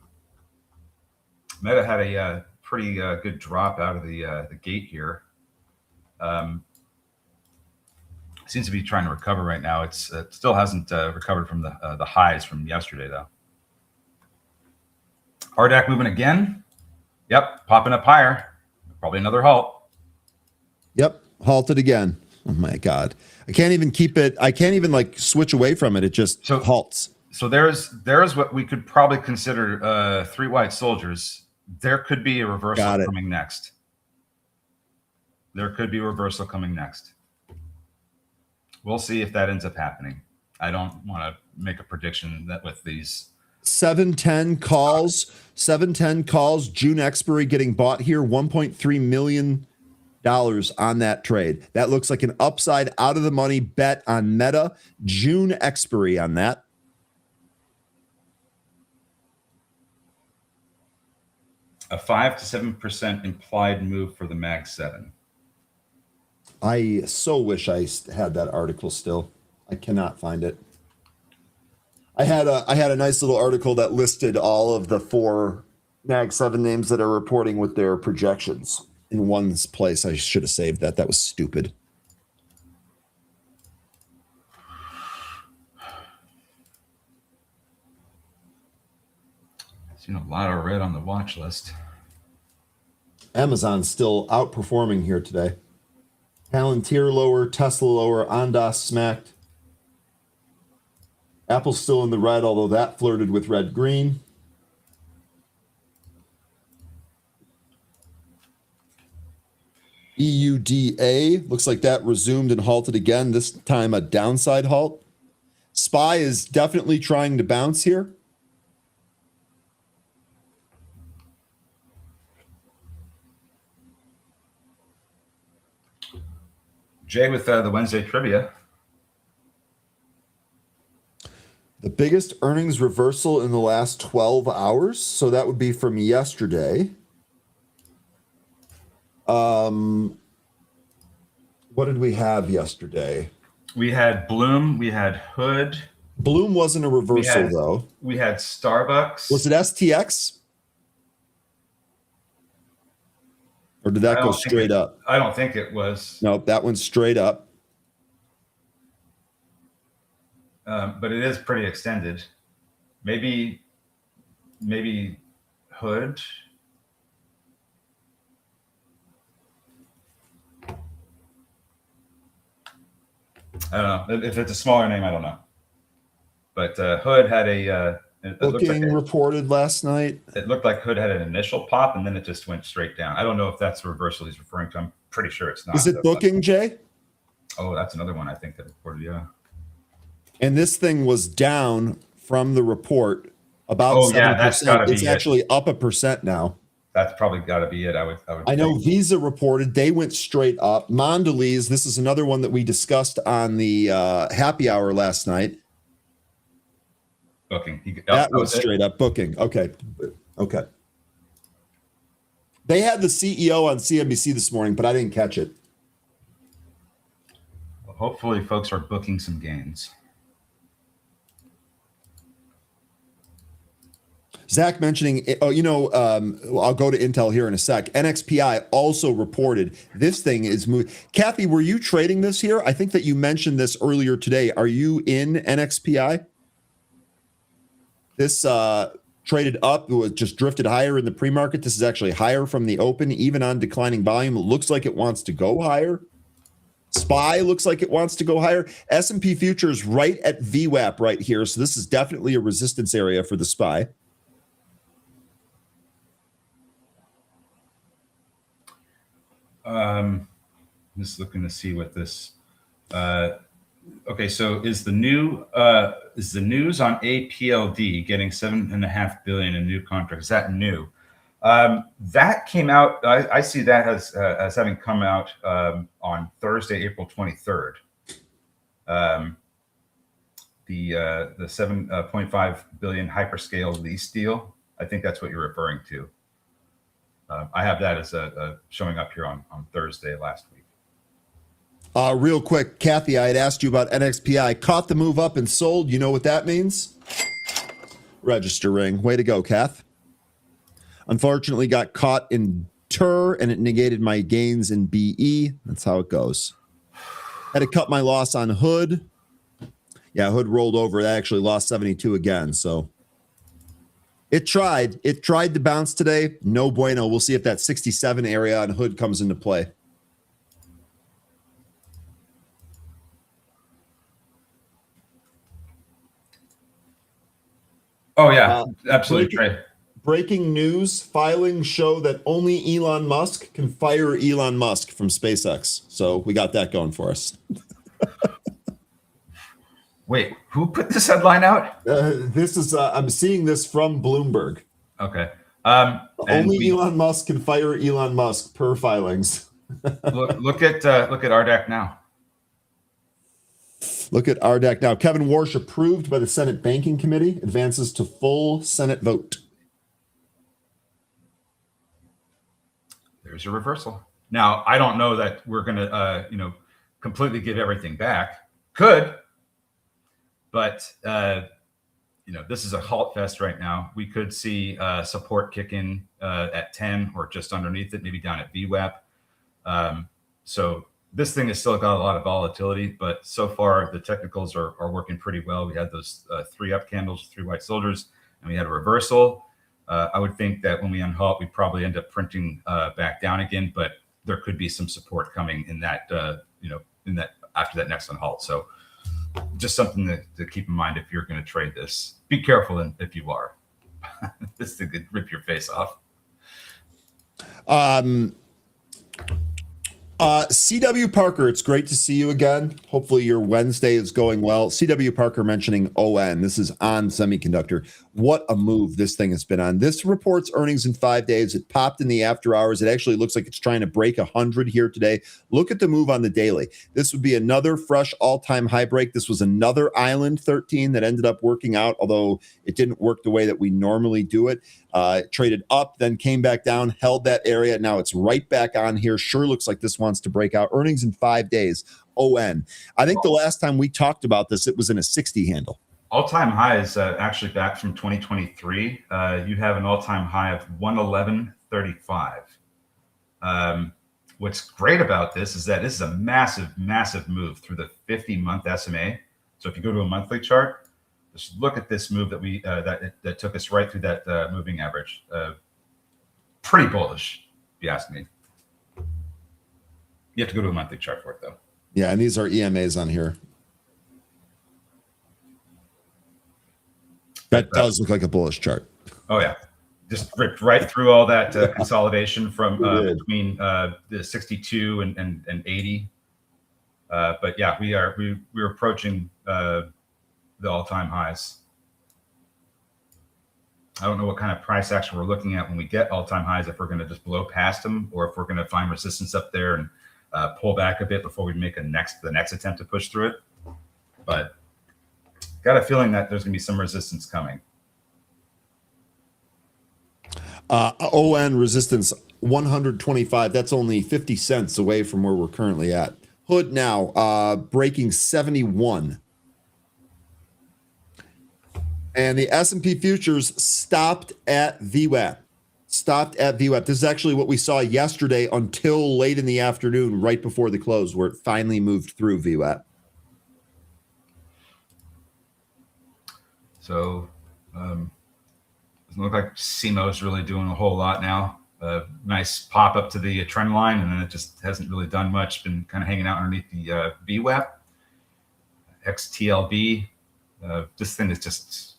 Meta had a pretty good drop out of the gate here. Seems to be trying to recover right now. It still hasn't recovered from the highs from yesterday, though. Hardak moving again. Yep, popping up higher. Probably another halt. Yep, halted again. Oh my God. I can't even keep it. I can't even like switch away from it. It just halts. So there's what we could probably consider 3 white soldiers. There could be a reversal coming next. There could be a reversal coming next. We'll see if that ends up happening. I don't want to make a prediction that with these 710 calls, June expiry getting bought here, $1.3 million on that trade. That looks like an upside out of the money bet on Meta. June expiry on that. A 5 to 7% implied move for the Mag 7. I so wish I had that article still. I cannot find it. I had a nice little article that listed all of the 4 Mag 7 names that are reporting with their projections in one place. I should have saved that. That was stupid. Seen a lot of red on the watch list. Amazon's still outperforming here today. Palantir lower, Tesla lower, Ondas smacked. Apple's still in the red, although that flirted with red green. EUDA looks like that resumed and halted again, this time a downside halt. SPY is definitely trying to bounce here. Jay with the Wednesday trivia. The biggest earnings reversal in the last 12 hours. So that would be from yesterday. What did we have yesterday? We had Bloom. We had Hood. Bloom wasn't a reversal, though. We had Starbucks. Was it STX? Or did that go straight up? I don't think it was. No, that one's straight up. But it is pretty extended. Maybe Hood. I don't know. If it's a smaller name, I don't know. But Hood had a booking reported last night. It looked like Hood had an initial pop, and then it just went straight down. I don't know if that's the reversal he's referring to. I'm pretty sure it's not. Is it booking, Jay? Oh, that's another one I think that reported, yeah. And this thing was down from the report about 7%. Yeah, that's gotta be it's actually up 1% now. that's probably got to be it. I know Visa reported they went straight up. Mondelez, this is another one that we discussed on the happy hour last night. Booking. That was straight up Booking. Okay. They had the CEO on CNBC this morning, but I didn't catch it. Well, hopefully folks are booking some gains. Zach mentioning, I'll go to Intel here in a sec. NXPI also reported this thing is moving. Kathy, were you trading this here? I think that you mentioned this earlier today. Are you in NXPI? This traded up, it was just drifted higher in the pre-market. This is actually higher from the open, even on declining volume. It looks like it wants to go higher. SPY looks like it wants to go higher. S&P futures right at VWAP right here. So this is definitely a resistance area for the SPY. Just looking to see what this. Okay, so is the news on APLD getting $7.5 billion in new contracts? Is that new? That came out. I see that as having come out on Thursday, April 23rd. The $7.5 billion hyperscale lease deal. I think that's what you're referring to. I have that as showing up here on Thursday last week. Real quick, Kathy, I had asked you about NXPI. Caught the move up and sold. You know what that means? Register ring. Way to go, Kath. Unfortunately, got caught in TER, and it negated my gains in BE. That's how it goes. Had to cut my loss on Hood. Yeah, Hood rolled over. That actually lost 72 again, so... It tried to bounce today. No bueno. We'll see if that 67 area on Hood comes into play. Oh, yeah, absolutely. Breaking news, filings show that only Elon Musk can fire Elon Musk from SpaceX. So we got that going for us. Wait, who put this headline out? This is I'm seeing this from Bloomberg. Okay. Only Elon Musk can fire Elon Musk per filings. look at RDAC now. Look at RDAC now. Kevin Warsh approved by the Senate Banking Committee, advances to full Senate vote. There's a reversal. Now, I don't know that we're going to, completely give everything back. Could. But, this is a halt fest right now. We could see support kick in at 10 or just underneath it, maybe down at VWAP. So this thing has still got a lot of volatility, but so far the technicals are working pretty well. We had those 3 up candles, 3 white soldiers, and we had a reversal. I would think that when we unhalt, we probably end up printing back down again, but there could be some support coming in that, after that next unhalt. So just something to keep in mind if you're going to trade this. Be careful if you are. This thing could rip your face off. CW Parker, it's great to see you again. Hopefully your Wednesday is going well. CW Parker mentioning ON. This is on semiconductor. What a move this thing has been on. This reports earnings in 5 days. It popped in the after hours. It actually looks like it's trying to break 100 here today. Look at the move on the daily. This would be another fresh all-time high break. This was another Island 13 that ended up working out, although it didn't work the way that we normally do it. It traded up, then came back down, held that area. Now it's right back on here. Sure looks like this wants to break out. Earnings in 5 days. ON. I think the last time we talked about this, it was in a 60 handle. All-time high is actually back from 2023. You have an all-time high of 111.35. What's great about this is that this is a massive, massive move through the 50-month SMA. So if you go to a monthly chart, just look at this move that we that took us right through that moving average. Pretty bullish, if you ask me. You have to go to a monthly chart for it, though. Yeah, and these are EMAs on here. That does look like a bullish chart. Oh, yeah. Just ripped right through all that consolidation from between the 62 and 80. But yeah, we're approaching the all-time highs. I don't know what kind of price action we're looking at when we get all-time highs, if we're going to just blow past them or if we're going to find resistance up there and pull back a bit before we make the next attempt to push through it. But got a feeling that there's going to be some resistance coming. ON resistance 125. That's only 50 cents away from where we're currently at. Hood now breaking 71. And the S&P futures stopped at VWAP. This is actually what we saw yesterday until late in the afternoon, right before the close, where it finally moved through VWAP. So doesn't look like CMO's really doing a whole lot now. Nice pop up to the trend line, and then it just hasn't really done much. Been kind of hanging out underneath the VWAP. XTLB. This thing is just,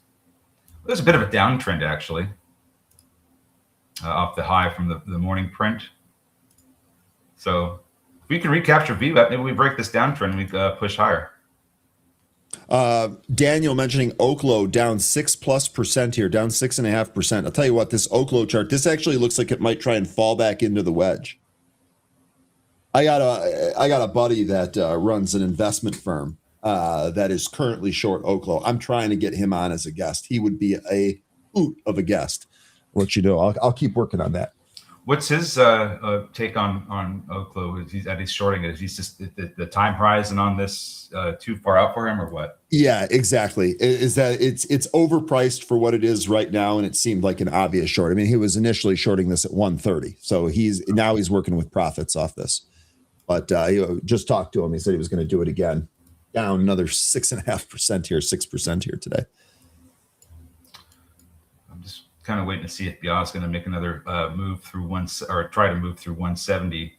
there's a bit of a downtrend actually off the high from the morning print. So if we can recapture VWAP, maybe we break this downtrend and we push higher. Daniel mentioning Oklo down 6+% here, down 6.5%. I'll tell you what, this Oklo chart, this actually looks like it might try and fall back into the wedge. I got a buddy that runs an investment firm that is currently short Oklo. I'm trying to get him on as a guest. He would be a hoot of a guest. I'll let you know. I'll keep working on that. What's his take on Oklo? Is he's shorting it? Is he's just the time horizon on this too far out for him, or what? Yeah, exactly. Is that it's overpriced for what it is right now, and it seemed like an obvious short. I mean, he was initially shorting this at 130, so he's working with profits off this. But just talked to him. He said he was going to do it again. Down another 6.5% here, 6% here today. I'm just kind of waiting to see if Bia's going to make another move through try to move through 170.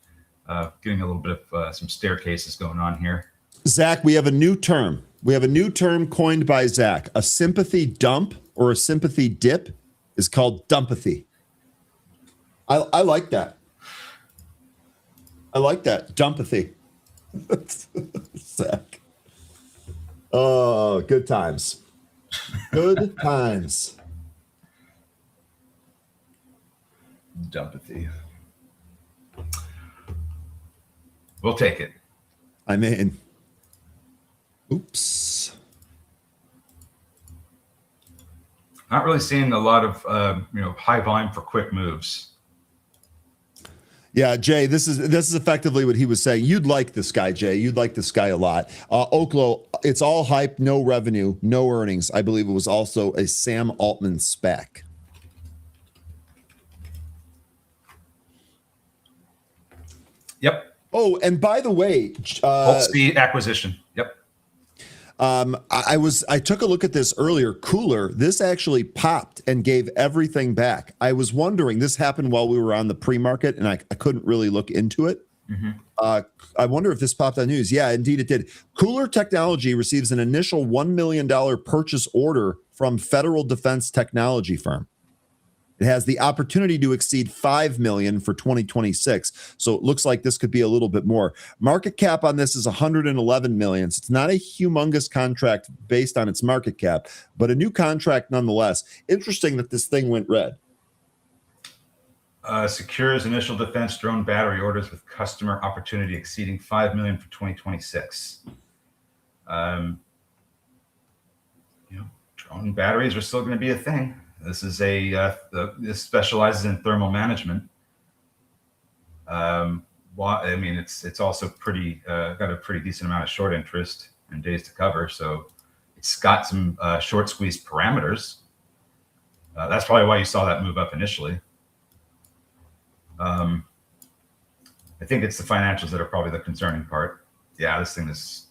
Getting a little bit of some staircases going on here. Zach, we have a new term. We have a new term coined by Zach. A sympathy dump or a sympathy dip is called dumpathy. I like that. I like that. Dumpathy. Zach. Oh, good times. Good times. Dumpathy. We'll take it. I mean, oops. Not really seeing a lot of high volume for quick moves. Yeah, Jay, this is effectively what he was saying. You'd like this guy, Jay. You'd like this guy a lot. Oklo, it's all hype, no revenue, no earnings. I believe it was also a Sam Altman SPAC. Yep. Oh, and by the way, the acquisition. Yep. I took a look at this earlier. Cooler, this actually popped and gave everything back. I was wondering, this happened while we were on the pre-market, and I couldn't really look into it. Mm-hmm. I wonder if this popped on news. Yeah, indeed it did. Cooler Technology receives an initial $1 million purchase order from Federal Defense Technology firm. It has the opportunity to exceed $5 million for 2026. So it looks like this could be a little bit more. Market cap on this is $111 million. So it's not a humongous contract based on its market cap, but a new contract nonetheless. Interesting that this thing went red. Secures initial defense drone battery orders with customer opportunity exceeding $5 million for 2026. Drone batteries are still going to be a thing. This is this specializes in thermal management. It's also pretty got a pretty decent amount of short interest and days to cover. So it's got some short squeeze parameters. That's probably why you saw that move up initially. I think it's the financials that are probably the concerning part. Yeah, this thing is.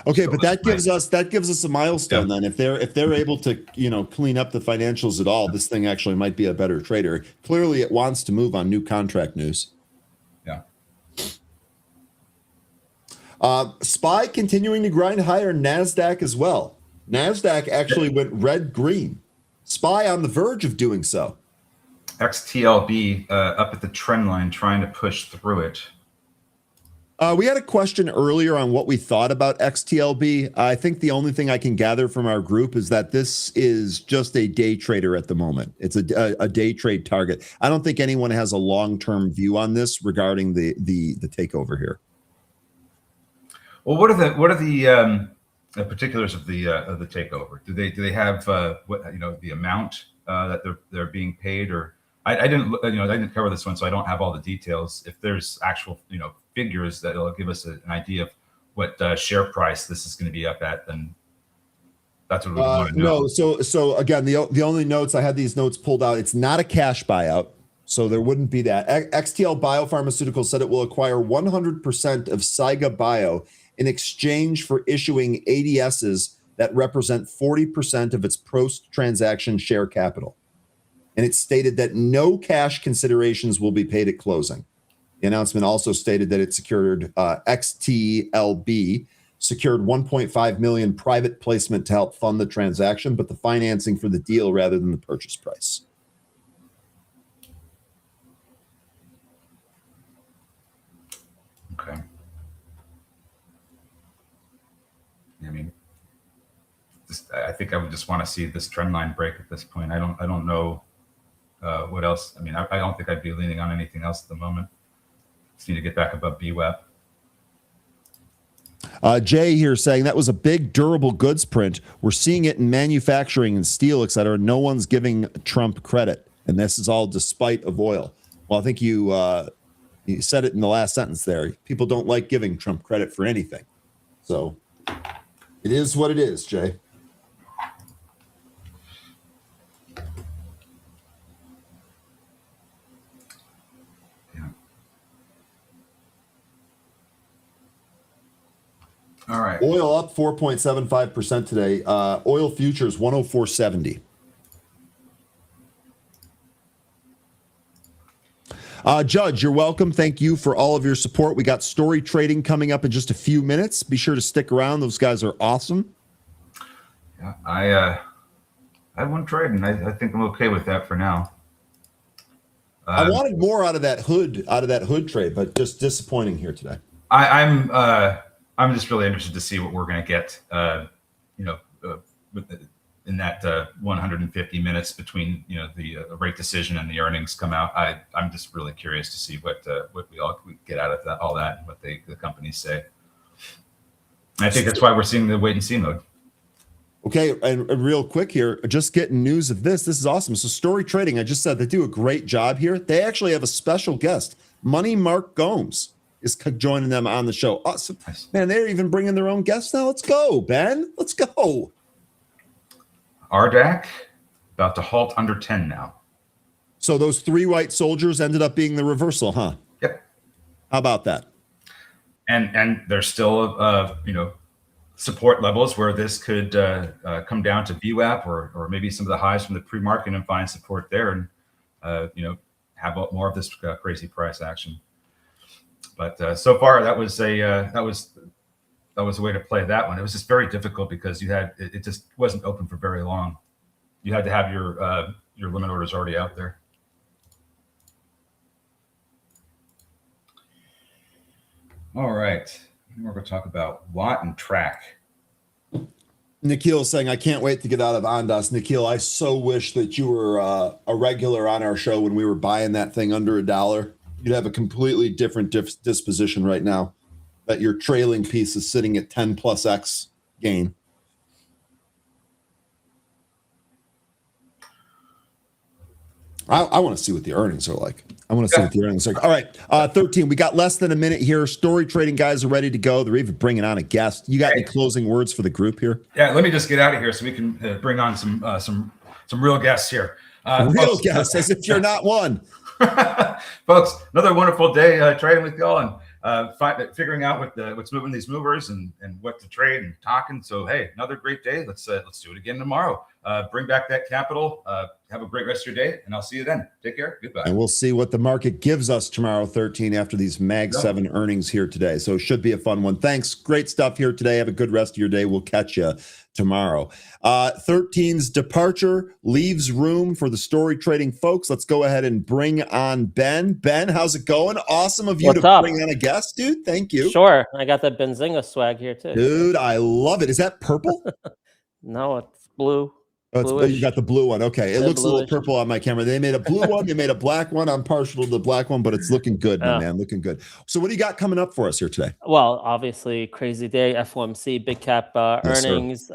Okay, but that gives us a milestone then. If they're able to clean up the financials at all, this thing actually might be a better trader. Clearly, it wants to move on new contract news. Yeah. SPY continuing to grind higher. NASDAQ as well. NASDAQ actually went red green. SPY on the verge of doing so. XTLB up at the trend line, trying to push through it. We had a question earlier on what we thought about XTLB. I think the only thing I can gather from our group is that this is just a day trader at the moment. It's a day trade target. I don't think anyone has a long-term view on this regarding the takeover here. Well, what are the particulars of the takeover? Do they have the amount that they're being paid, or I didn't cover this one, so I don't have all the details. If there's actual figures that'll give us an idea of what share price this is going to be up at, then that's what we want to know. No, so again, the only notes I had these notes pulled out. It's not a cash buyout, so there wouldn't be that. XTL Biopharmaceuticals said it will acquire 100% of Saiga Bio in exchange for issuing ADSs that represent 40% of its post-transaction share capital. And it stated that no cash considerations will be paid at closing. The announcement also stated that it secured XTLB secured 1.5 million private placement to help fund the transaction, but the financing for the deal rather than the purchase price. Okay. I mean, I think I would just want to see this trend line break at this point. I don't know what else. I mean, I don't think I'd be leaning on anything else at the moment. Just need to get back above BWAP. Jay here saying that was a big durable goods print. We're seeing it in manufacturing and steel, et cetera. No one's giving Trump credit. And this is all despite of oil. Well, I think you said it in the last sentence there. People don't like giving Trump credit for anything. So it is what it is, Jay. All right. Oil up 4.75% today. Oil futures 104.70. Judge, you're welcome. Thank you for all of your support. We got story trading coming up in just a few minutes. Be sure to stick around. Those guys are awesome. Yeah, I won trading. I think I'm okay with that for now. I wanted more out of that hood trade, but just disappointing here today. I'm just really interested to see what we're going to get, in that 150 minutes between the rate decision and the earnings come out. I'm just really curious to see what we get out of all that and what the companies say. And I think that's why we're seeing the wait and see mode. Okay, and real quick here, just getting news of this. This is awesome. So Story Trading, I just said they do a great job here. They actually have a special guest. Money Mark Gomes is joining them on the show. Awesome. Man, they're even bringing their own guests now. Let's go, Ben. Let's go. RDAC about to halt under 10 now. So those three white soldiers ended up being the reversal, huh? Yep. How about that? And there's still support levels where this could come down to VWAP or maybe some of the highs from the pre-market and find support there and have more of this crazy price action. But so far that was a way to play that one. It was just very difficult because it just wasn't open for very long. You had to have your limit orders already out there. All right, we're going to talk about Watt and Track. Nikhil saying, I can't wait to get out of Ondas. Nikhil, I so wish that you were a regular on our show when we were buying that thing under $1. You'd have a completely different disposition right now. That your trailing piece is sitting at 10 plus X gain. I want to see what the earnings are like. All right, 13. We got less than a minute here. Story trading guys are ready to go. They're even bringing on a guest. You got any closing words for the group here? Yeah, let me just get out of here so we can bring on some real guests here. Real guests, as if you're not one. Folks, another wonderful day trading with y'all and figuring out what's moving these movers and what to trade and talking. So hey, another great day. Let's do it again tomorrow. bring back that capital. Have a great rest of your day, and I'll see you then. Take care. Goodbye. And we'll see what the market gives us tomorrow, 13, after these Mag 7 earnings here today. So it should be a fun one. Thanks. Great stuff here today. Have a good rest of your day. We'll catch you tomorrow. 13's departure leaves room for the story trading folks. Let's go ahead and bring on Ben. Ben, how's it going? Awesome of you What's to up? bring on a guest, dude. Thank you. Sure. I got that Benzinga swag here too. Dude, I love it. Is that purple? No, it's blue. Oh, it's, Bluish. you got the blue one. Okay. It Yeah, looks a little bluish. purple on my camera. They made a blue one. They made a black one. I'm partial to the black one, but it's looking good, my man. Looking good. So what do you got coming up for us here today? Well, obviously, crazy day. FOMC, big cap Yes, sir. earnings.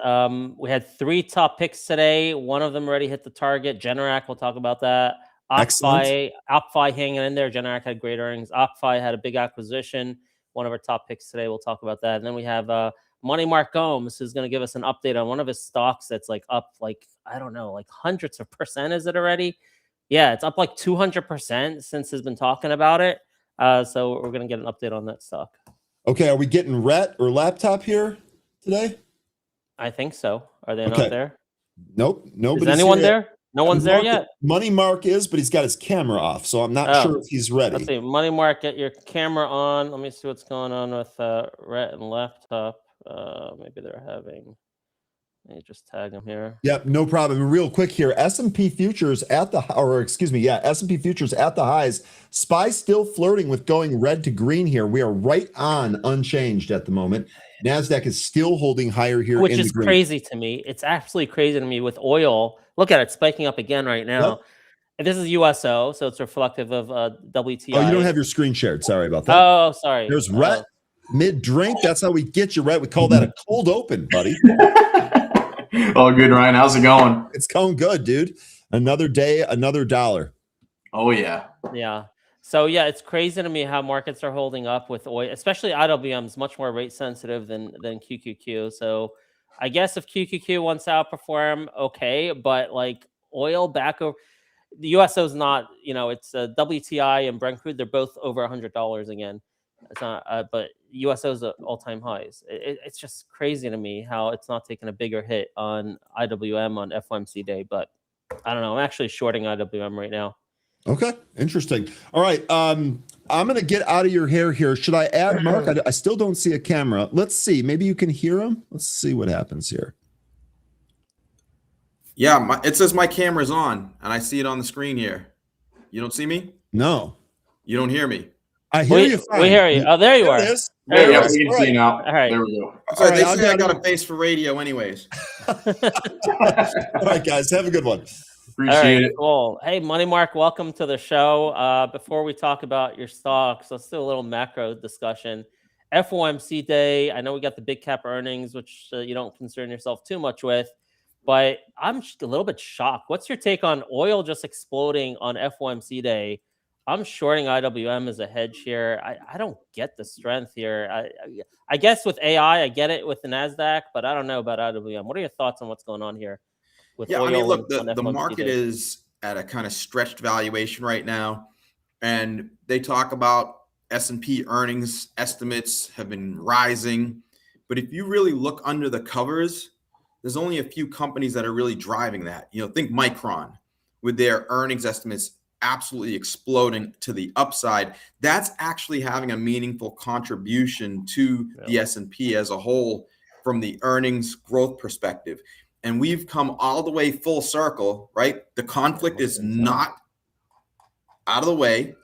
We had 3 top picks today. One of them already hit the target. Generac, we'll talk about that. Excellent. OppFi hanging in there. Generac had great earnings. OppFi had a big acquisition. One of our top picks today. We'll talk about that. And then we have Money Mark Gomes, who's going to give us an update on one of his stocks that's like up, like, I don't know, like hundreds of percent. Is it already? Yeah, it's up like 200% since he's been talking about it. So we're going to get an update on that stock. Okay. Are we getting Rhett or laptop here today? I think so. Are they Okay. not there? Nope. Nobody's Is anyone here. there? No one's there yet. Money Mark is, but he's got his camera off, so I'm not sure if he's ready. Let's see. Money Mark, get your camera on. Let me see what's going on with Rhett and laptop. Maybe they're having. Let me just tag them here. Yep, no problem. Real quick here, S&P futures at the, or excuse me, yeah, S&P futures at the highs. SPY still flirting with going red to green here. We are right on unchanged at the moment. NASDAQ is still holding higher here. Which in is the green. crazy to me. It's absolutely crazy to me with oil. Look at it spiking up again right now. Yep. And this is USO, so it's reflective of WTI. Oh, you don't have your screen shared. Sorry about that. Oh, sorry. There's Rhett mid-drink. That's how we get you, Rhett. We call that a cold open, buddy. All good, Ryan. How's it going? It's going good, dude. Another day, another dollar. Oh, yeah. Yeah. So yeah, it's crazy to me how markets are holding up with oil, especially IWM's much more rate sensitive than QQQ. So I guess if QQQ wants to outperform, okay, but like oil back over the USO is not, it's WTI and Brent crude. They're both over $100 again. It's not, but USO's at all-time highs. It's just crazy to me how it's not taking a bigger hit on IWM on FOMC day. But I don't know. I'm actually shorting IWM right now. Okay, interesting. All right, I'm going to get out of your hair here. Should I add Mark? I still don't see a camera. Let's see. Maybe you can hear him. Let's see what happens here. Yeah, it says my camera's on, and I see it on the screen here. You don't see me? No. You don't hear me? I hear you fine. We hear you. Oh, there you are. It is. There There we it is. can All see right. now. All right. There we go. So All right, they I'll say I get got a face for radio anyways. All right, guys, have a good one. Appreciate All right, it. cool. Hey, Money Mark, welcome to the show. Before we talk about your stocks, let's do a little macro discussion. FOMC day. I know we got the big cap earnings, which you don't concern yourself too much with, but I'm a little bit shocked. What's your take on oil just exploding on FOMC day? I'm shorting IWM as a hedge here. I don't get the strength here. I guess with AI, I get it with the NASDAQ, but I don't know about IWM. What are your thoughts on what's going on here? With Yeah, oil I mean, look, on the FOMC market day? is at a kind of stretched valuation right now, and they talk about S&P earnings estimates have been rising, but if you really look under the covers, there's only a few companies that are really driving that. Think Micron with their earnings estimates absolutely exploding to the upside. That's actually having a meaningful contribution to the S&P as a whole from the earnings growth perspective. And we've come all the way full circle, right? The conflict is not out of the way.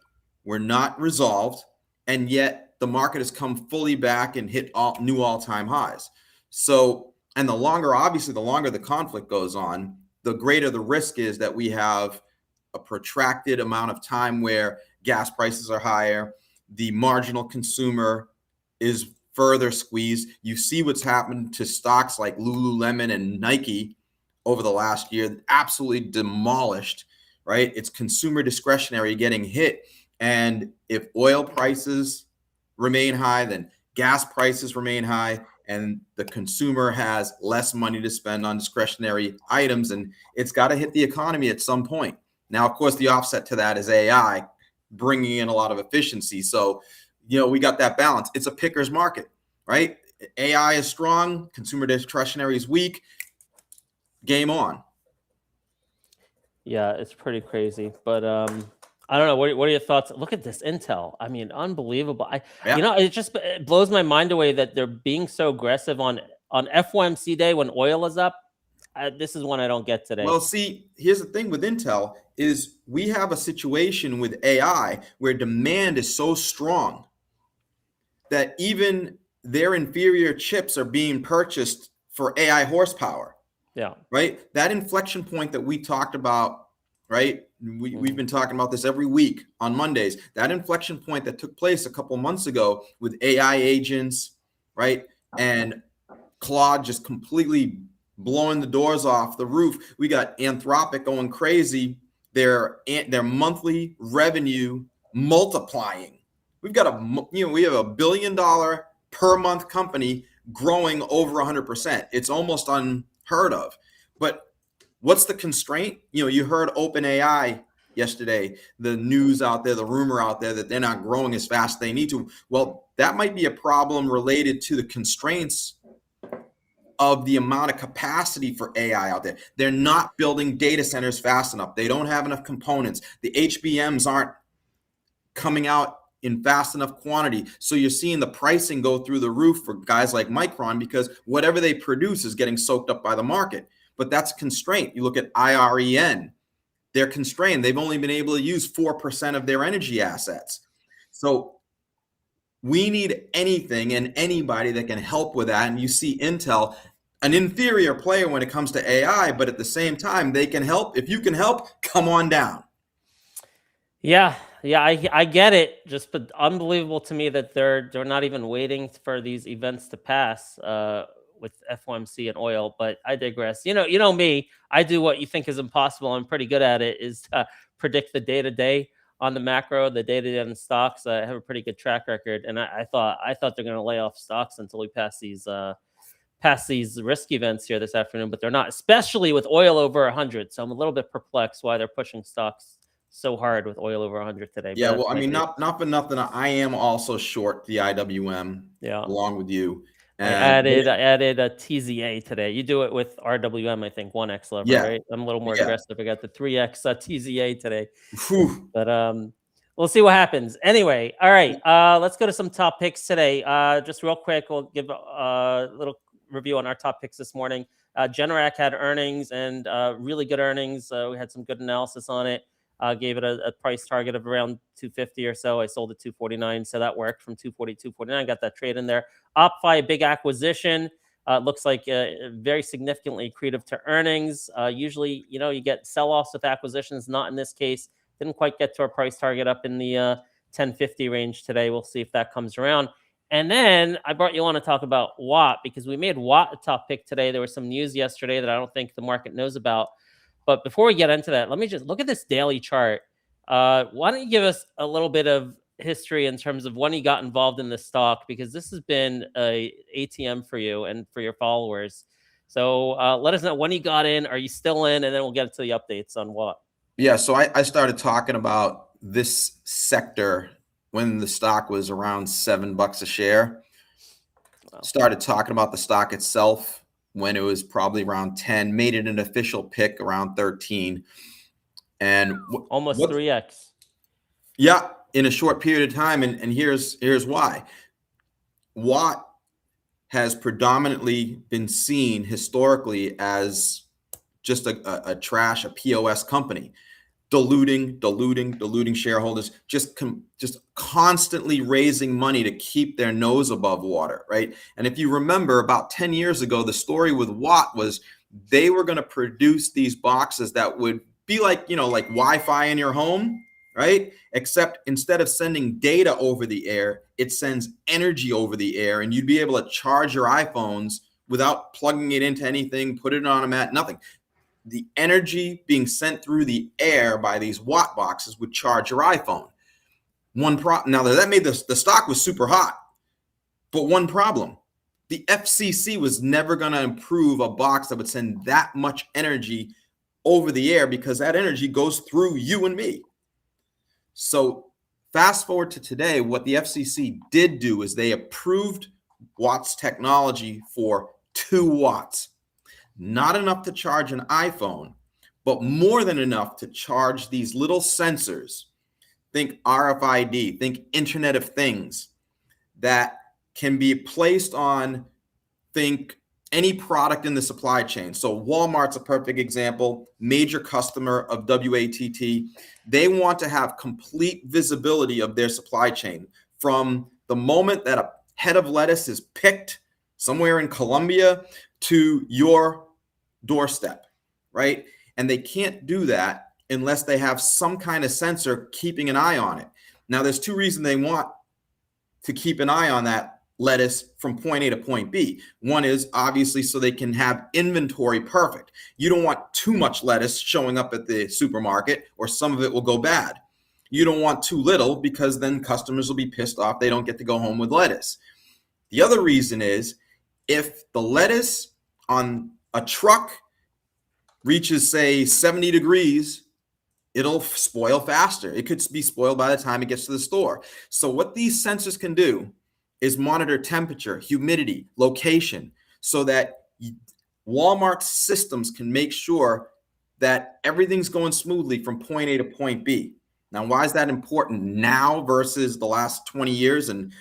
We're not resolved. And yet the market has come fully back and hit new all-time highs. So, and the longer the conflict goes on, the greater the risk is that we have a protracted amount of time where gas prices are higher, the marginal consumer is further squeezed. You see what's happened to stocks like Lululemon and Nike over the last year, absolutely demolished, right? It's consumer discretionary getting hit. And if oil prices remain high, then gas prices remain high, and the consumer has less money to spend on discretionary items, and it's got to hit the economy at some point. Now, of course, the offset to that is AI bringing in a lot of efficiency. So, we got that balance. It's a picker's market, right? AI is strong. Consumer discretionary is weak. Game on. Yeah, it's pretty crazy. But I don't know. What are your thoughts? Look at this Intel. I mean, unbelievable. Yeah. You know, it blows my mind away that they're being so aggressive on FOMC day when oil is up. This is one I don't get today. Well, see, here's the thing with Intel is we have a situation with AI where demand is so strong that even their inferior chips are being purchased for AI horsepower. Yeah. Right? That inflection point that we talked about, right? We've been talking about this every week on Mondays. That inflection point that took place a couple months ago with AI agents, right? And Claude just completely blowing the doors off the roof. We got Anthropic going crazy. Their monthly revenue multiplying. We've got we have $1 billion per month company growing over 100%. It's almost unheard of. But what's the constraint? You heard OpenAI yesterday, the news out there, the rumor out there that they're not growing as fast as they need to. Well, that might be a problem related to the constraints of the amount of capacity for AI out there. They're not building data centers fast enough. They don't have enough components. The HBMs aren't coming out in fast enough quantity. So you're seeing the pricing go through the roof for guys like Micron because whatever they produce is getting soaked up by the market. But that's a constraint. You look at IREN, they're constrained. They've only been able to use 4% of their energy assets. So we need anything and anybody that can help with that. And you see Intel, an inferior player when it comes to AI, but at the same time, they can help. If you can help, come on down. Yeah, I get it. Just but unbelievable to me that they're not even waiting for these events to pass with FOMC and oil. But I digress. You know me. I do what you think is impossible. I'm pretty good at it. Is to predict the day to day on the macro, the day to day on the stocks. I have a pretty good track record, and I thought they're going to lay off stocks until we pass these risk events here this afternoon. But they're not, especially with oil over 100. So I'm a little bit perplexed why they're pushing stocks so hard with oil over 100 today. Yeah, well, I mean, not for nothing. I am also short the IWM, along with you. And I added a TZA today. You do it with RWM, I think 1x lever, right? I'm a little more aggressive. I got the 3x TZA today. Whew. But we'll see what happens. Anyway, all right. Let's go to some top picks today. Just real quick, we'll give a little review on our top picks this morning. Generac had earnings and really good earnings. We had some good analysis on it. Gave it a price target of around 250 or so. I sold it 249, so that worked from 240 to 249. Got that trade in there. OppFi, big acquisition. Looks like very significantly accretive to earnings. Usually, you get sell-offs with acquisitions. Not in this case. Didn't quite get to our price target up in the 1050 range today. We'll see if that comes around. And then I brought you on to talk about Watt because we made Watt a top pick today. There was some news yesterday that I don't think the market knows about. But before we get into that, let me just look at this daily chart. Why don't you give us a little bit of history in terms of when you got involved in this stock? Because this has been a ATM for you and for your followers. So let us know when you got in. Are you still in? And then we'll get into the updates on Watt. Yeah, so I started talking about this sector when the stock was around $7 a share. Wow. Started talking about the stock itself when it was probably around 10, made it an official pick around 13. And almost 3x. Yeah, in a short period of time. And here's why. Watt has predominantly been seen historically as just a trash, a POS company, diluting shareholders, just constantly raising money to keep their nose above water, right? And if you remember, about 10 years ago, the story with Watt was they were going to produce these boxes that would be like Wi-Fi in your home, right? Except instead of sending data over the air, it sends energy over the air, and you'd be able to charge your iPhones without plugging it into anything, put it on a mat, nothing. The energy being sent through the air by these Watt boxes would charge your iPhone. Now that made the stock was super hot, but one problem: the FCC was never going to approve a box that would send that much energy over the air because that energy goes through you and me. So fast forward to today, what the FCC did do is they approved Watt's technology for 2 watts. Not enough to charge an iPhone, but more than enough to charge these little sensors. Think RFID, think Internet of Things, that can be placed on, think any product in the supply chain. So Walmart's a perfect example, major customer of WATT. They want to have complete visibility of their supply chain from the moment that a head of lettuce is picked somewhere in Colombia to your doorstep, right? And they can't do that unless they have some kind of sensor keeping an eye on it. Now, there's two reasons they want to keep an eye on that lettuce from point A to point B. One is obviously so they can have inventory perfect. You don't want too much lettuce showing up at the supermarket, or some of it will go bad. You don't want too little, because then customers will be pissed off they don't get to go home with lettuce. The other reason is if the lettuce on a truck reaches, say, 70 degrees, it'll spoil faster. It could be spoiled by the time it gets to the store. So what these sensors can do is monitor temperature, humidity, location, so that Walmart's systems can make sure that everything's going smoothly from point A to point B. Now, why is that important now versus the last 20 years? And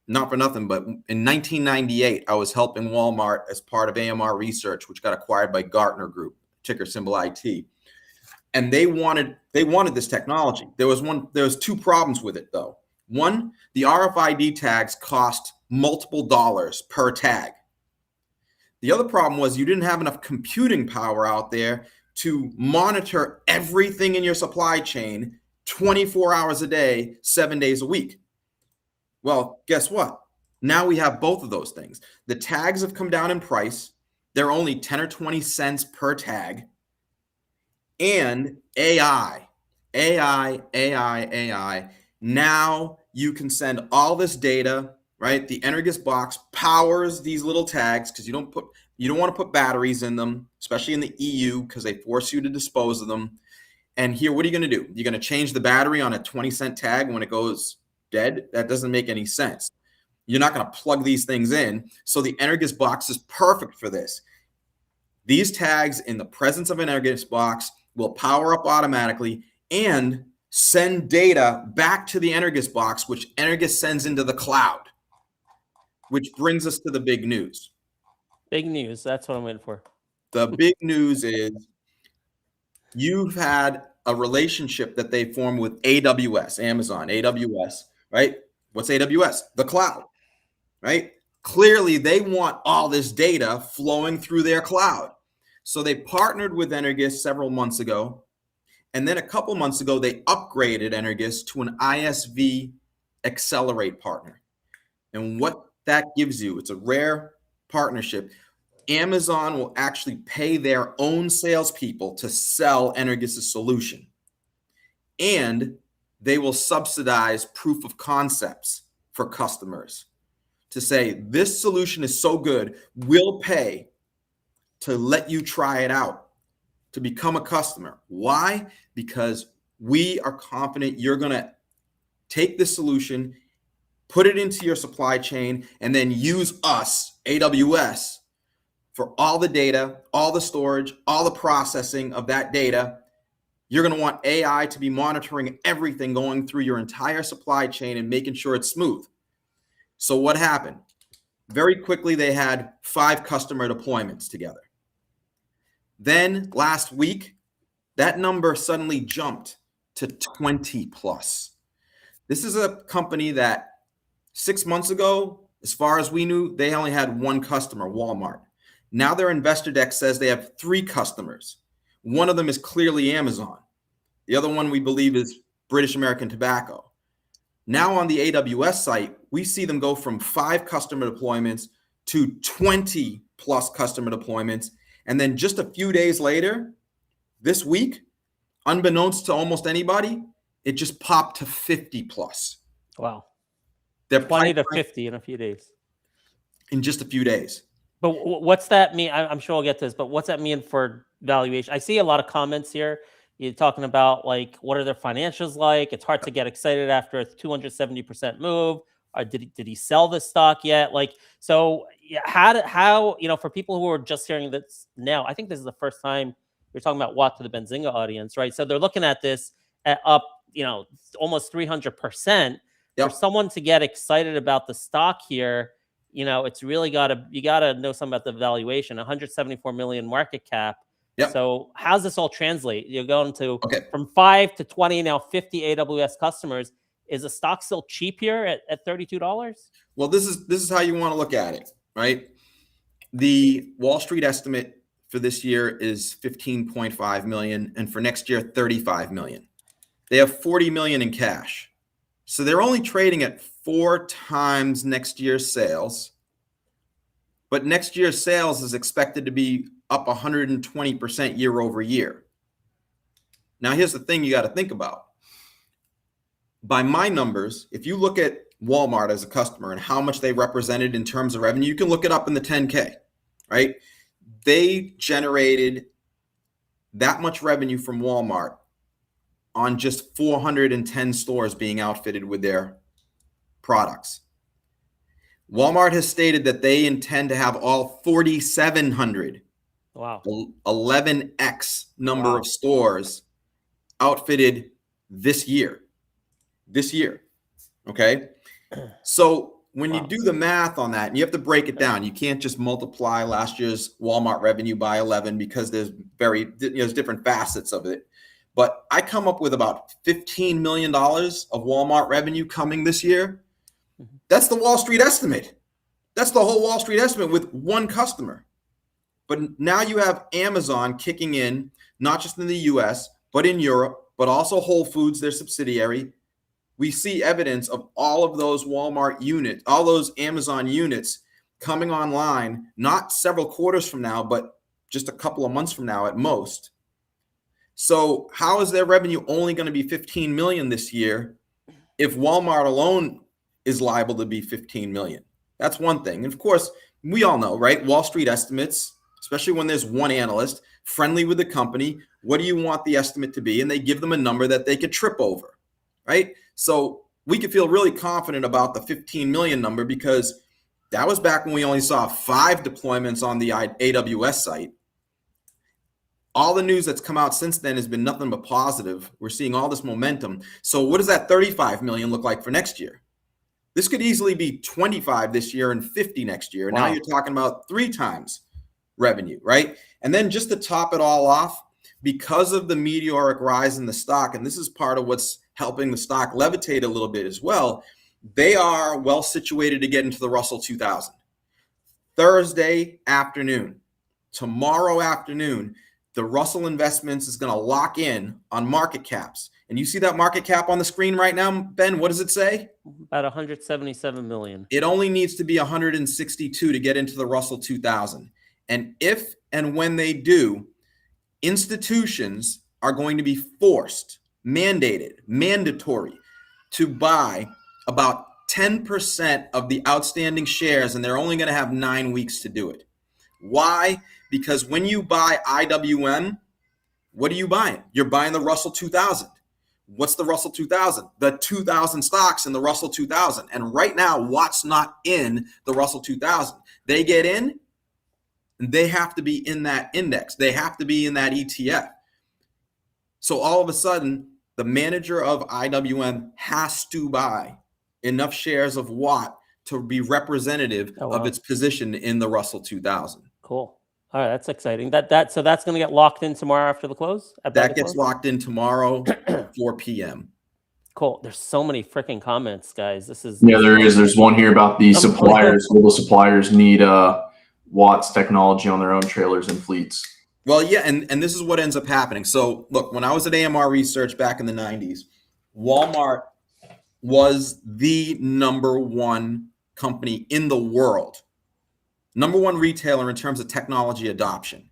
not for nothing, but in 1998, I was helping Walmart as part of AMR Research, which got acquired by Gartner Group, ticker symbol IT. And they wanted this technology. There was two problems with it, though. One, the RFID tags cost multiple dollars per tag. The other problem was you didn't have enough computing power out there to monitor everything in your supply chain 24 hours a day, 7 days a week. Well, guess what? Now we have both of those things. The tags have come down in price. They're only 10 or 20 cents per tag. And AI. Now you can send all this data, right? The Energus box powers these little tags, because you don't want to put batteries in them, especially in the EU, because they force you to dispose of them. And here, what are you going to do? You're going to change the battery on a 20-cent tag when it goes dead? That doesn't make any sense. You're not going to plug these things in. So the Energus box is perfect for this. These tags, in the presence of an Energus box, will power up automatically and send data back to the Energus box, which Energus sends into the cloud, which brings us to the big news. Big news. That's what I'm waiting for. The big news is you've had a relationship that they formed with AWS, Amazon, AWS, right? What's AWS? The cloud, right? Clearly, they want all this data flowing through their cloud. So they partnered with Energus several months ago. And then a couple months ago, they upgraded Energus to an ISV Accelerate partner. And what that gives you, it's a rare partnership. Amazon will actually pay their own salespeople to sell Energus' solution. And they will subsidize proof of concepts for customers to say, this solution is so good, we'll pay to let you try it out, to become a customer. Why? Because we are confident you're going to take this solution, put it into your supply chain, and then use us, AWS, for all the data, all the storage, all the processing of that data. You're going to want AI to be monitoring everything going through your entire supply chain and making sure it's smooth. So what happened? Very quickly, they had 5 customer deployments together. Then last week, that number suddenly jumped to 20 plus. This is a company that 6 months ago, as far as we knew, they only had 1 customer, Walmart. Now their investor deck says they have 3 customers. One of them is clearly Amazon. The other one we believe is British American Tobacco. Now on the AWS site, we see them go from 5 customer deployments to 20 plus customer deployments. And then just a few days later, this week, unbeknownst to almost anybody, it just popped to 50 plus. Wow. They're 20 to 50 in a few days. In just a few days. But what's that mean? I'm sure we'll get to this, but what's that mean for valuation? I see a lot of comments here. You're talking about, like, what are their financials like? It's hard to get excited after a 270% move. Or did he sell this stock yet? Like, so how, for people who are just hearing this now, I think this is the first time You're talking about Watt to the Benzinga audience, right? So they're looking at this at up, almost 300%. For someone to get excited about the stock here, it's really you gotta know something about the valuation. 174 million market cap. So how's this all translate? You're going to from 5 to 20, now 50 AWS customers. Is the stock still cheap here at $32? Well, this is how you want to look at it, right? The Wall Street estimate for this year is 15.5 million, and for next year, 35 million. They have 40 million in cash. So they're only trading at 4 times next year's sales. But next year's sales is expected to be up 120% year over year. Now, here's the thing you got to think about. By my numbers, if you look at Walmart as a customer and how much they represented in terms of revenue, you can look it up in the 10K, right? They generated that much revenue from Walmart on just 410 stores being outfitted with their products. Walmart has stated that they intend to have all 4,700, 11x number of stores outfitted this year. Okay? So when you do the math on that, and you have to break it down, you can't just multiply last year's Walmart revenue by 11 because there's there's different facets of it. But I come up with about $15 million of Walmart revenue coming this year. That's the Wall Street estimate. That's the whole Wall Street estimate with one customer. But now you have Amazon kicking in, not just in the US, but in Europe, but also Whole Foods, their subsidiary. We see evidence of all of those Walmart units, all those Amazon units coming online, not several quarters from now, but just a couple of months from now at most. So how is their revenue only going to be 15 million this year if Walmart alone is liable to be 15 million? That's one thing. And of course, we all know, right? Wall Street estimates, especially when there's one analyst friendly with the company, what do you want the estimate to be? And they give them a number that they could trip over, right? So we could feel really confident about the 15 million number because that was back when we only saw 5 deployments on the AWS site. All the news that's come out since then has been nothing but positive. We're seeing all this momentum. So what does that 35 million look like for next year? This could easily be 25 this year and 50 next year. Now you're talking about 3 times revenue, right? And then just to top it all off, because of the meteoric rise in the stock, and this is part of what's helping the stock levitate a little bit as well, they are well situated to get into the Russell 2000. Thursday afternoon, tomorrow afternoon, the Russell Investments is going to lock in on market caps. And you see that market cap on the screen right now, Ben? What does it say? About 177 million. It only needs to be 162 to get into the Russell 2000. And if and when they do, institutions are going to be forced, mandated, mandatory to buy about 10% of the outstanding shares, and they're only going to have 9 weeks to do it. Why? Because when you buy IWM, what are you buying? You're buying the Russell 2000. What's the Russell 2000? The 2,000 stocks in the Russell 2000. And right now, Watt's not in the Russell 2000. They get in, and they have to be in that index. They have to be in that ETF. So all of a sudden, the manager of IWM has to buy enough shares of Watt to be representative of its position in the Russell 2000. Cool. All right, that's exciting. So that's going to get locked in tomorrow after the close? That gets locked in tomorrow, 4 p.m. Cool. There's so many freaking comments, guys. There is. There's one here about the suppliers. Will the suppliers need Watt's technology on their own trailers and fleets? Well, yeah, and this is what ends up happening. So, look, when I was at AMR Research back in the 90s, Walmart was the number one company in the world, number one retailer in terms of technology adoption.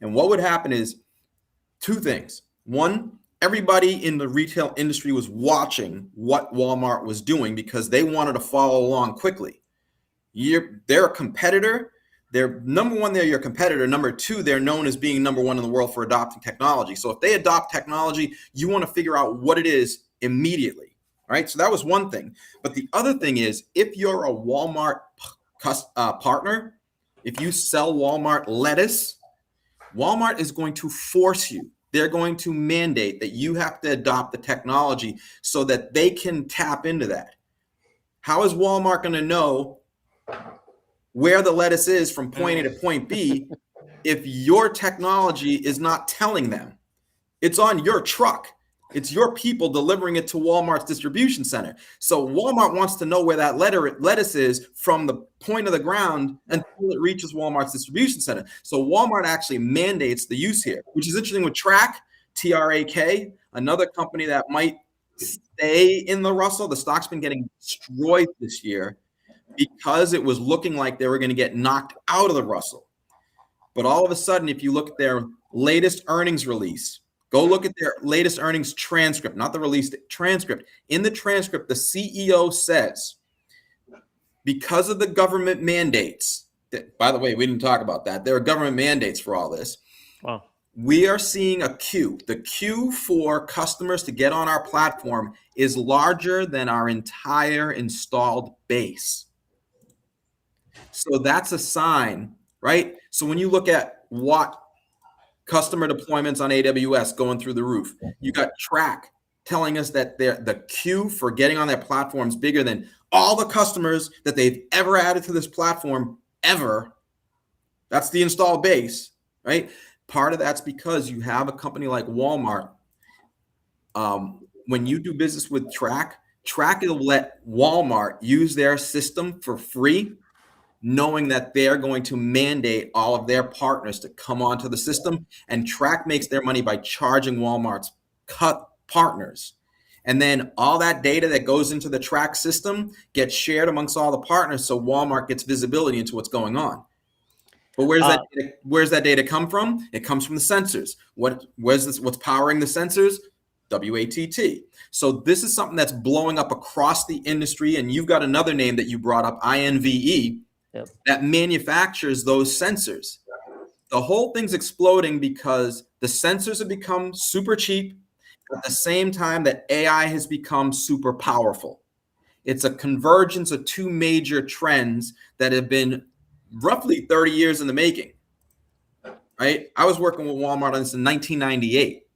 And what would happen is 2 things. One, everybody in the retail industry was watching what Walmart was doing because they wanted to follow along quickly. They're a competitor. They're number one, they're your competitor. Number 2, they're known as being number one in the world for adopting technology. So if they adopt technology, you want to figure out what it is immediately, right? So that was one thing. But the other thing is, if you're a Walmart partner, if you sell Walmart lettuce, Walmart is going to force you. They're going to mandate that you have to adopt the technology so that they can tap into that. How is Walmart going to know where the lettuce is from point A to point B if your technology is not telling them? It's on your truck. It's your people delivering it to Walmart's distribution center. So Walmart wants to know where that lettuce is from the point of the ground until it reaches Walmart's distribution center. So Walmart actually mandates the use here, which is interesting with Track, TRAK, another company that might stay in the Russell. The stock's been getting destroyed this year because it was looking like they were going to get knocked out of the Russell. But all of a sudden, if you look at their latest earnings release, go look at their latest earnings transcript, not the release transcript. In the transcript, the CEO says, because of the government mandates, that, by the way, we didn't talk about that. There are government mandates for all this. Wow. We are seeing a queue. The queue for customers to get on our platform is larger than our entire installed base. So that's a sign, right? So when you look at what customer deployments on AWS going through the roof, you got Track telling us that the queue for getting on their platform is bigger than all the customers that they've ever added to this platform ever. That's the installed base, right? Part of that's because you have a company like Walmart. When you do business with Track will let Walmart use their system for free, knowing that they're going to mandate all of their partners to come onto the system, and Track makes their money by charging Walmart's partners. And then all that data that goes into the Track system gets shared amongst all the partners, so Walmart gets visibility into what's going on. But where's that data come from? It comes from the sensors. What's powering the sensors? WATT. So this is something that's blowing up across the industry, and you've got another name that you brought up, INVE. Yep. That manufactures those sensors. The whole thing's exploding because the sensors have become super cheap at the same time that AI has become super powerful. It's a convergence of two major trends that have been roughly 30 years in the making, right? I was working with Walmart on this in 1998.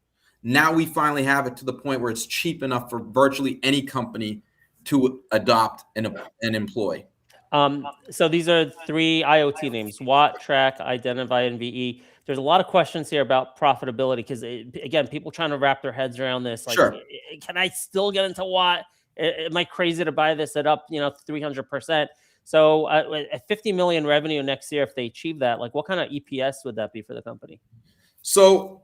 Now we finally have it to the point where it's cheap enough for virtually any company to adopt and employ. So these are three IoT names: Watt, Track, Identify, and VE. There's a lot of questions here about profitability because, again, people trying to wrap their heads around this. Like, sure. Can I still get into Watt? Am I crazy to buy this at up, 300%? So at 50 million revenue next year, if they achieve that, like, what kind of EPS would that be for the company? So,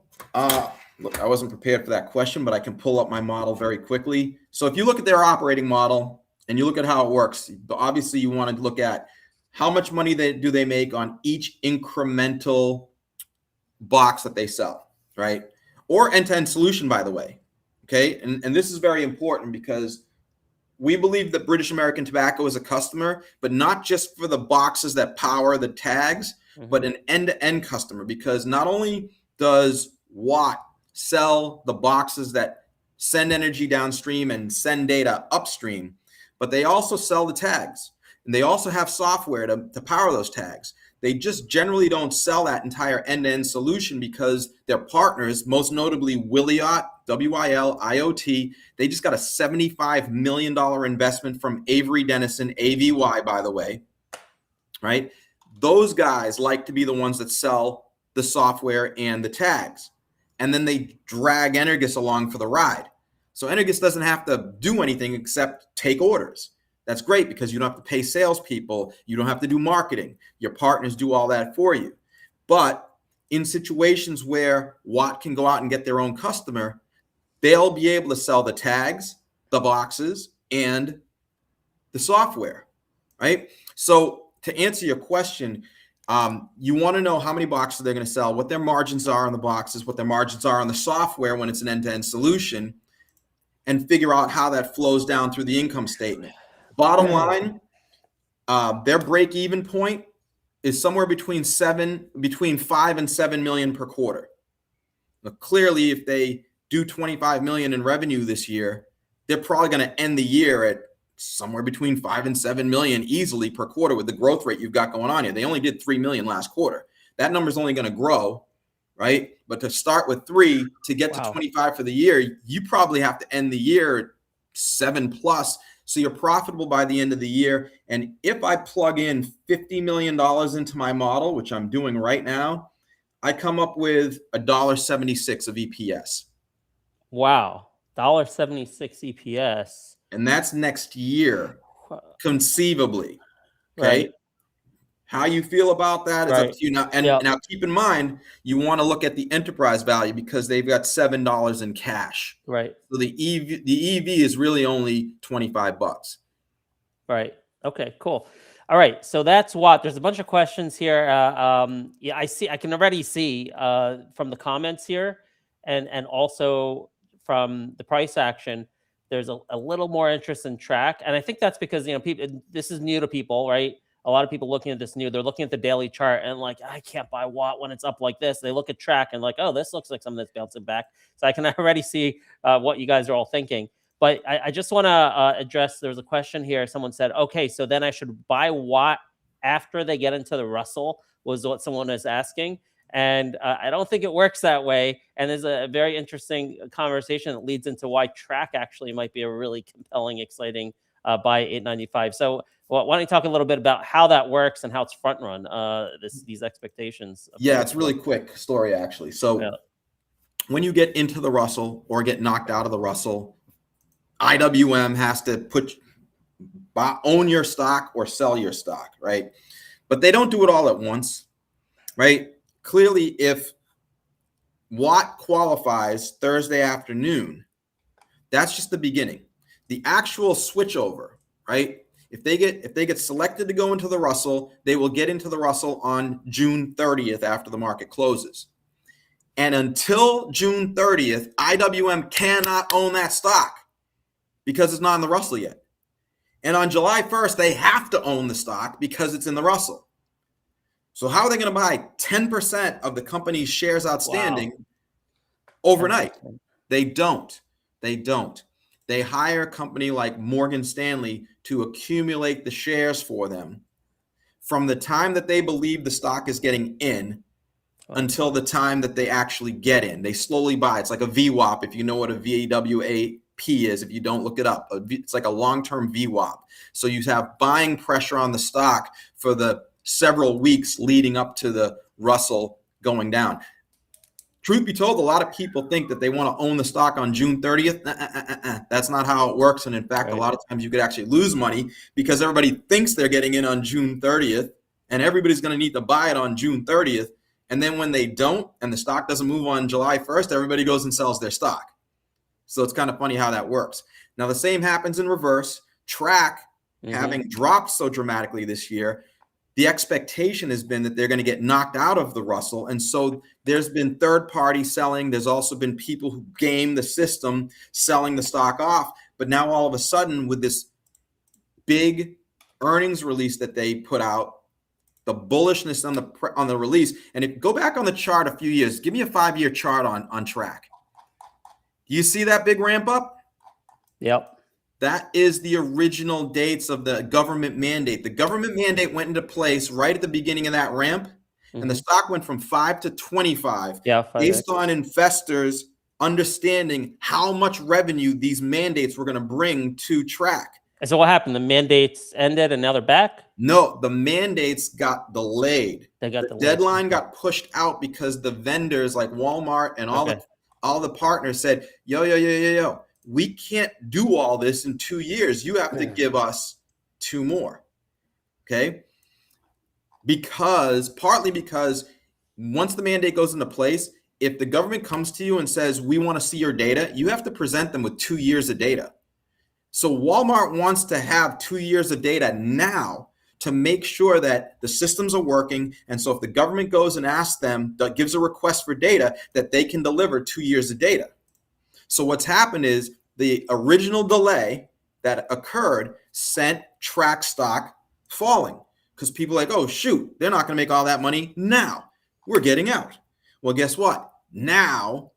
look, I wasn't prepared for that question, but I can pull up my model very quickly. So if you look at their operating model, and you look at how it works, obviously you want to look at how much money do they make on each incremental box that they sell, right? Or end-to-end solution, by the way, okay? And this is very important because we believe that British American Tobacco is a customer, but not just for the boxes that power the tags, but an end-to-end customer, because not only does Watt sell the boxes that send energy downstream and send data upstream, but they also sell the tags, and they also have software to power those tags. They just generally don't sell that entire end-to-end solution because their partners, most notably Wiliot, WIL, they just got a $75 million investment from Avery Dennison, AVY, by the way, right? Those guys like to be the ones that sell the software and the tags, and then they drag Energus along for the ride. So Energus doesn't have to do anything except take orders. That's great because you don't have to pay salespeople. You don't have to do marketing. Your partners do all that for you. But in situations where Watt can go out and get their own customer, they'll be able to sell the tags, the boxes, and the software, right? So to answer your question, you want to know how many boxes they're going to sell, what their margins are on the boxes, what their margins are on the software when it's an end-to-end solution, and figure out how that flows down through the income statement. Bottom line, their break-even point is somewhere between 5 and 7 million per quarter. Now, clearly, if they do 25 million in revenue this year, they're probably going to end the year at somewhere between 5 and 7 million easily per quarter with the growth rate you've got going on here. They only did 3 million last quarter. That number is only going to grow right? But to start with 3 to get to 25 for the year, you probably have to end the year 7+. So you're profitable by the end of the year. And if I plug in $50 million into my model, which I'm doing right now, I come up with $1.76 of EPS. Wow. $1.76 EPS. And that's next year, conceivably. Okay. Right. How you feel about that is up to you. Now, and Yep. now keep in mind, you want to look at the enterprise value because they've got $7 in cash. Right. So the EV is really only $25. Right. Okay, cool. All right. So that's what there's a bunch of questions here. Yeah, I can already see from the comments here and also from the price action, there's a little more interest in track. And I think that's because, people, this is new to people, right? A lot of people looking at this new, they're looking at the daily chart and like, I can't buy Watt when it's up like this. They look at track and like, oh, this looks like something that's bouncing back. So I can already see what you guys are all thinking. But I just want to address, there's a question here. Someone said, okay, so then I should buy Watt after they get into the Russell, was what someone was asking. And I don't think it works that way. And there's a very interesting conversation that leads into why track actually might be a really compelling, exciting buy at $8.95. So why don't you talk a little bit about how that works and how it's front run these expectations? Yeah, it's really quick story actually. So when you get into the Russell or get knocked out of the Russell, IWM has to own your stock or sell your stock, right? But they don't do it all at once, right? Clearly, if Watt qualifies Thursday afternoon, that's just the beginning. The actual switchover, right? If they get selected to go into the Russell, they will get into the Russell on June 30th after the market closes. And until June 30th, IWM cannot own that stock because it's not in the Russell yet. And on July 1st, they have to own the stock because it's in the Russell. So how are they going to buy 10% of the company's shares outstanding overnight? They don't. They hire a company like Morgan Stanley to accumulate the shares for them from the time that they believe the stock is getting in until the time that they actually get in. They slowly buy. It's like a VWAP, if you know what a VWAP is. If you don't, look it up. It's like a long-term VWAP. So you have buying pressure on the stock for the several weeks leading up to the Russell going down. Truth be told, a lot of people think that they want to own the stock on June 30th. That's not how it works. And in fact, a lot of times you could actually lose money because everybody thinks they're getting in on June 30th and everybody's going to need to buy it on June 30th. And then when they don't and the stock doesn't move on July 1st, everybody goes and sells their stock. So it's kind of funny how that works. Now, the same happens in reverse. Track, having dropped so dramatically this year, the expectation has been that they're going to get knocked out of the Russell. And so there's been third-party selling. There's also been people who game the system selling the stock off. But now all of a sudden with this big earnings release that they put out, the bullishness on the release, and if go back on the chart a few years, give me a 5-year chart on track. You see that big ramp up? Yep. That is the original dates of the government mandate. The government mandate went into place right at the beginning of that ramp, and the stock went from 5 to 25 based on investors understanding how much revenue these mandates were going to bring to track. And so what happened? The mandates ended and now they're back? No, the mandates got delayed. The deadline got pushed out because the vendors like Walmart and all the partners said, yo, we can't do all this in 2 years. You have to give us 2 more. Okay? Partly because once the mandate goes into place, if the government comes to you and says, we want to see your data, you have to present them with 2 years of data. So Walmart wants to have 2 years of data now to make sure that the systems are working. And so if the government goes and asks them, that gives a request for data, that they can deliver 2 years of data. So what's happened is the original delay that occurred sent track stock falling because people are like, oh, shoot, they're not going to make all that money now. We're getting out. Well, guess what? Now,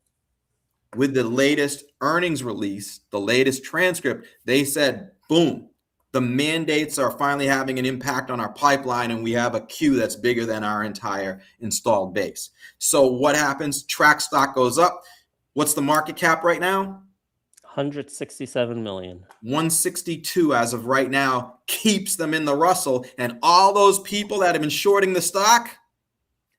with the latest earnings release, the latest transcript, they said, boom, The mandates are finally having an impact on our pipeline, and we have a queue that's bigger than our entire installed base. So what happens? Track stock goes up. What's the market cap right now? 167 million. 162 as of right now keeps them in the Russell, and all those people that have been shorting the stock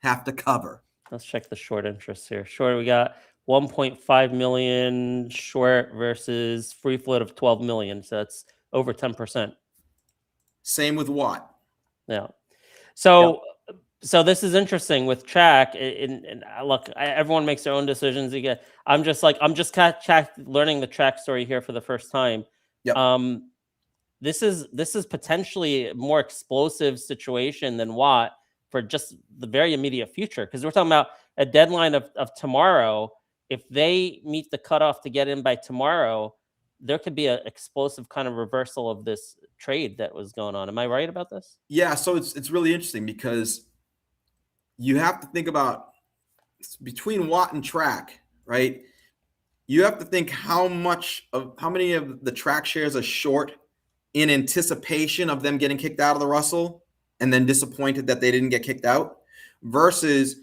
have to cover. Let's check the short interest here. Short, we got 1.5 million short versus free float of 12 million. So that's over 10%. Same with Watt. Yeah. So this is interesting with track. And look, everyone makes their own decisions. I'm just learning the track story here for the first time. Yep. This is potentially a more explosive situation than Watt for just the very immediate future, because we're talking about a deadline of tomorrow. If they meet the cutoff to get in by tomorrow, there could be an explosive kind of reversal of this trade that was going on. Am I right about this? Yeah, so it's really interesting because you have to think about between Watt and track, right? You have to think how many of the track shares are short in anticipation of them getting kicked out of the Russell and then disappointed that they didn't get kicked out, versus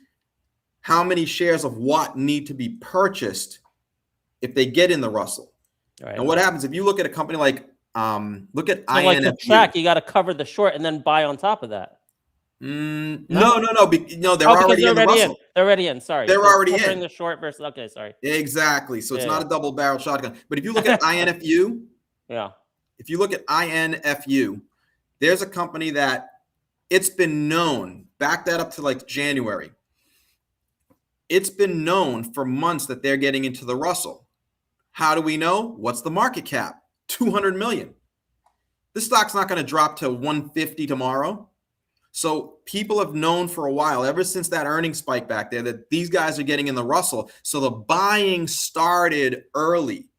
how many shares of Watt need to be purchased if they get in the Russell. Right. And what happens if you look at a company like look at so INFU. like the track, you got to cover the short and then buy on top of that. No. They're already in the Russell. They're already in. Sorry, they're already covering in the short versus. Okay, sorry. Exactly. So it's not a double barrel shotgun. But if you look at INFU, if you look at INFU, there's a company that it's been known, back that up to like January. It's been known for months that they're getting into the Russell. How do we know? What's the market cap? 200 million. This stock's not going to drop to 150 tomorrow. So people have known for a while, ever since that earnings spike back there, that these guys are getting in the Russell. So the buying started early.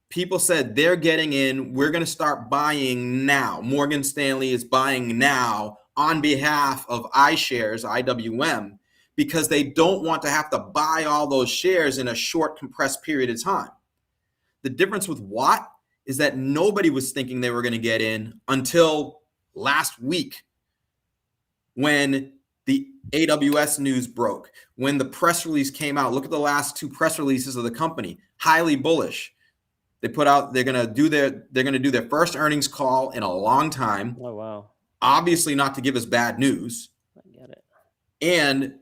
People said they're getting in. We're going to start buying now. Morgan Stanley is buying now on behalf of iShares, IWM, because they don't want to have to buy all those shares in a short, compressed period of time. The difference with Watt is that nobody was thinking they were going to get in until last week, when the AWS news broke, when the press release came out. Look at the last two press releases of the company, highly bullish. They put out they're going to do their first earnings call in a long time. Oh wow! Obviously, not to give us bad news. I get it. And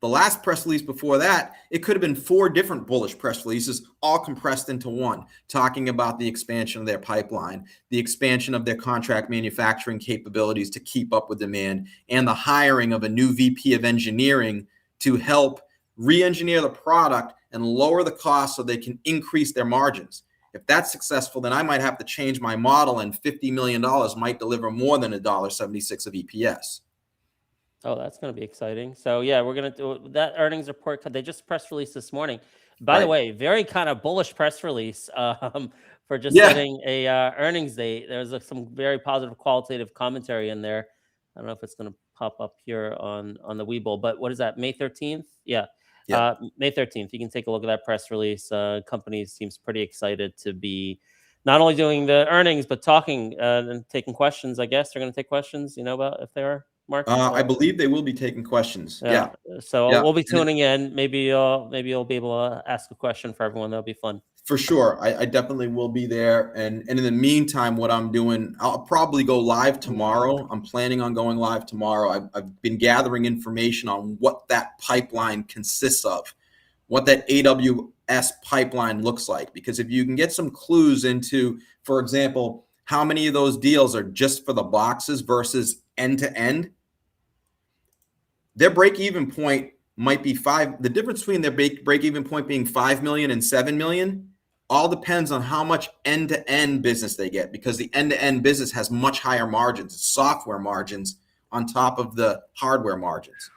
the last press release before that, it could have been 4 different bullish press releases, all compressed into one, talking about the expansion of their pipeline, the expansion of their contract manufacturing capabilities to keep up with demand, and the hiring of a new VP of engineering to help re-engineer the product and lower the cost so they can increase their margins. If that's successful, then I might have to change my model, and $50 million might deliver more than $1.76 of EPS. Oh, that's going to be exciting. So yeah, we're going to do that earnings report. They just press released this morning. By the way, very kind of bullish press release for just getting a earnings date. There's some very positive qualitative commentary in there. I don't know if it's going to pop up here on the Webull, but what is that? May 13th? Yeah. May 13th. You can take a look at that press release. Company seems pretty excited to be not only doing the earnings, but talking and taking questions. I guess they're going to take questions, about if they are. Mark? I believe they will be taking questions. Yeah. So we'll be tuning in. Maybe you'll be able to ask a question for everyone. That'll be fun. For sure. I definitely will be there. And in the meantime, what I'm doing, I'll probably go live tomorrow. I'm planning on going live tomorrow. I've been gathering information on what that pipeline consists of, what that AWS pipeline looks like. Because if you can get some clues into, for example, how many of those deals are just for the boxes versus end to end, their break-even point might be 5. The difference between their break-even point being 5 million and 7 million all depends on how much end-to-end business they get, because the end-to-end business has much higher margins, software margins on top of the hardware margins.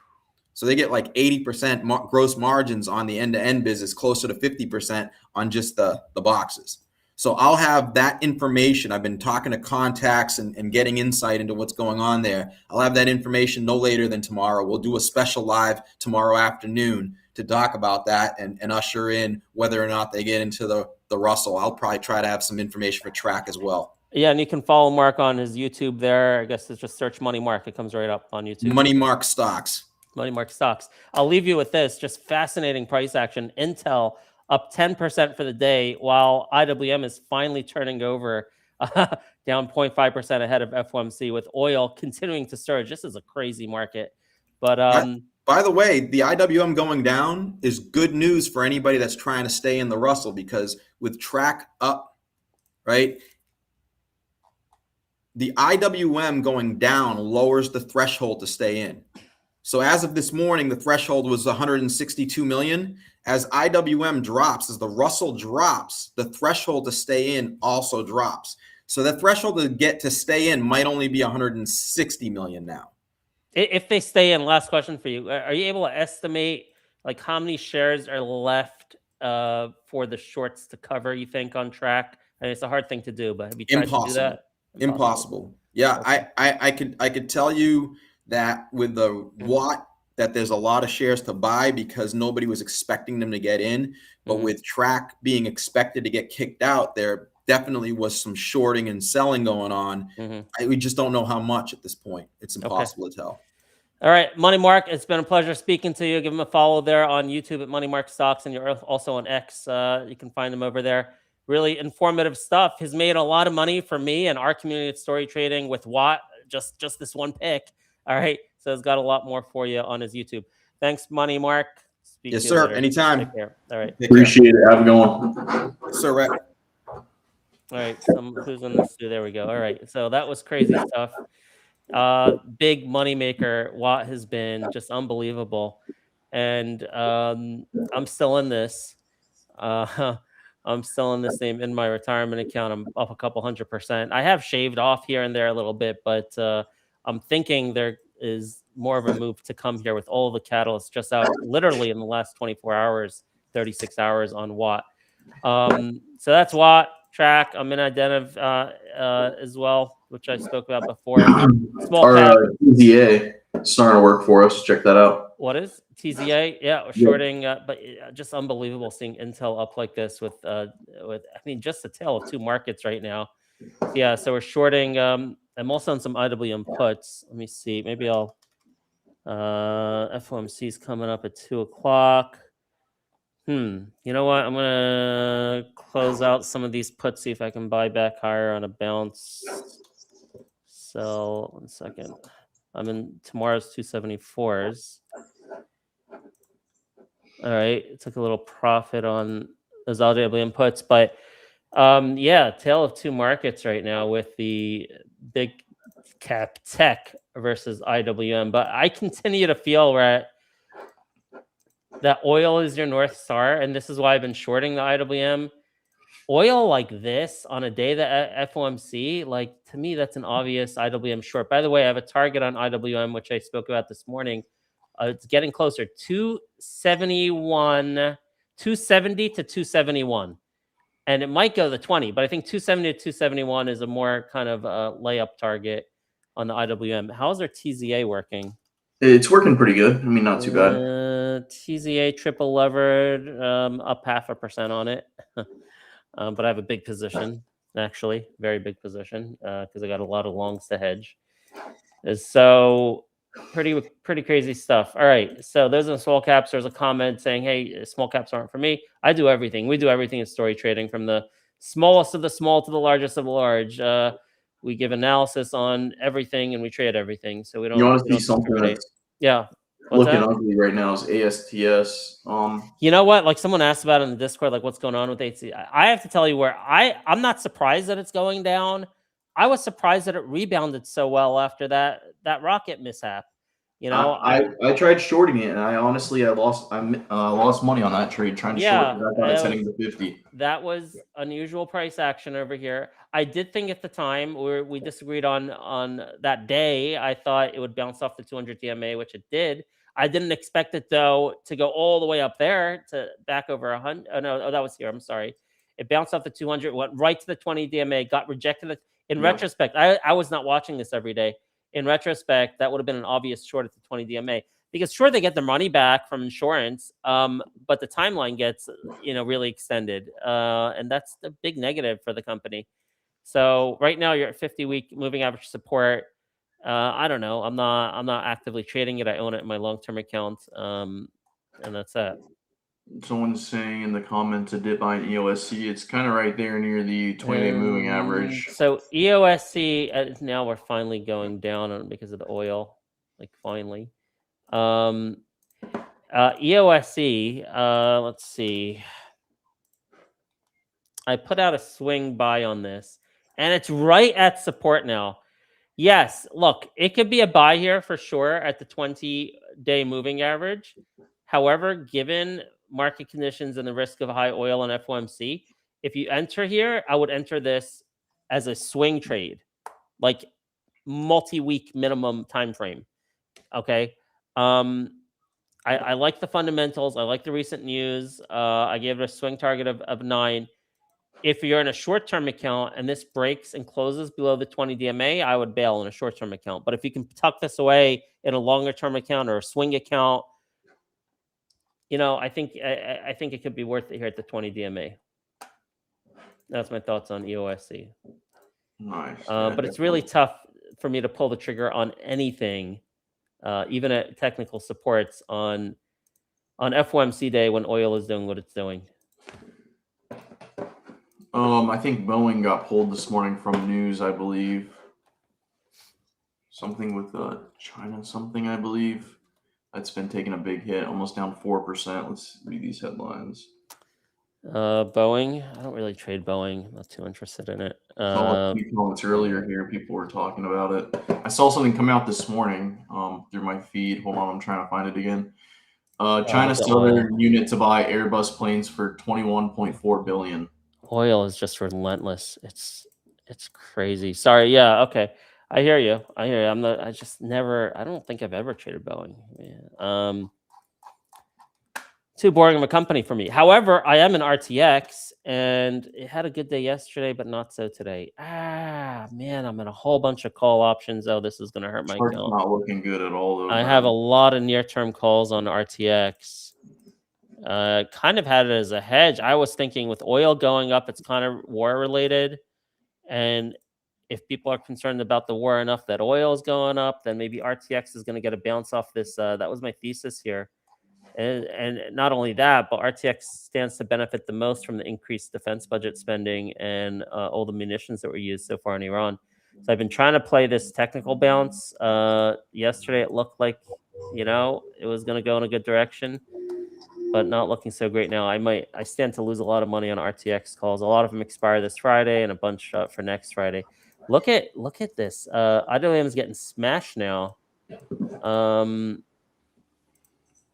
So they get like 80% gross margins on the end-to-end business, closer to 50% on just the boxes. So I'll have that information. I've been talking to contacts and getting insight into what's going on there. I'll have that information no later than tomorrow. We'll do a special live tomorrow afternoon to talk about that and usher in whether or not they get into the Russell. I'll probably try to have some information for track as well. Yeah, and you can follow Mark on his YouTube there. I guess it's just search Money Mark. It comes right up on YouTube. Money Mark Stocks. Money Mark Stocks. I'll leave you with this. Just fascinating price action. Intel up 10% for the day, while IWM is finally turning over, down 0.5% ahead of FOMC, with oil continuing to surge. This is a crazy market. But by the way, the IWM going down is good news for anybody that's trying to stay in the Russell, because with track up, right, the IWM going down lowers the threshold to stay in. So as of this morning, the threshold was 162 million. As IWM drops, as the Russell drops, the threshold to stay in also drops. So the threshold to stay in might only be 160 million now. If they stay in, last question for you. Are you able to estimate like how many shares are left for the shorts to cover, you think, on track? And it's a hard thing to do, but have you tried to do that? Impossible. Yeah, okay. I could tell you that with the Watt, that there's a lot of shares to buy because nobody was expecting them to get in. But with track being expected to get kicked out, there definitely was some shorting and selling going on. We just don't know how much at this point. It's impossible to tell. All right, Money Mark, it's been a pleasure speaking to you. Give him a follow there on YouTube at Money Mark Stocks, and you're also on X. You can find him over there. Really informative stuff. He's made a lot of money for me and our community at Story Trading with Watt, just this one pick. All right, so he's got a lot more for you on his YouTube. Thanks, Money Mark. Speak yes, to you sir. later. Anytime. Take care. All right. Appreciate it. Have a good one. Yes, sir, Rick. All right, who's on this? There we go. All right, so that was crazy stuff. Big money maker. Watt has been just unbelievable, and I'm still in this. I'm still in this name in my retirement account. I'm up a couple 100%. I have shaved off here and there a little bit, but I'm thinking there is more of a move to come here with all the catalysts just out literally in the last 24 hours, 36 hours on Watt. So that's Watt. Track. I'm in Identiv as well, which I spoke about before. Small cap. TZA starting to work for us. Check that out. What is TZA? Yeah, we're shorting, but just unbelievable seeing Intel up like this with I mean, just a tale of two markets right now. Yeah, so we're shorting. I'm also on some IWM puts. Let me see. Maybe I'll. FOMC is coming up at 2 o'clock. You know what? I'm gonna close out some of these puts, see if I can buy back higher on a bounce. Sell 1 second. I'm in tomorrow's 274s. All right, took a little profit on those IWM puts, but yeah, tale of two markets right now with the big cap tech versus IWM. But I continue to feel that oil is your North Star, and this is why I've been shorting the IWM. Oil like this on a day that FOMC, like to me, that's an obvious IWM short. By the way, I have a target on IWM, which I spoke about this morning. It's getting closer, 270 to 271. And it might go to the 20, but I think 270 to 271 is a more kind of layup target on the IWM. How's our TZA working? It's working pretty good. I mean, not too bad. TZA triple levered, up 0.5% on it. But I have a big position, actually, very big position, because I got a lot of longs to hedge. So pretty crazy stuff. All right, so those are the small caps. There's a comment saying, hey, small caps aren't for me. I do everything. We do everything in Story Trading, from the smallest of the small to the largest of the large. We give analysis on everything, and we trade everything. So we don't. You want to see something that's looking ugly right now is ASTS. You know what? Like someone asked about it in the Discord, like what's going on with ASTS. I have to tell you where I'm not surprised that it's going down. I was surprised that it rebounded so well after that rocket mishap. You know, I tried shorting it, and I lost money on that trade trying to short it. I thought it's heading to 50. That was unusual price action over here. I did think at the time we disagreed on that day. I thought it would bounce off the 200 DMA, which it did. I didn't expect it though to go all the way up there to back over 100. Oh no, that was here. I'm sorry. It bounced off the 200, went right to the 20 DMA, got rejected. In retrospect, I was not watching this every day. In retrospect, that would have been an obvious short at the 20 DMA, because sure, they get their money back from insurance, but the timeline gets really extended, and that's the big negative for the company. So right now you're at 50-week moving average support. I don't know. I'm not actively trading it. I own it in my long-term account. And that's it. Someone's saying in the comments a dip by EOSC. It's kind of right there near the 20-day moving average. So EOSC, now we're finally going down on because of the oil. Like finally. EOSC, let's see. I put out a swing buy on this, and it's right at support now. Yes, look, it could be a buy here for sure at the 20-day moving average. However, given market conditions and the risk of high oil and FOMC, if you enter here, I would enter this as a swing trade, like multi-week minimum time frame. Okay. I like the fundamentals. I like the recent news. I gave it a swing target of 9. If you're in a short-term account and this breaks and closes below the 20 DMA, I would bail in a short-term account. But if you can tuck this away in a longer-term account or a swing account, I think it could be worth it here at the 20 DMA. That's my thoughts on EOSC. Nice. But it's really tough for me to pull the trigger on anything, even at technical supports on FOMC day when oil is doing what it's doing. I think Boeing got pulled this morning from news, I believe. Something with China, I believe. That's been taking a big hit, almost down 4%. Let's read these headlines. Boeing. I don't really trade Boeing. I'm not too interested in it. Saw a few comments earlier here. People were talking about it. I saw something come out this morning through my feed. Hold on, I'm trying to find it again. China sold their unit to buy Airbus planes for $21.4 billion. Oil is just relentless. It's crazy. Sorry. Yeah. Okay. I hear you. I don't think I've ever traded Boeing. Yeah. Too boring of a company for me. However, I am an RTX and it had a good day yesterday, but not so today. Man, I'm in a whole bunch of call options. Oh, this is going to hurt my Chart's account. not looking good at all, though. I have a lot of near-term calls on RTX. Kind of had it as a hedge. I was thinking with oil going up, it's kind of war-related. And if people are concerned about the war enough that oil is going up, then maybe RTX is going to get a bounce off this. That was my thesis here. And not only that, but RTX stands to benefit the most from the increased defense budget spending and all the munitions that were used so far in Iran. So I've been trying to play this technical bounce. Yesterday, it looked like, it was going to go in a good direction, but not looking so great now. I stand to lose a lot of money on RTX calls. A lot of them expire this Friday and a bunch for next Friday. Look at this. IWM is getting smashed now.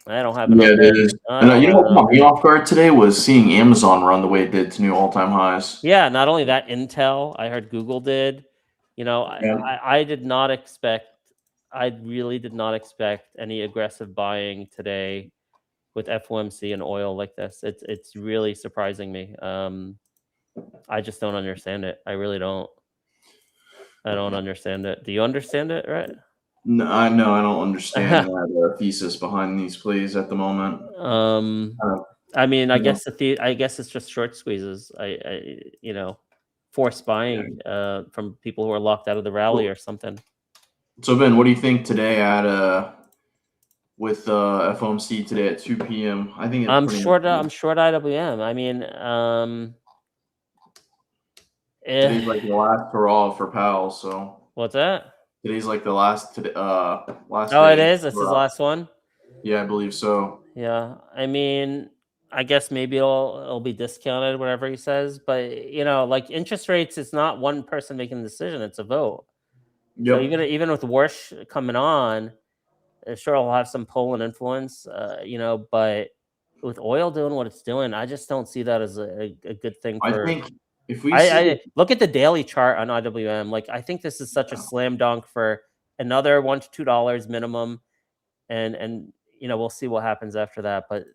I don't have enough. Yeah, it is. What caught me off guard today was seeing Amazon run the way it did to new all-time highs. Yeah, not only that, Intel, I heard Google did. I did not expect, I really did not expect any aggressive buying today with FOMC and oil like this. It's really surprising me. I just don't understand it. I really don't. I don't understand it. Do you understand it, right? No, I don't understand that thesis behind these plays at the moment. I guess it's just short squeezes. Forced buying from people who are locked out of the rally or something. So Ben, what do you think today with FOMC today at 2 p.m.? I think I'm short IWM. Today's like the last hurrah for Powell. So what's that? Today's like the last day. Oh, it is? This is the last one? Yeah, I believe so. Yeah. I guess maybe it'll be discounted, whatever he says. But, like interest rates, it's not one person making the decision. It's a vote. Yep. So even with Warsh coming on, sure, it'll have some pull and influence, but with oil doing what it's doing, I just don't see that as a good thing. I think if we look at the daily chart on IWM, like I think this is such a slam dunk for another $1 to $2 minimum, and we'll see what happens after that. But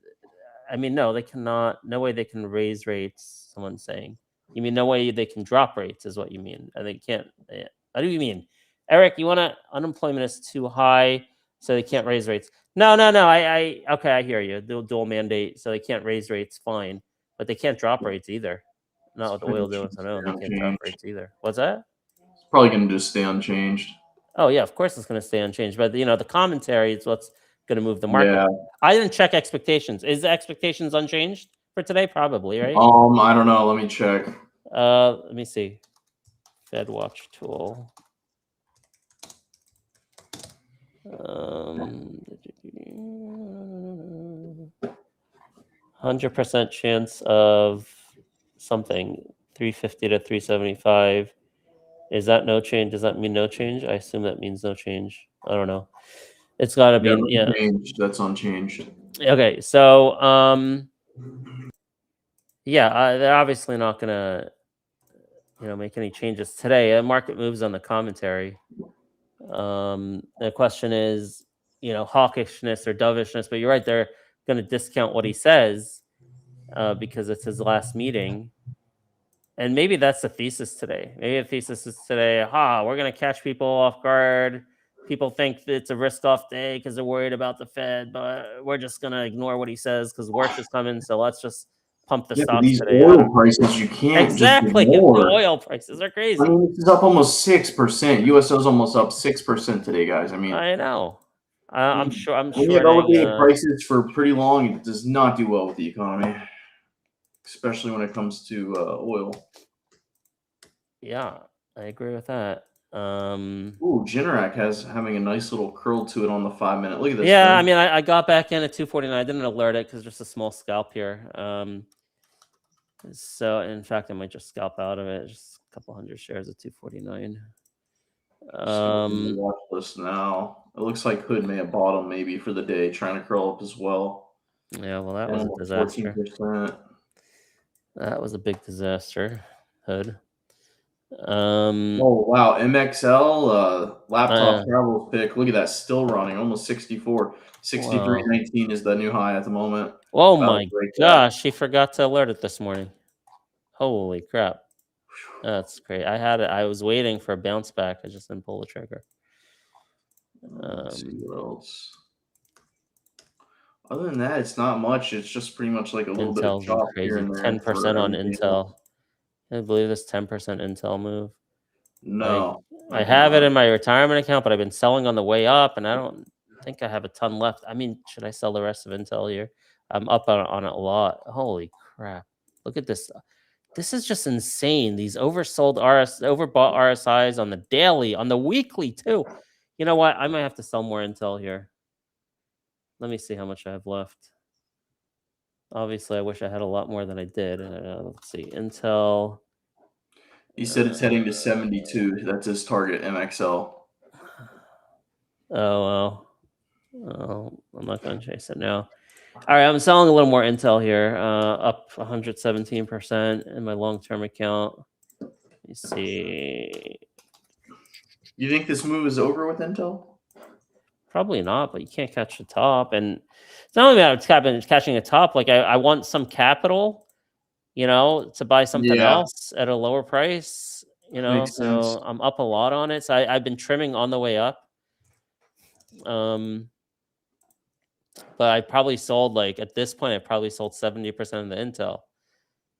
no, they cannot. No way they can raise rates. Someone's saying. You mean no way they can drop rates? Is what you mean? And they can't. What do you mean, Eric? You want unemployment is too high, so they can't raise rates? No. Okay, I hear you. Dual mandate, so they can't raise rates. Fine, but they can't drop rates either. Not with Pretty oil much doing just so. No, they can't drop unchanged. rates either. What's that? It's probably going to just stay unchanged. Oh yeah, of course it's going to stay unchanged. But the commentary is what's going to move the market. Yeah. I didn't check expectations. Is the expectations unchanged for today? Probably, right? I don't know. Let me check. Let me see. Fed Watch tool. 100% chance of something 350 to 375. Is that no change? Does that mean no change? I assume that means no change. I don't know. It's got to be Unchanged. That's unchanged. Okay, so yeah, they're obviously not gonna make any changes today. The market moves on the commentary. The question is, hawkishness or dovishness, but you're right, they're going to discount what he says because it's his last meeting. And maybe that's the thesis today. Maybe the thesis is today, we're going to catch people off guard. People think that it's a risk-off day because they're worried about the Fed, but we're just going to ignore what he says because worse is coming. So let's just pump the stocks these today. oil prices, you can't Exactly. just ignore. The oil prices are crazy. I mean, this is up almost 6%. USO's almost up 6% today, guys. I mean, I know. I'm sure. I'm when you sure. have elevated prices for pretty long, it does not do well with the economy, especially when it comes to oil. Yeah, I agree with that. Ooh, Generac having a nice little curl to it on the 5-minute. Look at this. Yeah, thing. I mean, I got back in at 249. I didn't alert it because just a small scalp here. So in fact, I might just scalp out of it. Just a couple hundred shares at 249. Watch list now. It looks like Hood may have bottomed maybe for the day, trying to curl up as well. Yeah, well, that was a disaster. 14%. That was a big disaster, Hood. Oh wow, MXL laptop travels pick. Look at that, still running, almost 64. 63.19 is the new high at the moment. Oh my gosh, he forgot to alert it this morning. Holy crap. That's great. I was waiting for a bounce back. I just didn't pull the trigger. Let's see what else. Other than that, it's not much. It's just pretty much like a little bit of chop here and there. 10% on Intel. Can I believe this 10% Intel move? No. I have it in my retirement account, but I've been selling on the way up, and I don't think I have a ton left. I mean, should I sell the rest of Intel here? I'm up on it a lot. Holy crap. Look at this. This is just insane. These overbought RSIs on the daily, on the weekly too. You know what? I might have to sell more Intel here. Let me see how much I have left. Obviously, I wish I had a lot more than I did. Let's see. Intel. He said it's heading to 72. That's his target, MXL. Oh, well. Oh, I'm not going to chase it now. All right, I'm selling a little more Intel here, up 117% in my long-term account. Let me see. You think this move is over with Intel? Probably not, but you can't catch the top. And it's not only about catching a top. Like I want some capital, to buy something else at a lower price. Makes so sense. I'm up a lot on it. So I've been trimming on the way up. But I probably sold at this point, I probably sold 70% of the Intel,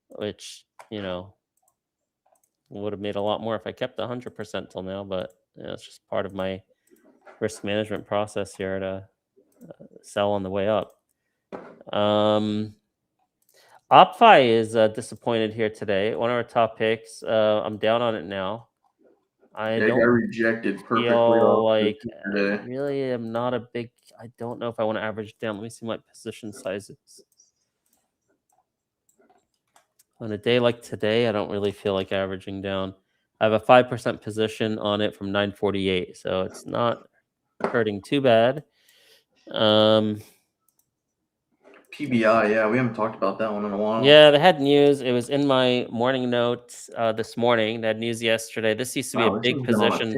which would have made a lot more if I kept 100% till now. But it's just part of my risk management process here to sell on the way up. OppFi is disappointed here today. One of our top picks. I'm down on it now. I got rejected perfectly. I really am not a big. I don't know if I want to average down. Let me see my position sizes. On a day like today, I don't really feel like averaging down. I have a 5% position on it from 948, so it's not hurting too bad. PBI, yeah, we haven't talked about that one in a while. Yeah, they had news. It was in my morning notes this morning. They had news yesterday. This used to be a big position.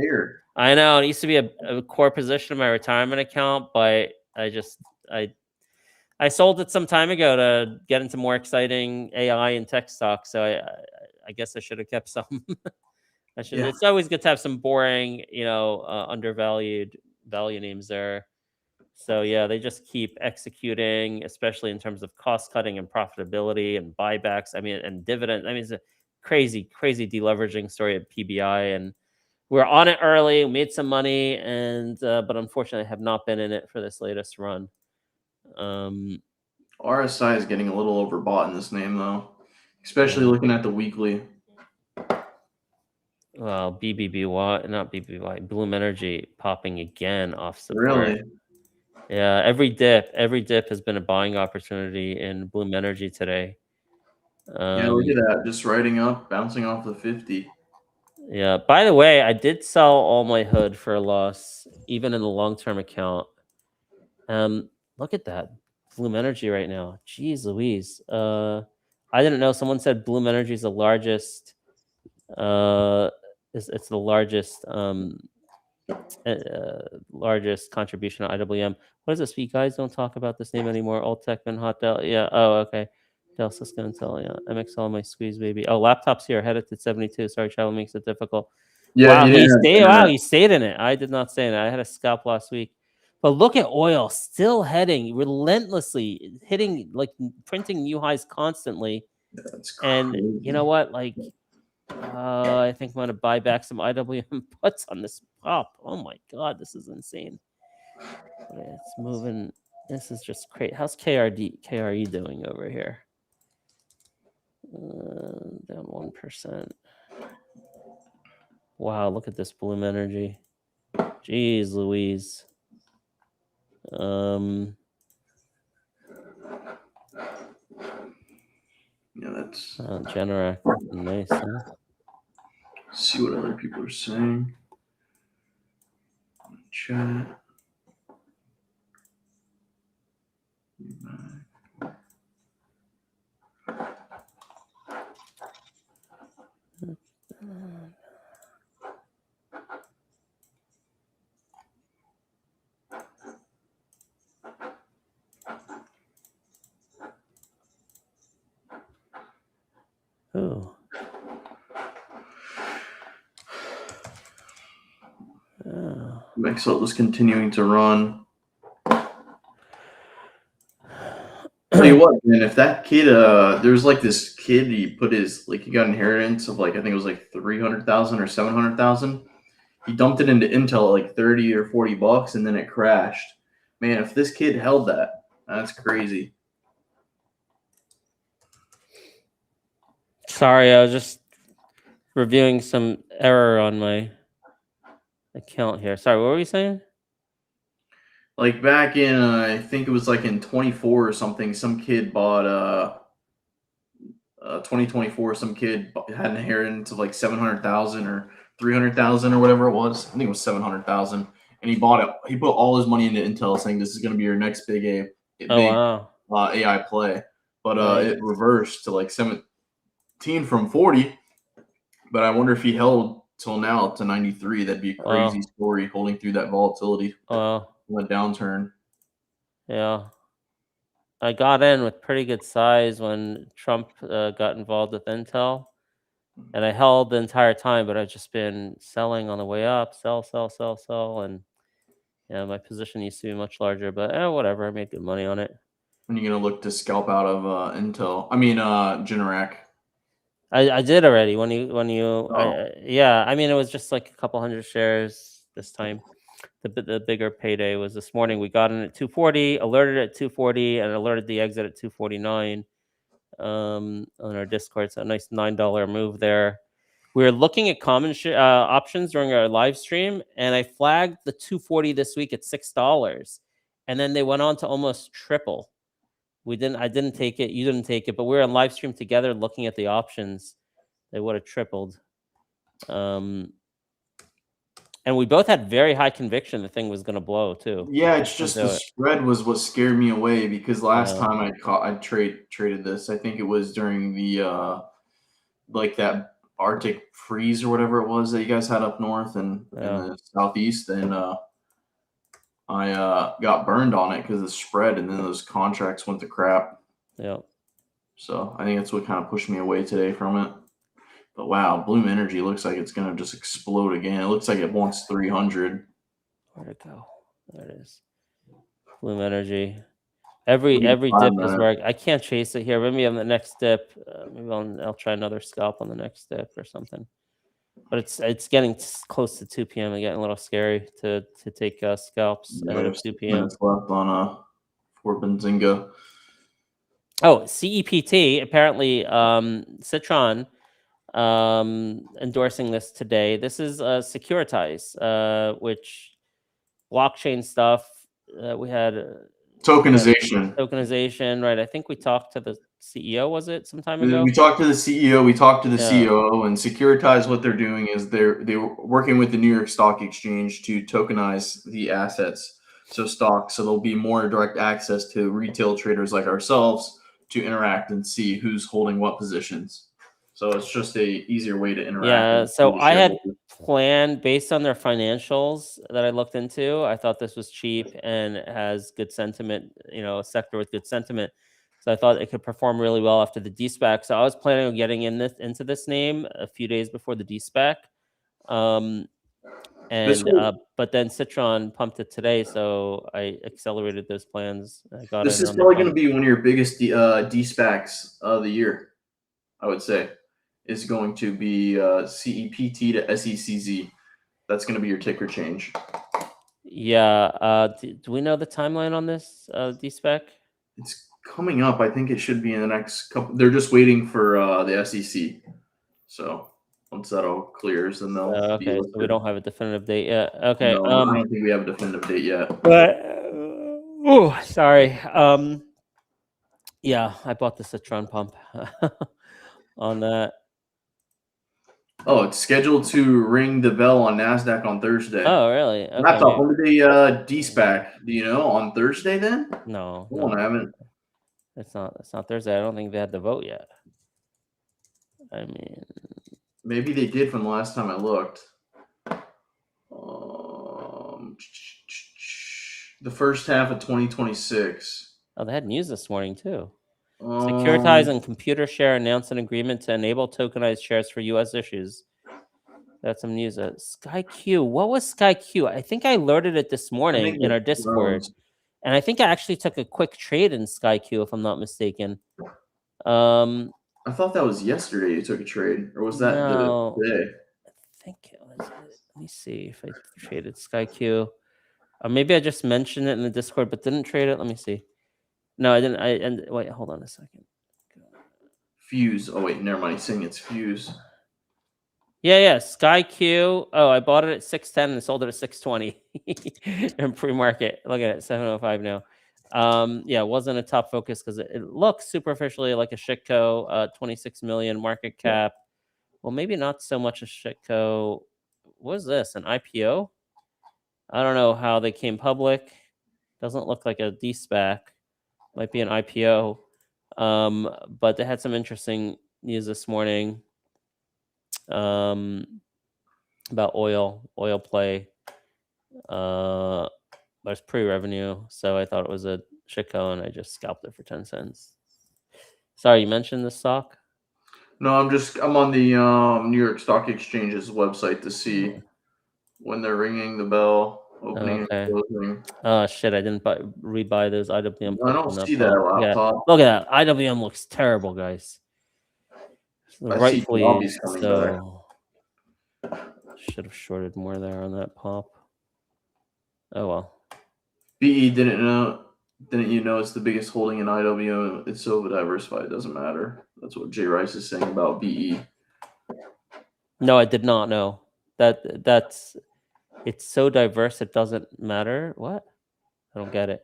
I know it used to be a core position in my retirement account, but I sold it some time ago to get into more exciting AI and tech stocks. So I guess I should have kept some. I should. Yeah. It's always good to have some boring, undervalued value names there. So yeah, they just keep executing, especially in terms of cost cutting and profitability and buybacks. I mean, and dividends. I mean, crazy deleveraging story at PBI, and we're on it early, made some money, and but unfortunately have not been in it for this latest run. RSI is getting a little overbought in this name, though, especially looking at the weekly. Well, BBBY, not BBY, Bloom Energy popping again off support. Really? Yeah, every dip has been a buying opportunity in Bloom Energy today. Yeah, look at that, just riding up, bouncing off the 50. Yeah. By the way, I did sell all my hood for a loss, even in the long-term account. Look at that, Bloom Energy right now. Jeez Louise. I didn't know. Someone said Bloom Energy is the largest. It's the largest largest contribution to IWM. What is this? You guys don't talk about this name anymore. Old Techman, Hot Dell. Yeah. Oh, okay. Dell, Cisco, Intel. Yeah. MXL, my squeeze baby. Oh, laptops here headed to 72. Sorry, travel makes it difficult. Yeah, wow, he stayed in it. I did not stay in it. I had a scalp last week. But look at oil still heading relentlessly, hitting, like, printing new highs constantly. That's crazy. And you know what? Like, I think I'm going to buy back some IWM puts on this pop. Oh my God, this is insane. It's moving. This is just crazy. How's KRE doing over here? Down 1%. Wow, look at this Bloom Energy. Jeez Louise. Yeah, that's Generac. Nice, huh? See what other people are saying. Chat. Oh. Maxwell was continuing to run. Tell you what, man, if that kid, there's like this kid, he put his, like, he got inheritance of, like, I think it was like 300,000 or 700,000. He dumped it into Intel at like 30 or 40 bucks, and then it crashed. Man, if this kid held that, that's crazy. Sorry, I was just reviewing some error on my account here. Sorry, what were you saying? Like back in, I think it was like in 24 or something, some kid bought 2024. Some kid had an inheritance of like 700,000 or 300,000 or whatever it was. I think it was 700,000, and he bought it. He put all his money into Intel, saying this is going to be your next big AI play. But it reversed to like 17 from 40. But I wonder if he held till now to 93. That'd be a crazy story, holding through that volatility. The downturn. Yeah, I got in with pretty good size when Trump got involved with Intel, and I held the entire time. But I've just been selling on the way up, sell, and yeah, my position used to be much larger. But whatever, I made good money on it. When are you gonna look to scalp out of Intel? I mean, Generac. I did already. Yeah. I mean, it was just like a couple hundred shares this time. The bigger payday was this morning. We got in at 240, alerted at 240, and alerted the exit at 249 on our Discord. So a nice $9 move there. We were looking at common options during our live stream, and I flagged the 240 this week at $6, and then they went on to almost triple. I didn't take it. You didn't take it, but we were on live stream together looking at the options. They would have tripled. And we both had very high conviction the thing was going to blow too. Yeah, it's just the spread was what scared me away, because last time I traded this, I think it was during the like that Arctic freeze or whatever it was that you guys had up north and in the southeast, and I got burned on it because of the spread, and then those contracts went to crap. Yeah. So I think that's what kind of pushed me away today from it. But wow, Bloom Energy looks like it's going to just explode again. It looks like it wants 300. Where'd it go? There it is. Bloom Energy. Every Give me dip 5 is minutes. where I can't chase it here. Maybe on the next dip, maybe I'll try another scalp on the next dip or something. But it's getting close to 2 p.m. and getting a little scary to take scalps Yeah, ahead we of have 2 6 p.m. minutes left on for Benzinga. Oh, CEPT apparently Citron endorsing this today. This is Securitize, which blockchain stuff. We had Tokenization. right? I think we talked to the CEO. Was it some time ago? We talked to the CEO. We talked to the Yeah. COO, and Securitize. What they're doing is they're working with the New York Stock Exchange to tokenize the assets, so stocks. So there'll be more direct access to retail traders like ourselves to interact and see who's holding what positions. So it's just a easier way to interact. Yeah. with So the I had shareholders. planned based on their financials that I looked into. I thought this was cheap and it has good sentiment. A sector with good sentiment. So I thought it could perform really well after the D-SPAC. So I was planning on getting into this name a few days before the D-SPAC. But then Citron pumped it today, so I accelerated those plans. I got This in is on probably the going to be one of your biggest D-SPACs of the year, I would say. Is going to be CEPT to SECZ. That's going to be your ticker change. Yeah. Do we know the timeline on this D-SPAC? It's coming up. I think it should be in the next couple. They're just waiting for the SEC. So once that all clears, then they'll. Okay, so we don't have a definitive date yet. Okay. No, I don't think we have a definitive date yet. But sorry. Yeah, I bought the Citron pump on that. Oh, it's scheduled to ring the bell on NASDAQ on Thursday. Oh, really? Okay. Laptop, when did they D-SPAC? Do you know? On Thursday then? No. Hold on, I haven't. It's not Thursday. I don't think they had the vote yet. I mean, maybe they did from the last time I looked. The first half of 2026. Oh, they had news this morning too. Securitize and ComputerShare announced an agreement to enable tokenized shares for U.S. issues. That's some news. SkyQ. What was SkyQ? I think I alerted it this morning in our Discord. And I think I actually took a quick trade in SkyQ, if I'm not mistaken. I thought that was yesterday you took a trade. Or was that the day? I think it was. Let me see if I traded SkyQ. Or maybe I just mentioned it in the Discord, but didn't trade it. Let me see. No, I didn't. Wait, hold on a second. Fuse. Oh wait, never mind. He's saying it's Fuse. Yeah. SkyQ. Oh, I bought it at 610 and sold it at 620 in pre-market. Look at it, 705 now. Yeah, it wasn't a top focus because it looks superficially like a shitco. 26 million market cap. Well, maybe not so much a shitco. What is this? An IPO? I don't know how they came public. Doesn't look like a D-SPAC. Might be an IPO. But they had some interesting news this morning about oil play. There's pre-revenue, so I thought it was a shitco, and I just scalped it for 10 cents. Sorry, you mentioned the stock? No, I'm on the New York Stock Exchange's website to see when they're ringing the bell, opening and closing. Oh shit! I didn't rebuy those IWM. I don't see that laptop. Look at that. IWM looks terrible, guys. Rightfully so. Should have shorted more there on that pop. Oh well. BE didn't you know it's the biggest holding in IWM? It's so diversified, it doesn't matter. That's what Jay Rice is saying about BE. No, I did not know. That's it's so diverse it doesn't matter. What? I don't get it.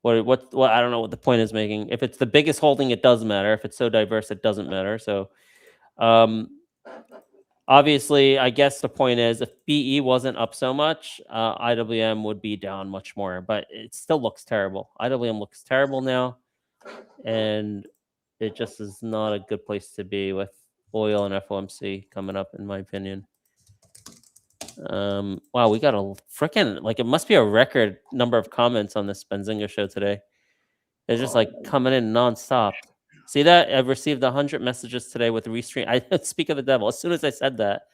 What I don't know what the point is making. If it's the biggest holding, it does matter. If it's so diverse, it doesn't matter. So obviously, I guess the point is if BE wasn't up so much, IWM would be down much more, but it still looks terrible. IWM looks terrible now, and it just is not a good place to be with oil and FOMC coming up, in my opinion. Wow, we got a freaking, it must be a record number of comments on this Benzinga show today. It's just coming in nonstop. See that? I've received 100 messages today with Restream. I speak of the devil. As soon as I said that,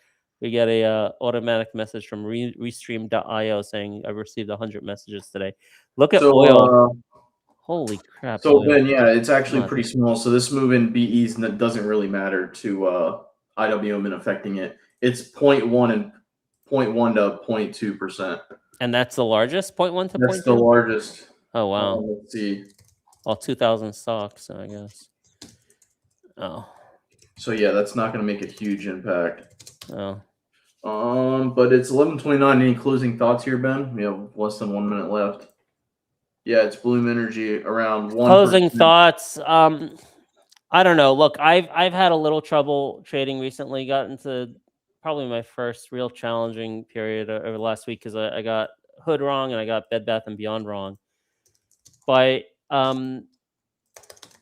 we get a automatic message from Restream.io saying I've received 100 messages today. Look at oil. Holy crap! So oil. Ben, yeah, it's actually Nuts. pretty small. So this move in BEs doesn't really matter to IWM in affecting it. It's 0.1 and 0.1 to 0.2%. And that's the largest, 0.1 to That's the 0.2? largest. Oh, wow. Let's see. All 2,000 stocks, I guess. Oh. So yeah, that's not going to make a huge impact. Oh. But it's 11:29. Any closing thoughts here, Ben? We have less than 1 minute left. Yeah, it's Bloom Energy around 1%. Closing thoughts. I don't know. Look, I've had a little trouble trading recently. Got into probably my first real challenging period over last week because I got Hood wrong and I got Bed Bath and Beyond wrong. But I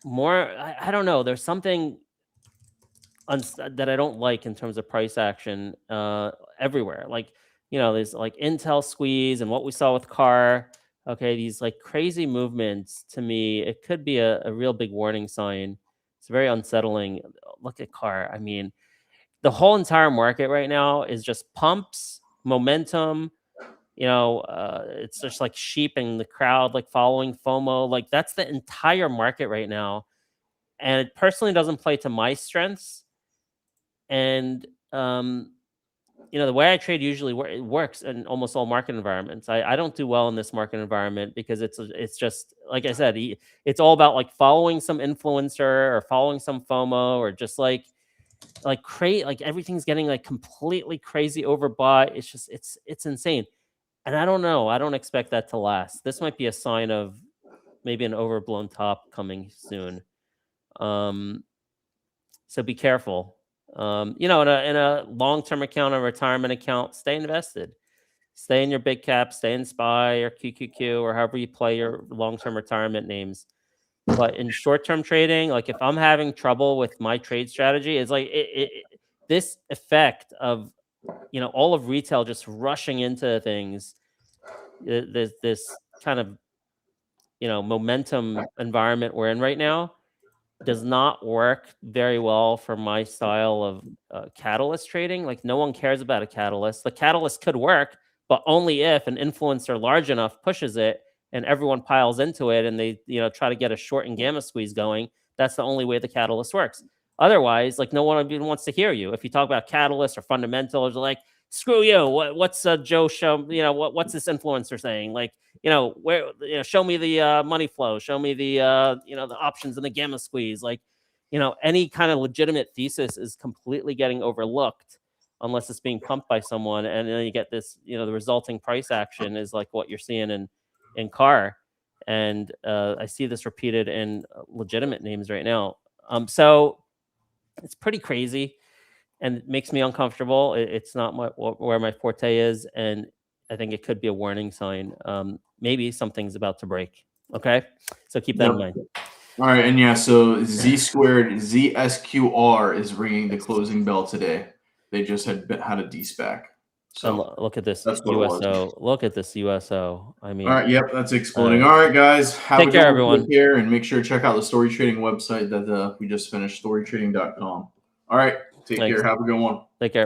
don't know. There's something that I don't like in terms of price action everywhere. Like, there's like Intel squeeze and what we saw with Car. Okay, these like crazy movements, to me, it could be a real big warning sign. It's very unsettling. Look at Car. I mean, the whole entire market right now is just pumps, momentum. It's just like sheep in the crowd, like following FOMO. Like that's the entire market right now. And it personally doesn't play to my strengths. And, the way I trade usually works in almost all market environments. I don't do well in this market environment because it's just, like I said, it's all about like following some influencer or following some FOMO or just like everything's getting like completely crazy overbought. It's just, it's insane. And I don't know. I don't expect that to last. This might be a sign of maybe an overblown top coming soon. So be careful. In a long-term account, a retirement account, stay invested. Stay in your big cap, stay in SPY or QQQ or however you play your long-term retirement names. But in short-term trading, like if I'm having trouble with my trade strategy, it's like this effect of all of retail just rushing into things. There's this kind of momentum environment we're in right now does not work very well for my style of catalyst trading. Like no one cares about a catalyst. The catalyst could work, but only if an influencer large enough pushes it and everyone piles into it and they try to get a short and gamma squeeze going. That's the only way the catalyst works. Otherwise, like no one even wants to hear you. If you talk about catalysts or fundamentals, they're like, screw you. What's Joe show? What's this influencer saying? Like, show me the money flow, show me the the options and the gamma squeeze. Like, any kind of legitimate thesis is completely getting overlooked unless it's being pumped by someone, and then you get this, the resulting price action is like what you're seeing in Car, and I see this repeated in legitimate names right now. So it's pretty crazy, and it makes me uncomfortable. It's not where my forte is, and I think it could be a warning sign. Maybe something's about to break. Okay, so keep that in mind. All right, and yeah, so ZSQR is ringing the closing bell today. They just had a de-SPAC. So look at this USO. Look at this USO. I mean, all right, yep, that's exploding. All right, guys, take care, everyone. Take care, and make sure to check out the story trading website that we just finished, storytrading.com. All right, take care. Have a good one. Take care.